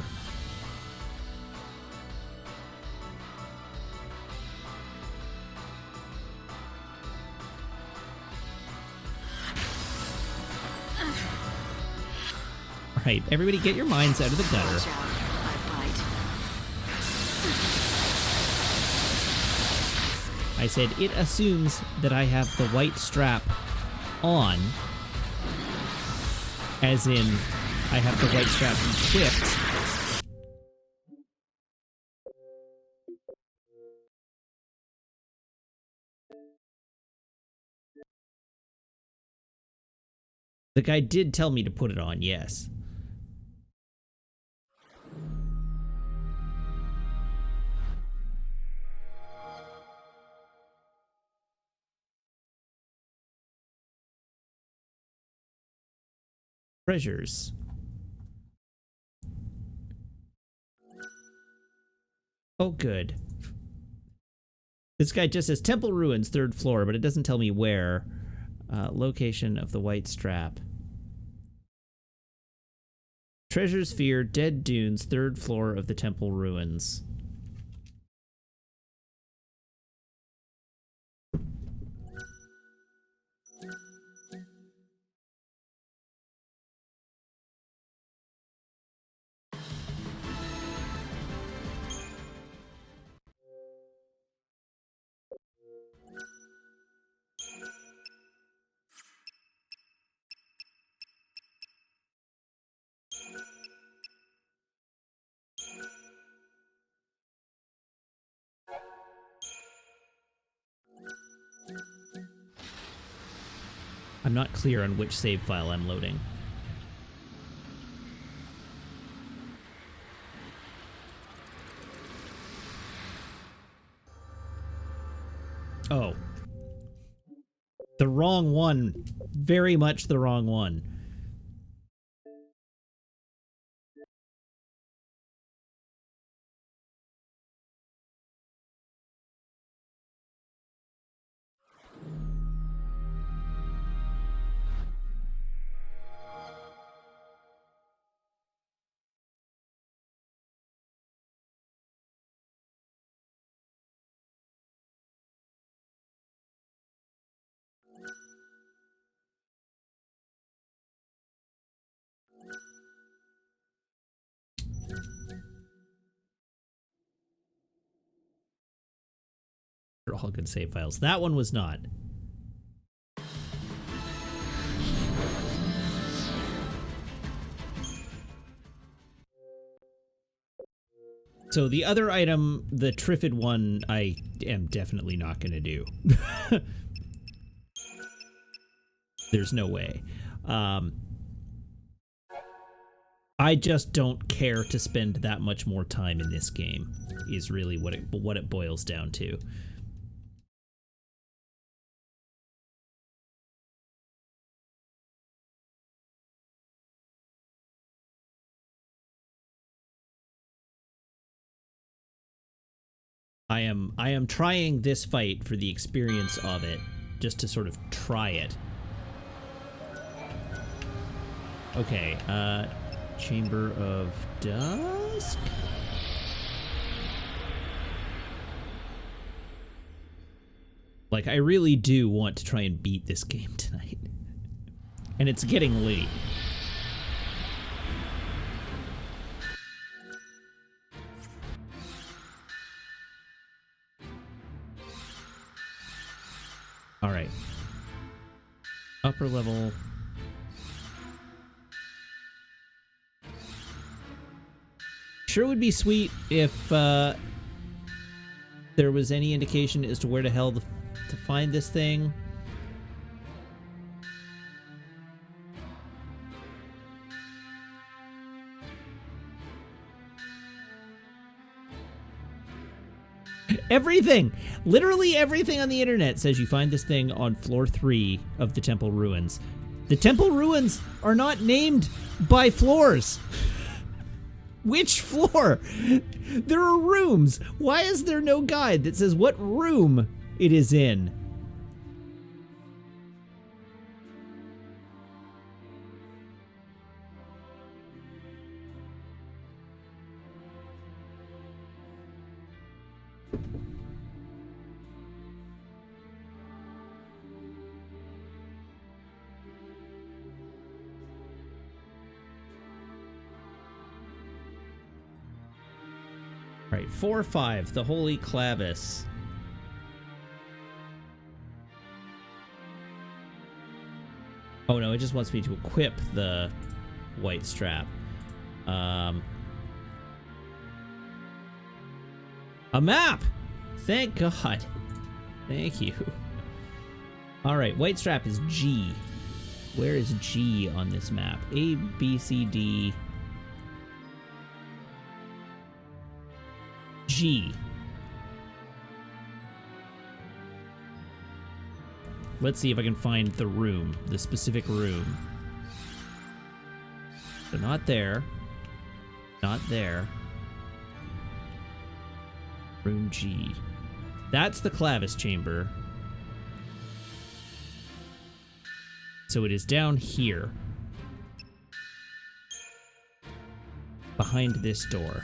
Right, everybody get your minds out of the gutter. I said it assumes that I have the white strap on, as in I have the white strap equipped. The guy did tell me to put it on, yes. Treasures. Oh, good. This guy just says Temple Ruins, 3rd floor, but it doesn't tell me where. Location of the white strap. Treasure Sphere, Dead Dunes, 3rd floor of the Temple Ruins. I'm not clear on which save file I'm loading. Oh. The wrong one. Very much the wrong one. They're all good save files. That one was not. So the other item, the Triffid one, I am definitely not going to do. There's no way. I just don't care to spend that much more time in this game, is really what it boils down to. I am trying this fight for the experience of it, just to sort of try it. Okay, Chamber of Dusk? Like, I really do want to try and beat this game tonight. And it's getting late. Alright. Upper level. Sure would be sweet if there was any indication as to where the hell to find this thing. Everything! Literally everything on the internet says you find this thing on floor 3 of the Temple Ruins. The Temple Ruins are not named by floors. Which floor? There are rooms. Why is there no guide that says what room it is in? Right, 4-5, the Holy Clavis. Oh no, it just wants me to equip the white strap. A map! Thank God. Thank you. Alright, white strap is G. Where is G on this map? A, B, C, D... G. Let's see if I can find the room, the specific room. So not there. Not there. Room G. That's the Clavis chamber. So it is down here. Behind this door.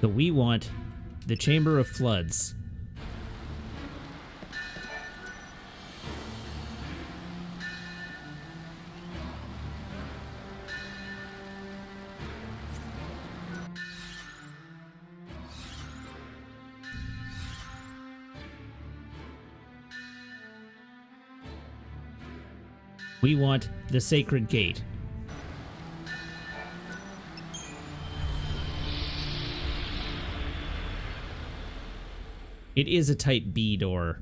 So we want the Chamber of Floods. We want the Sacred Gate. It is a type B door.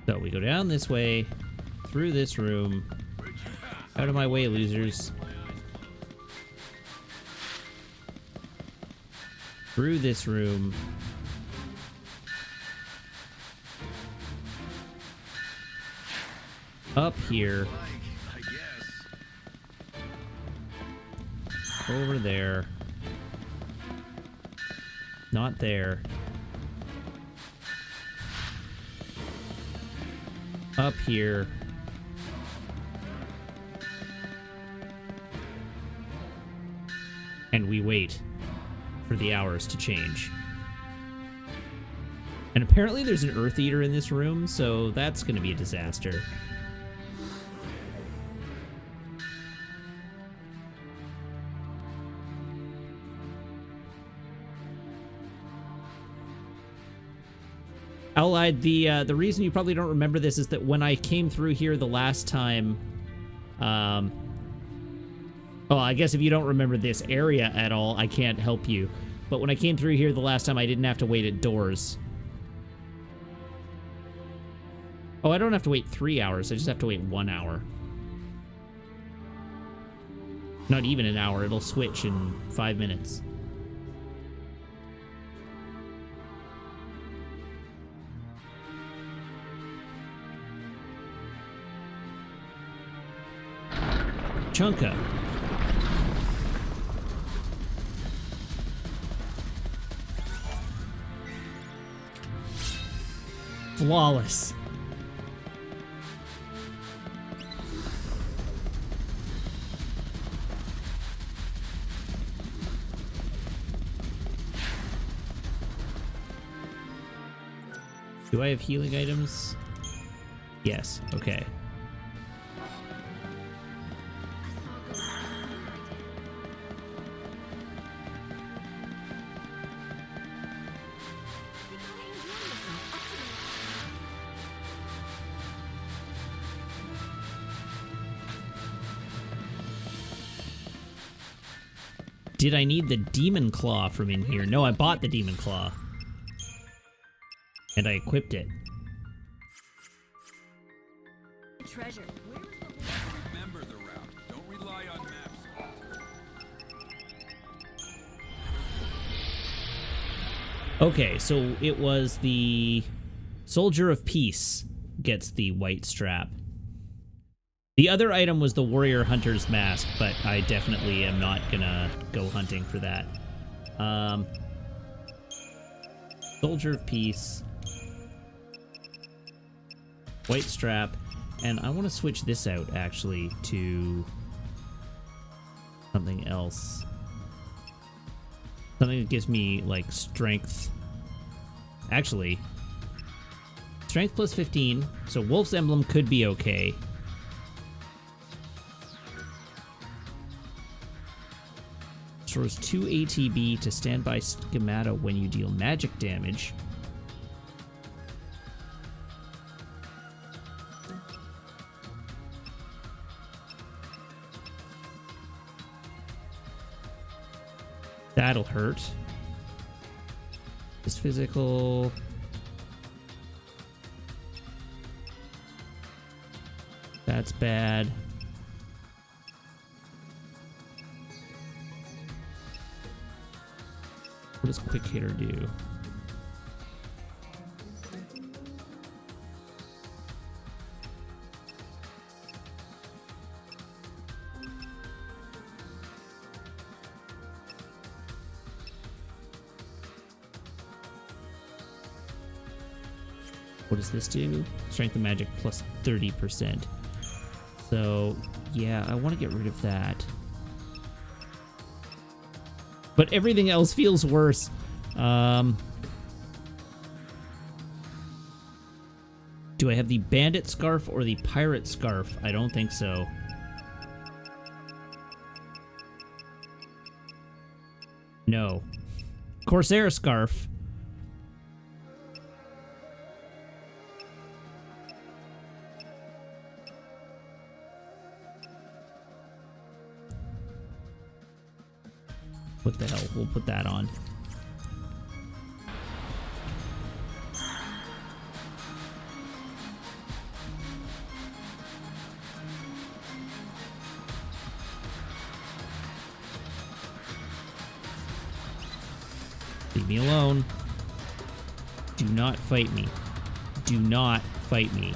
So we go down this way, through this room. Out of my way, losers. Through this room. Up here. Over there. Not there. Up here. And we wait for the hours to change. And apparently there's an Earth Eater in this room, so that's going to be a disaster. Allied, the reason you probably don't remember this is that when I came through here the last time, well, I guess if you don't remember this area at all, I can't help you. But when I came through here the last time, I didn't have to wait at doors. Oh, I don't have to wait 3 hours. I just have to wait 1 hour. Not even an hour. It'll switch in 5 minutes. Chunka. Flawless. Do I have healing items? Yes, okay. Did I need the Demon Claw from in here? No, I bought the Demon Claw. And I equipped it. Treasure. Remember the route. Don't rely on maps. Okay, so it was the Soldier of Peace gets the white strap. The other item was the Warrior Hunter's Mask, but I definitely am not gonna go hunting for that. Soldier of Peace. White strap. And I want to switch this out, actually, to something else. Something that gives me, like, strength. Actually, strength plus 15, so Wolf's Emblem could be okay. Restores 2 ATB to standby schemata when you deal magic damage. That'll hurt. Just physical. That's bad. What does Quick Hitter do? What does this do? Strength of magic plus 30%. So, yeah, I want to get rid of that. But everything else feels worse. Do I have the bandit scarf or the pirate scarf? I don't think so. No. Corsair scarf. What the hell? We'll put that on. Leave me alone. Do not fight me. Do not fight me.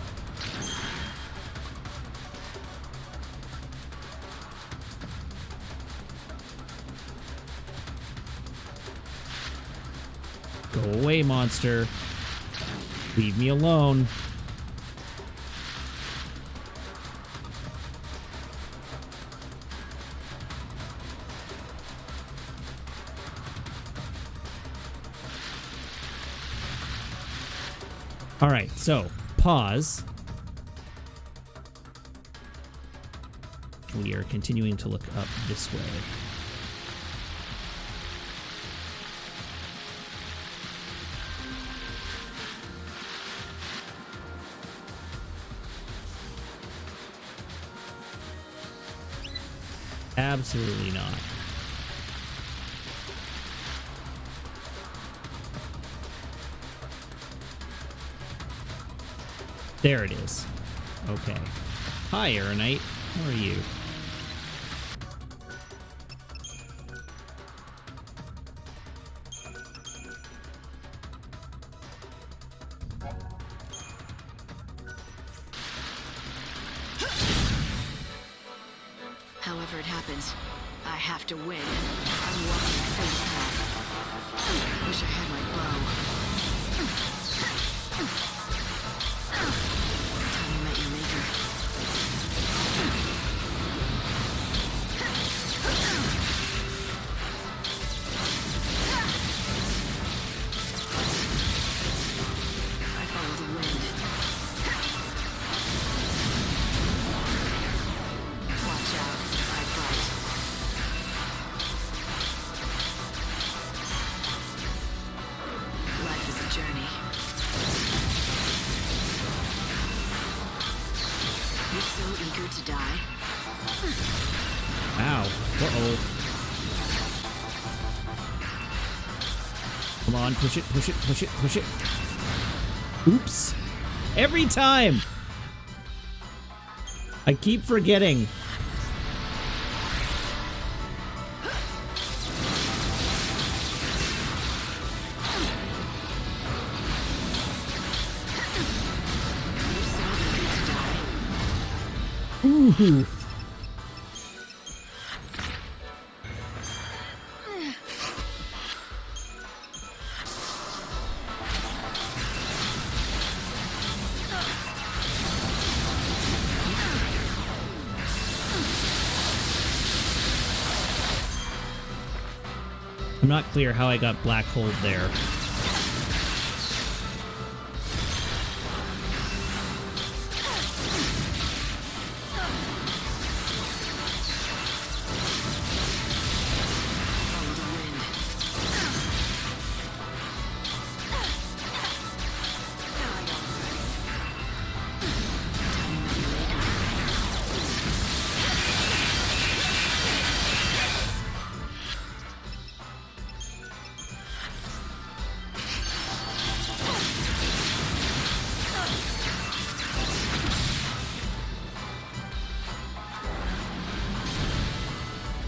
Go away, monster. Leave me alone. All right, so pause. We are continuing to look up this way. Absolutely not. There it is. Okay. Hi, Aeronite. How are you? However it happens, I have to win. I'm walking fate's path. Wish I had my bow. Time you met your maker. I follow the wind. Watch out, I bite. Life is a journey. You're so eager to die. Ow. Uh-oh. Come on, push it, push it, push it, push it. Oops. Every time! I keep forgetting. Ooh. I'm not clear how I got black hole there.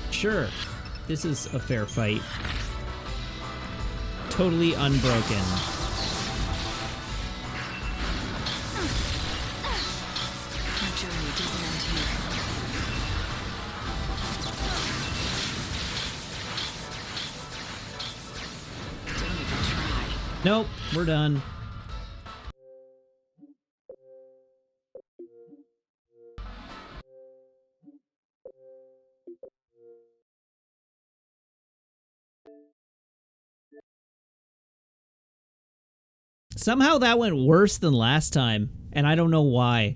Sure, this is a fair fight. Totally unbroken. My journey doesn't end here. Don't even try. Nope, we're done. Somehow that went worse than last time, and I don't know why.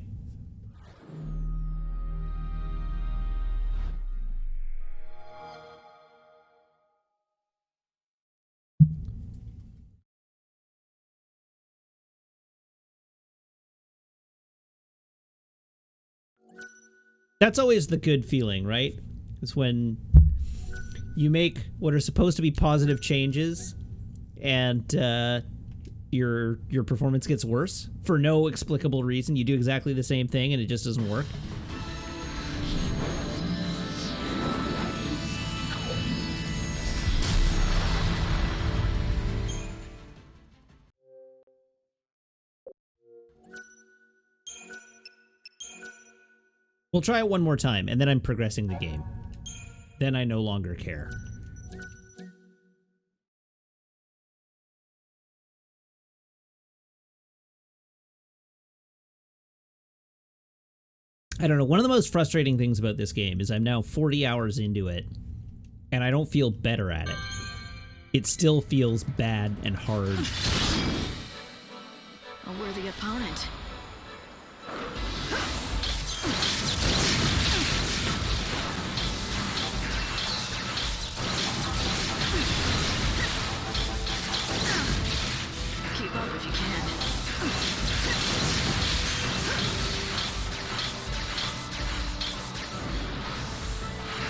That's always the good feeling, right? It's when you make what are supposed to be positive changes and your performance gets worse for no explicable reason. You do exactly the same thing and it just doesn't work. We'll try it one more time, and then I'm progressing the game. Then I no longer care. I don't know, one of the most frustrating things about this game is I'm now 40 hours into it, and I don't feel better at it. It still feels bad and hard. A worthy opponent. Keep up if you can.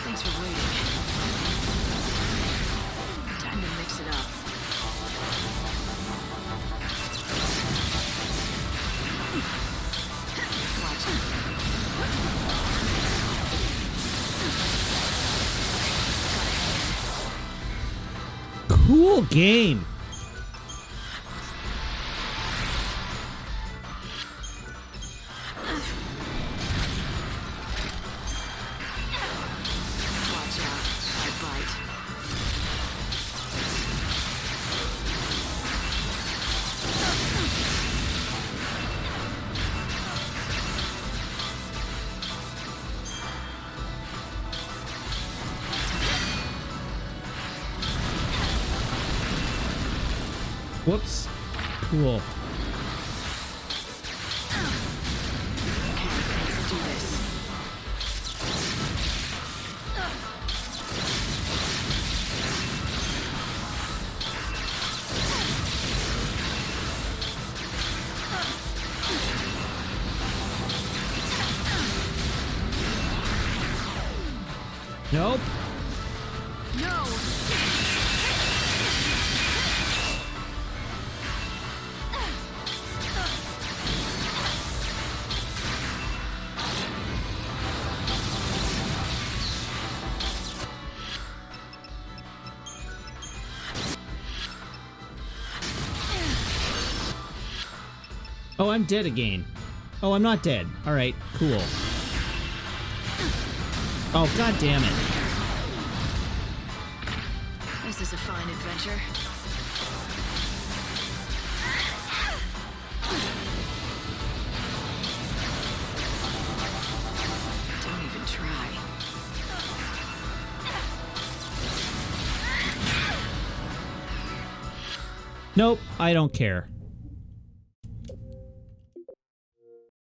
Thanks for waiting. Time to mix it up. Watch it. Cool game. Whoops. Cool. Let's do this. Nope. No. Oh, I'm dead again. Oh, I'm not dead. All right, cool. Oh, god damn it. This is a fine adventure. Don't even try. Nope, I don't care.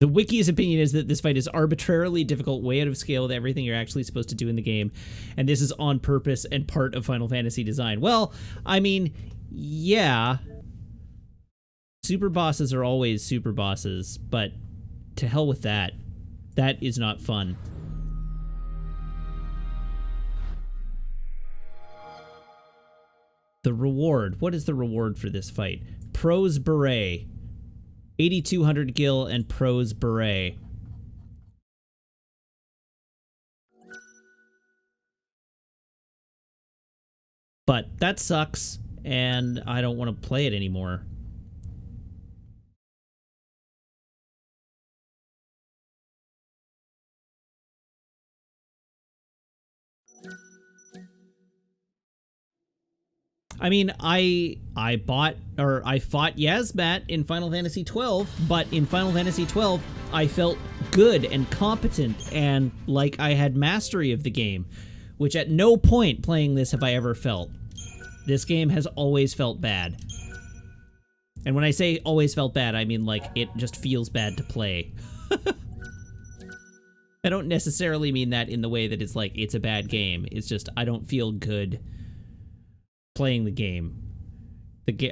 The wiki's opinion is that this fight is arbitrarily difficult, way out of scale with everything you're actually supposed to do in the game, and this is on purpose and part of Final Fantasy design. Well, I mean, yeah. Super bosses are always super bosses, but to hell with that. That is not fun. The reward. What is the reward for this fight? Pro's Beret. 8,200 gil and Pro's Beret. But that sucks, and I don't want to play it anymore. I mean, I fought Yazmat in Final Fantasy XII, but in Final Fantasy XII, I felt good and competent and like I had mastery of the game, which at no point playing this have I ever felt. This game has always felt bad. And when I say always felt bad, I mean like it just feels bad to play. I don't necessarily mean that in the way that it's like it's a bad game. It's just I don't feel good playing the game.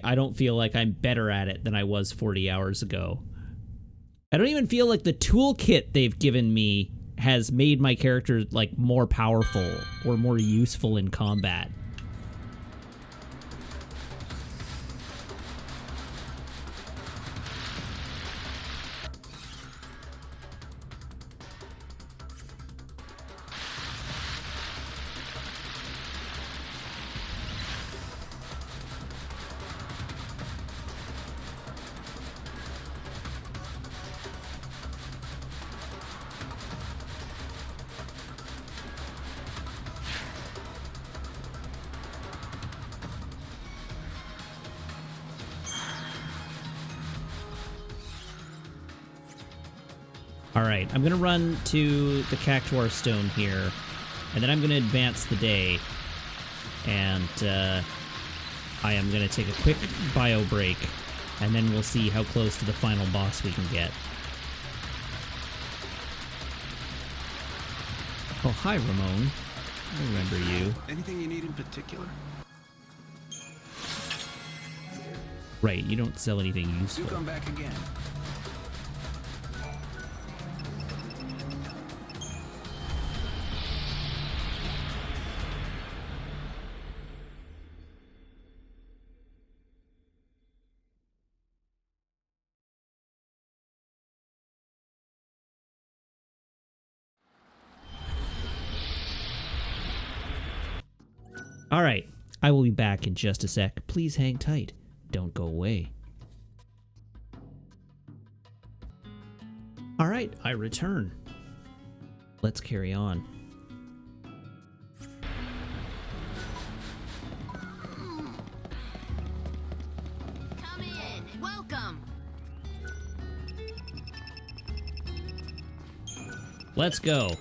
I don't feel like I'm better at it than I was 40 hours ago. I don't even feel like the toolkit they've given me has made my character like more powerful or more useful in combat. Alright, I'm going to run to the Cactuar Stone here, and then I'm going to advance the day, and I am going to take a quick bio break, and then we'll see how close to the final boss we can get. Oh, hi, Ramon. I remember you. Anything you need in particular? Right, you don't sell anything useful. Do come back again. All right, I will be back in just a sec. Please hang tight. Don't go away. All right, I return. Let's carry on. Come in. Welcome. Let's go.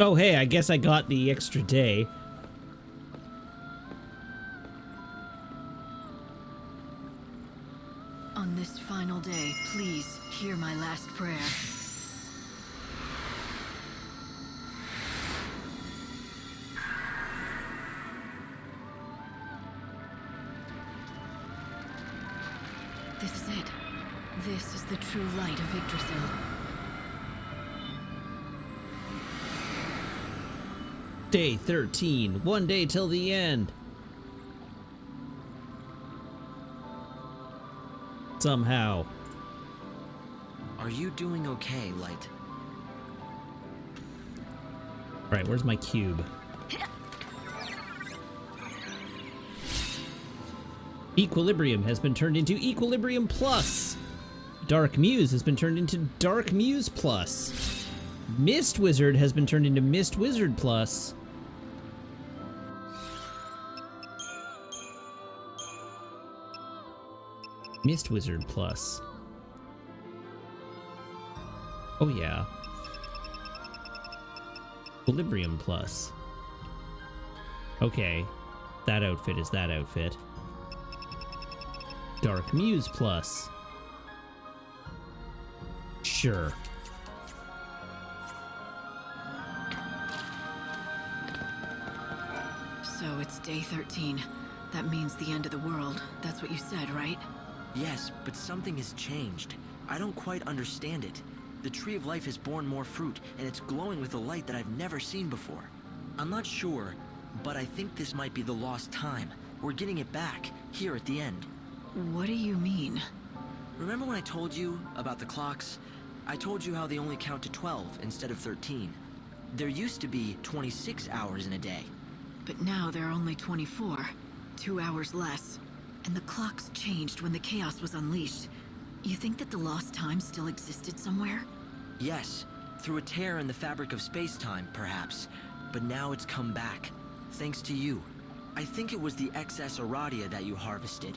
Oh, hey, I guess I got the extra day. On this final day, please hear my last prayer. This is it. This is the true light of Yggdrasil. Day 13. 1 day till the end. somehow. Are you doing okay, Light? Alright, where's my cube? Equilibrium has been turned into Equilibrium Plus. Dark Muse has been turned into Dark Muse Plus. Mist Wizard has been turned into Mist Wizard Plus. Mist Wizard Plus. Oh yeah. Equilibrium Plus. Okay. That outfit is that outfit. Dark Muse Plus. Sure. So it's day 13. That means the end of the world. That's what you said, right? Yes, but something has changed. I don't quite understand it. The Tree of Life has borne more fruit, and it's glowing with a light that I've never seen before. I'm not sure, but I think this might be the lost time. We're getting it back, here at the end. What do you mean? Remember when I told you about the clocks? I told you how they only count to 12 instead of 13. There used to be 26 hours in a day. But now there are only 24. 2 hours less. And the clocks changed when the chaos was unleashed. You think that the lost time still existed somewhere? Yes, through a tear in the fabric of space-time, perhaps. But now it's come back, thanks to you. I think it was the excess Aradia that you harvested.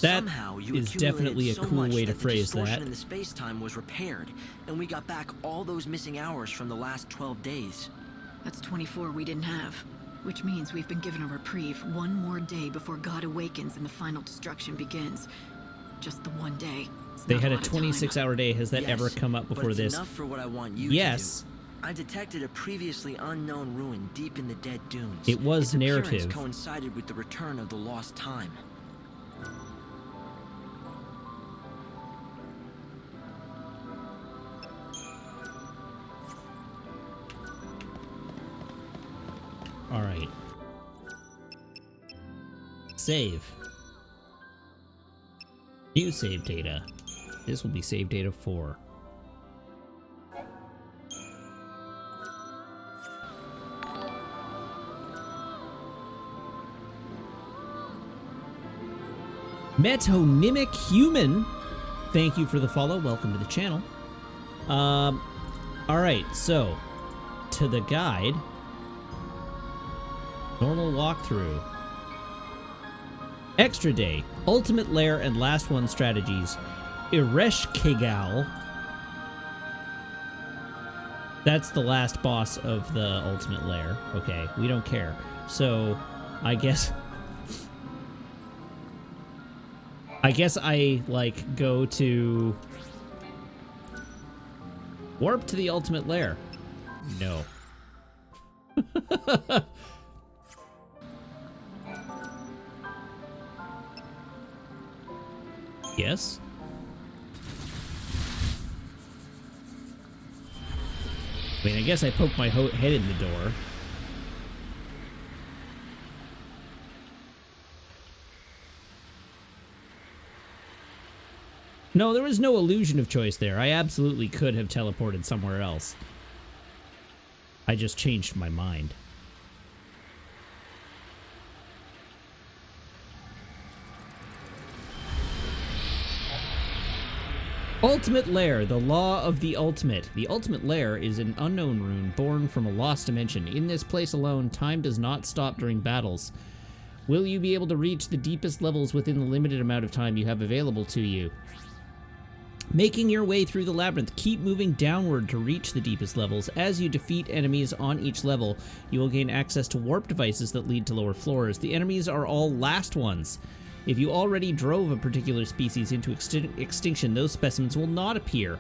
That Somehow you is definitely a so cool much way to that phrase the distortion that. in the space-time was repaired, and we got back all those missing hours from the last 12 days. That's 24 we didn't have. Which means we've been given a reprieve, one more day before God awakens and the final destruction begins. Just the one day. They had a 26-hour day. Has that ever come up before but it's this? Enough for what I want you Yes. to do. I detected a previously unknown ruin deep in the dead dunes. It was Its appearance narrative. coincided with the return of the lost time. All right. Save. New save data. This will be save data 4. Metonymic Human, thank you for the follow. Welcome to the channel. All right, so to the guide. Normal walkthrough. Extra day. Ultimate Lair and Last One strategies. Ereshkigal. That's the last boss of the Ultimate Lair. Okay, we don't care. So, I guess I, like, go to... Warp to the Ultimate Lair. No. Yes? I mean, I guess I poked my head in the door. No, there was no illusion of choice there. I absolutely could have teleported somewhere else. I just changed my mind. Ultimate Lair, the Law of the Ultimate. The Ultimate Lair is an unknown rune born from a lost dimension. In this place alone, time does not stop during battles. Will you be able to reach the deepest levels within the limited amount of time you have available to you? Making your way through the labyrinth, keep moving downward to reach the deepest levels. As you defeat enemies on each level, you will gain access to warp devices that lead to lower floors. The enemies are all last ones. If you already drove a particular species into extinction, those specimens will not appear.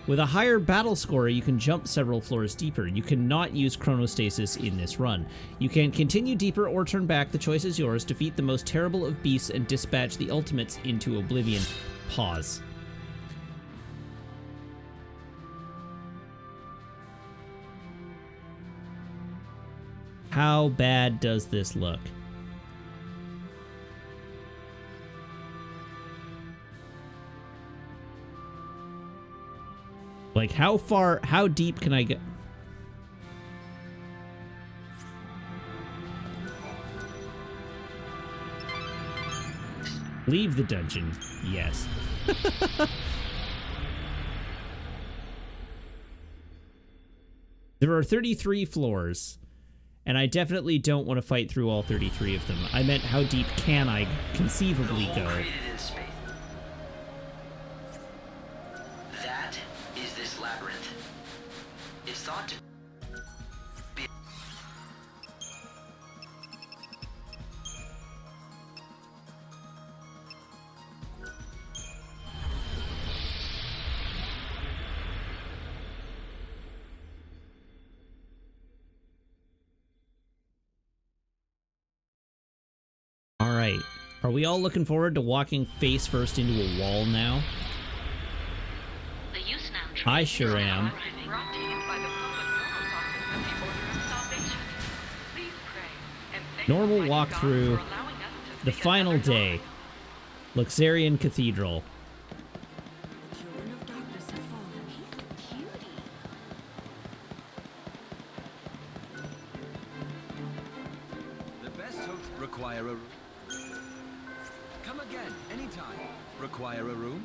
With a higher battle score, you can jump several floors deeper. You cannot use chronostasis in this run. You can continue deeper or turn back. The choice is yours. Defeat the most terrible of beasts and dispatch the ultimates into oblivion. Pause. How bad does this look? Like, how deep can I get? Leave the dungeon. Yes. There are 33 floors, and I definitely don't want to fight through all 33 of them. I meant how deep can I conceivably go? That is this labyrinth. It's thought to be... All right. Are we all looking forward to walking face first into a wall now? I sure am. Brought to you by the Public Morals Office of the Order of Salvation. Please pray and thank Normal Almighty God walkthrough. for allowing us to The see final another day. Luxarian Cathedral. The best hopes require a... Come again, anytime. Require a room?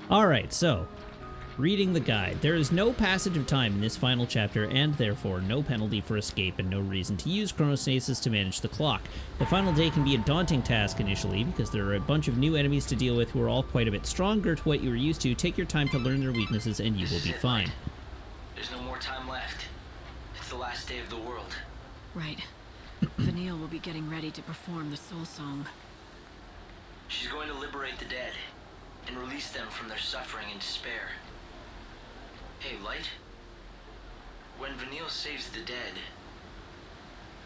Alright, so, reading the guide. There is no passage of time in this final chapter, and therefore no penalty for escape and no reason to use chronostasis to manage the clock. The final day can be a daunting task initially, because there are a bunch of new enemies to deal with who are all quite a bit stronger to what you are used to. Take your time to learn their weaknesses and you will be fine. There's no more time left. It's the last day of the world. Right. Vanille will be getting ready to perform the soul song. She's going to liberate the dead and release them from their suffering and despair. Hey, Light. When Vanille saves the dead,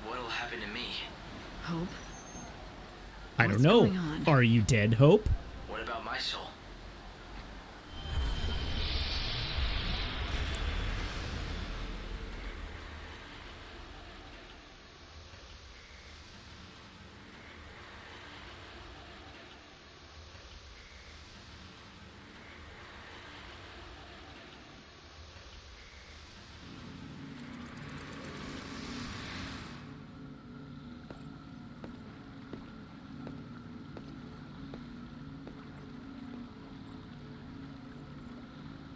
what'll happen to me? Hope? I don't know. Are you dead, Hope? What about my soul?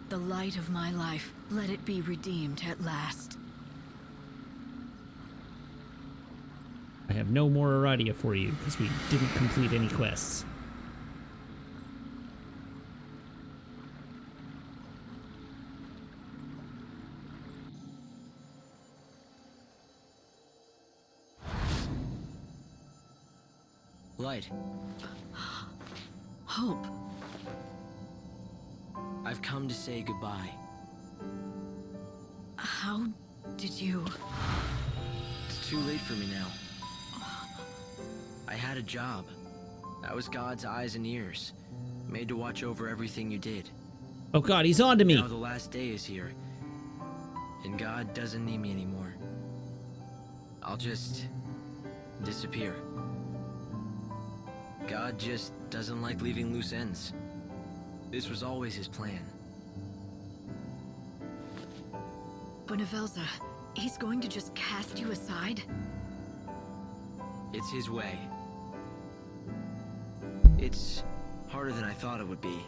The light of my life, let it be redeemed at last. I have no more Aradia for you, because we didn't complete any quests. Light. Hope. I've come to say goodbye. How did you... It's too late for me now. I had a job. I was God's eyes and ears, made to watch over everything you did. Oh god, he's on to me! Now the last day is here, and God doesn't need me anymore. I'll just disappear. God just doesn't like leaving loose ends. This was always his plan. Bonavelza, he's going to just cast you aside? It's his way. It's harder than I thought it would be,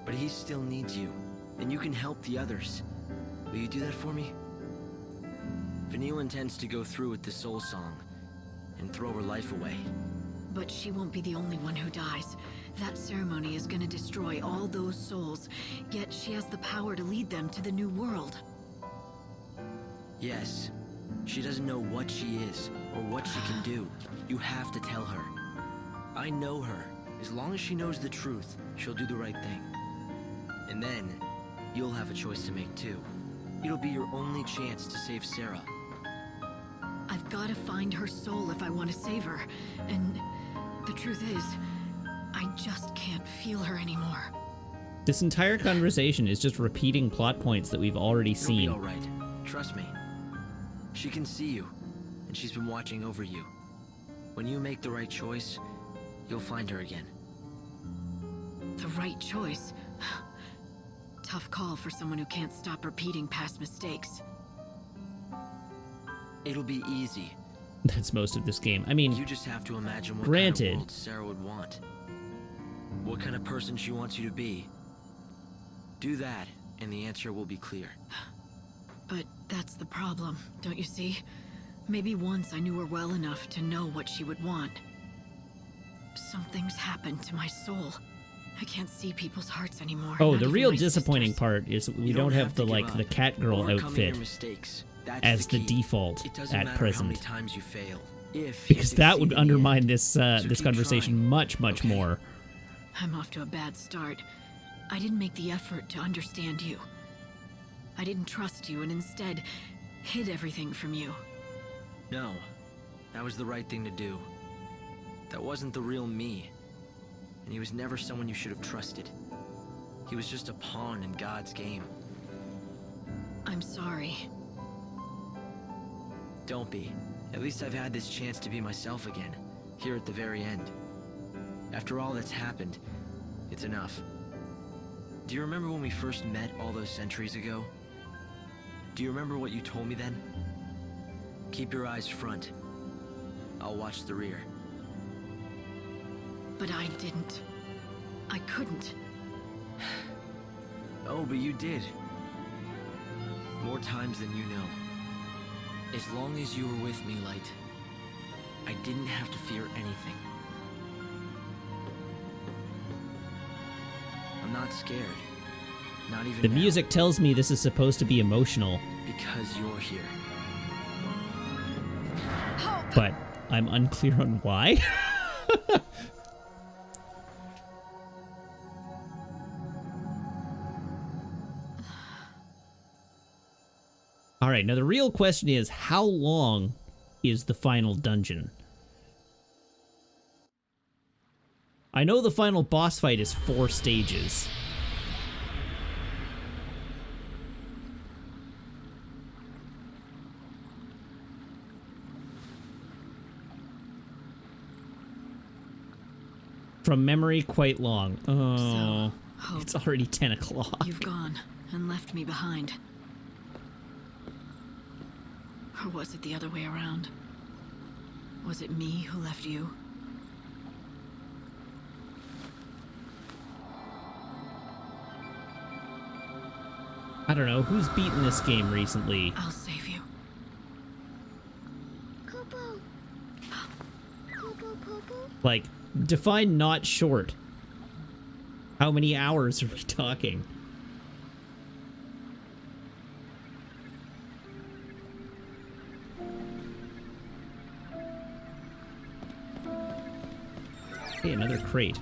but he still needs you, and you can help the others. Will you do that for me? Vanille intends to go through with the soul song and throw her life away. But she won't be the only one who dies. That ceremony is going to destroy all those souls, yet she has the power to lead them to the new world. Yes. She doesn't know what she is, or what she can do. You have to tell her. I know her. As long as she knows the truth, she'll do the right thing. And then, you'll have a choice to make too. It'll be your only chance to save Sarah. I've got to find her soul if I want to save her. And the truth is, I just can't feel her anymore. This entire conversation is just repeating plot points that we've already seen. You'll be all right. Trust me. She can see you. and she's been watching over you. When you make the right choice, you'll find her again. The right choice? Tough call for someone who can't stop repeating past mistakes. It'll be easy. That's most of this game. I mean, you just have to imagine what granted, kind of world Sarah would want. What kind of person she wants you to be. Do that, and the answer will be clear. But that's the problem, don't you see? Maybe once I knew her well enough to know what she would want. Something's happened to my soul. I can't see people's hearts anymore. Oh, not the even real my disappointing sisters. part is we don't have the the cat girl Overcoming outfit your mistakes, that's as the key. default It doesn't at matter present. how many times you fail. If Because you that would succeed in the undermine end. this So this keep conversation trying. much more. I'm off to a bad start. I didn't make the effort to understand you. I didn't trust you and instead hid everything from you. No, that was the right thing to do. That wasn't the real me. And he was never someone you should have trusted. He was just a pawn in God's game. I'm sorry. Don't be. At least I've had this chance to be myself again, here at the very end. After all that's happened, it's enough. Do you remember when we first met all those centuries ago? Do you remember what you told me then? Keep your eyes front. I'll watch the rear. But I didn't. I couldn't. Oh, but you did. More times than you know. As long as you were with me, Light, I didn't have to fear anything. I'm not scared. Not even The now, music tells me this is supposed to be emotional, because you're here. but I'm unclear on why. All right, now the real question is, how long is the final dungeon? I know the final boss fight is 4 stages. From memory, quite long. Oh, Hope, it's already 10 o'clock. you've gone and left me behind. Or was it the other way around? Was it me who left you? I don't know. Who's beaten this game recently? I'll save you. Kupo. Kupo, Kupo. Like, define not short. How many hours are we talking? Hey, another crate.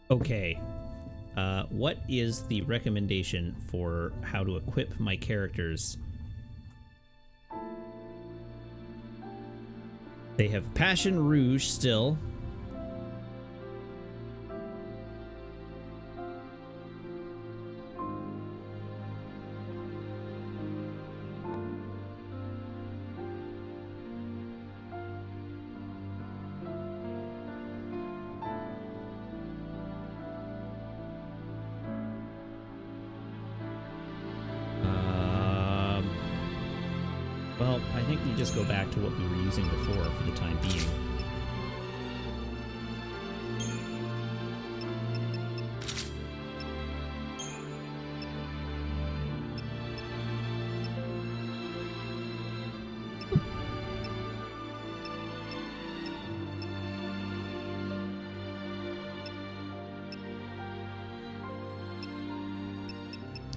Okay. What is the recommendation for how to equip my characters? They have Passion Rouge still. Well, I think we just go back to what we were using before for the time being.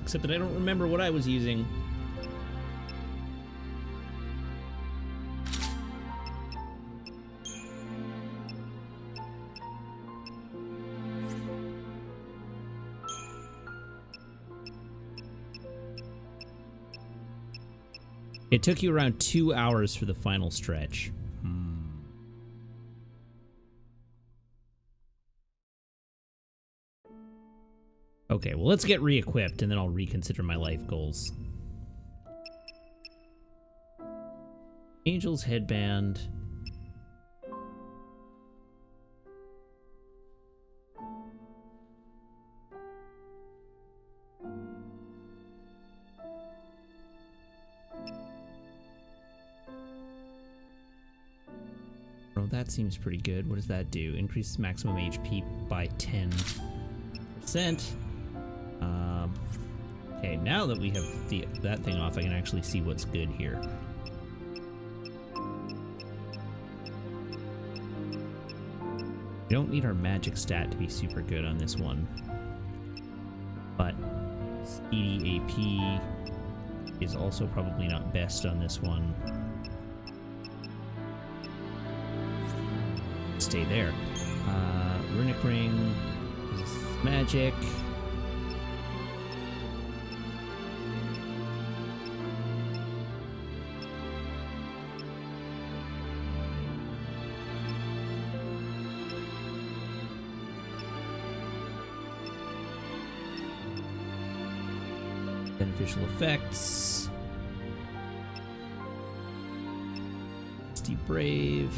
Except that I don't remember what I was using. It took you around 2 hours for the final stretch. Okay, well, let's get re-equipped, and then I'll reconsider my life goals. Angel's headband. Oh, that seems pretty good. What does that do? Increases maximum HP by 10%. Okay, now that we have that thing off, I can actually see what's good here. We don't need our magic stat to be super good on this one. But speedy AP is also probably not best on this one. Stay there. Runic Ring is magic. Beneficial effects. Steve Brave.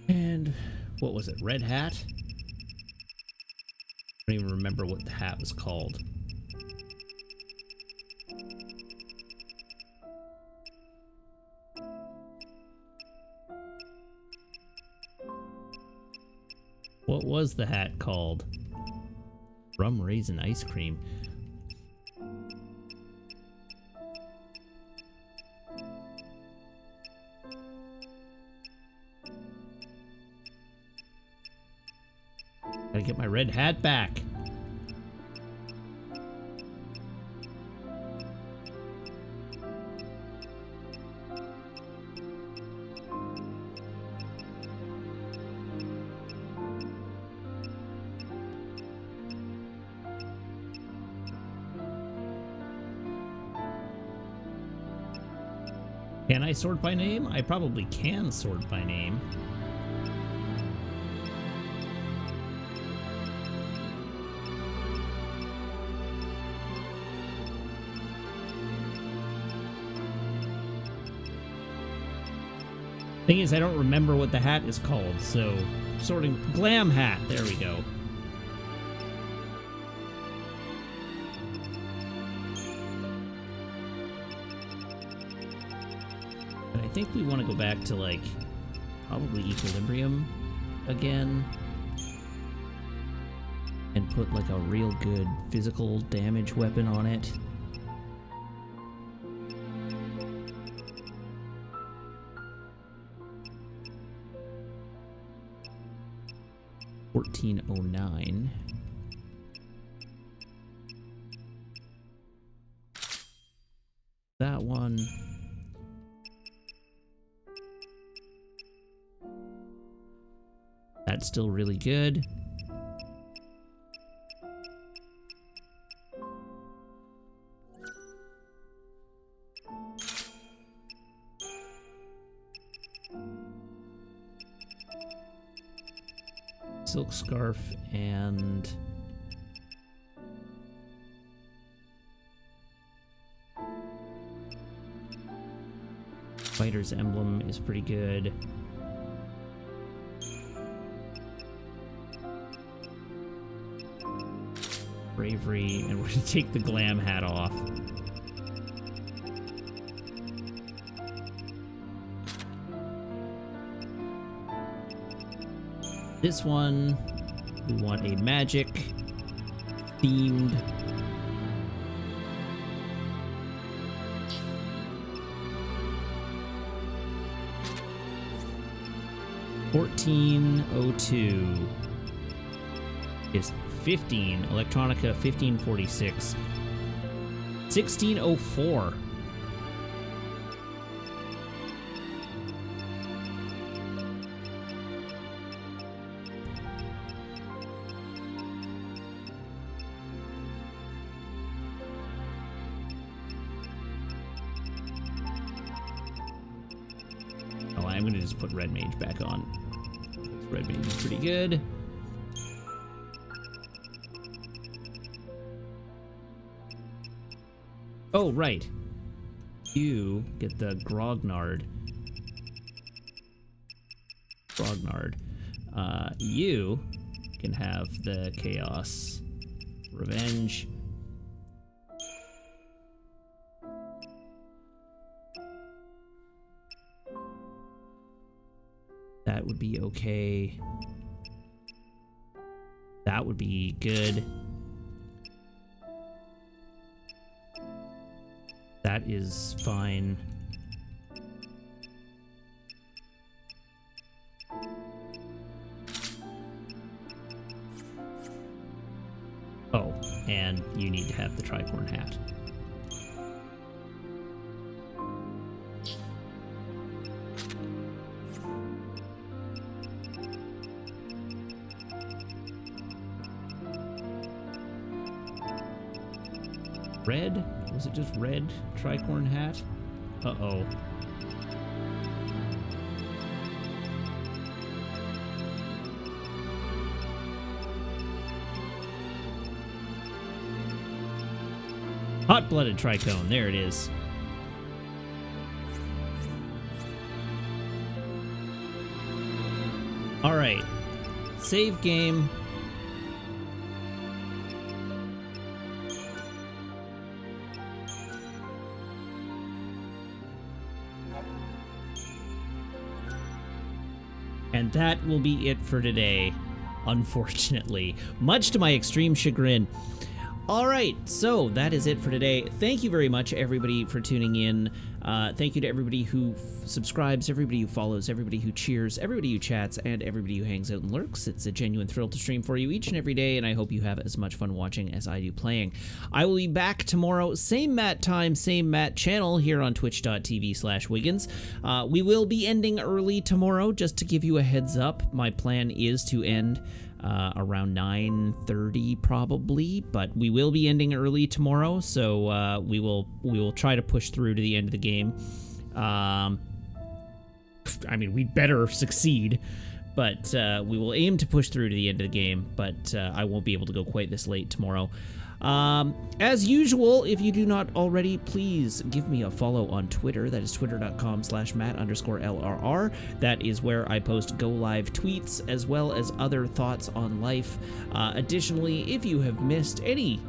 And what was it? Red Hat? I don't even remember what the hat was called. What was the hat called? Rum Raisin Ice Cream. Gotta get my red hat back. Can I sort by name? I probably can sort by name. Thing is, I don't remember what the hat is called, so sorting glam hat. There we go. And I think we want to go back to, like, probably equilibrium again. And put, like, a real good physical damage weapon on it. $14.09. That one. That's still really good. Silk Scarf and Fighter's Emblem is pretty good. Bravery, and we're gonna take the glam hat off. This one, we want a magic themed $14.02 is 15 Electronica 1546 $16.04. I'm gonna just put Red Mage back on. Red Mage is pretty good. Oh, right. You get the Grognard. You can have the Chaos Revenge. That would be okay. That would be good. That is fine. Oh, and you need to have the tricorn hat. Red? Was it just red tricorn hat? Uh-oh. Hot-blooded tricone. There it is. All right. Save game. And that will be it for today, unfortunately, much to my extreme chagrin. All right, so that is it for today. Thank you very much, everybody, for tuning in. Thank you to everybody who subscribes, everybody who follows, everybody who cheers, everybody who chats, and everybody who hangs out and lurks. It's a genuine thrill to stream for you each and every day, and I hope you have as much fun watching as I do playing. I will be back tomorrow, same Matt time, same Matt channel, here on twitch.tv/Wiggins. We will be ending early tomorrow, just to give you a heads up. My plan is to end around 9:30 probably, but we will be ending early tomorrow, so we will try to push through to the end of the game. I mean, we better succeed, but we will aim to push through to the end of the game, but I won't be able to go quite this late tomorrow. As usual, if you do not already, please give me a follow on Twitter. That is twitter.com/Matt_LRR. That is where I post go live tweets as well as other thoughts on life. Additionally, if you have missed any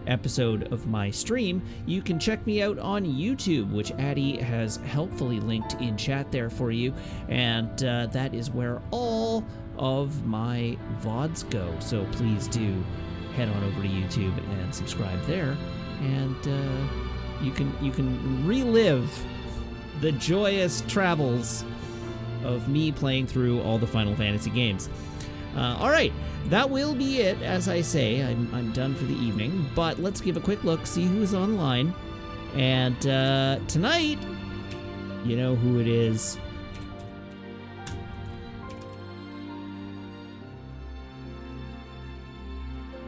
episode of my stream, you can check me out on YouTube, which Addie has helpfully linked in chat there for you, and that is where all of my VODs go, so please do head on over to YouTube and subscribe there, and you can relive the joyous travels of me playing through all the Final Fantasy games. All right, that will be it. As I say, I'm done for the evening, but let's give a quick look, see who's online, and tonight, you know who it is.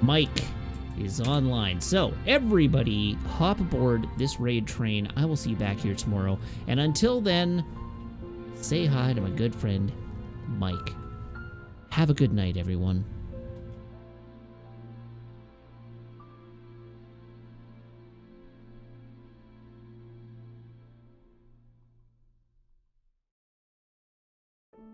Mike is online. So everybody hop aboard this raid train. I will see you back here tomorrow. And until then, say hi to my good friend, Mike. Have a good night, everyone.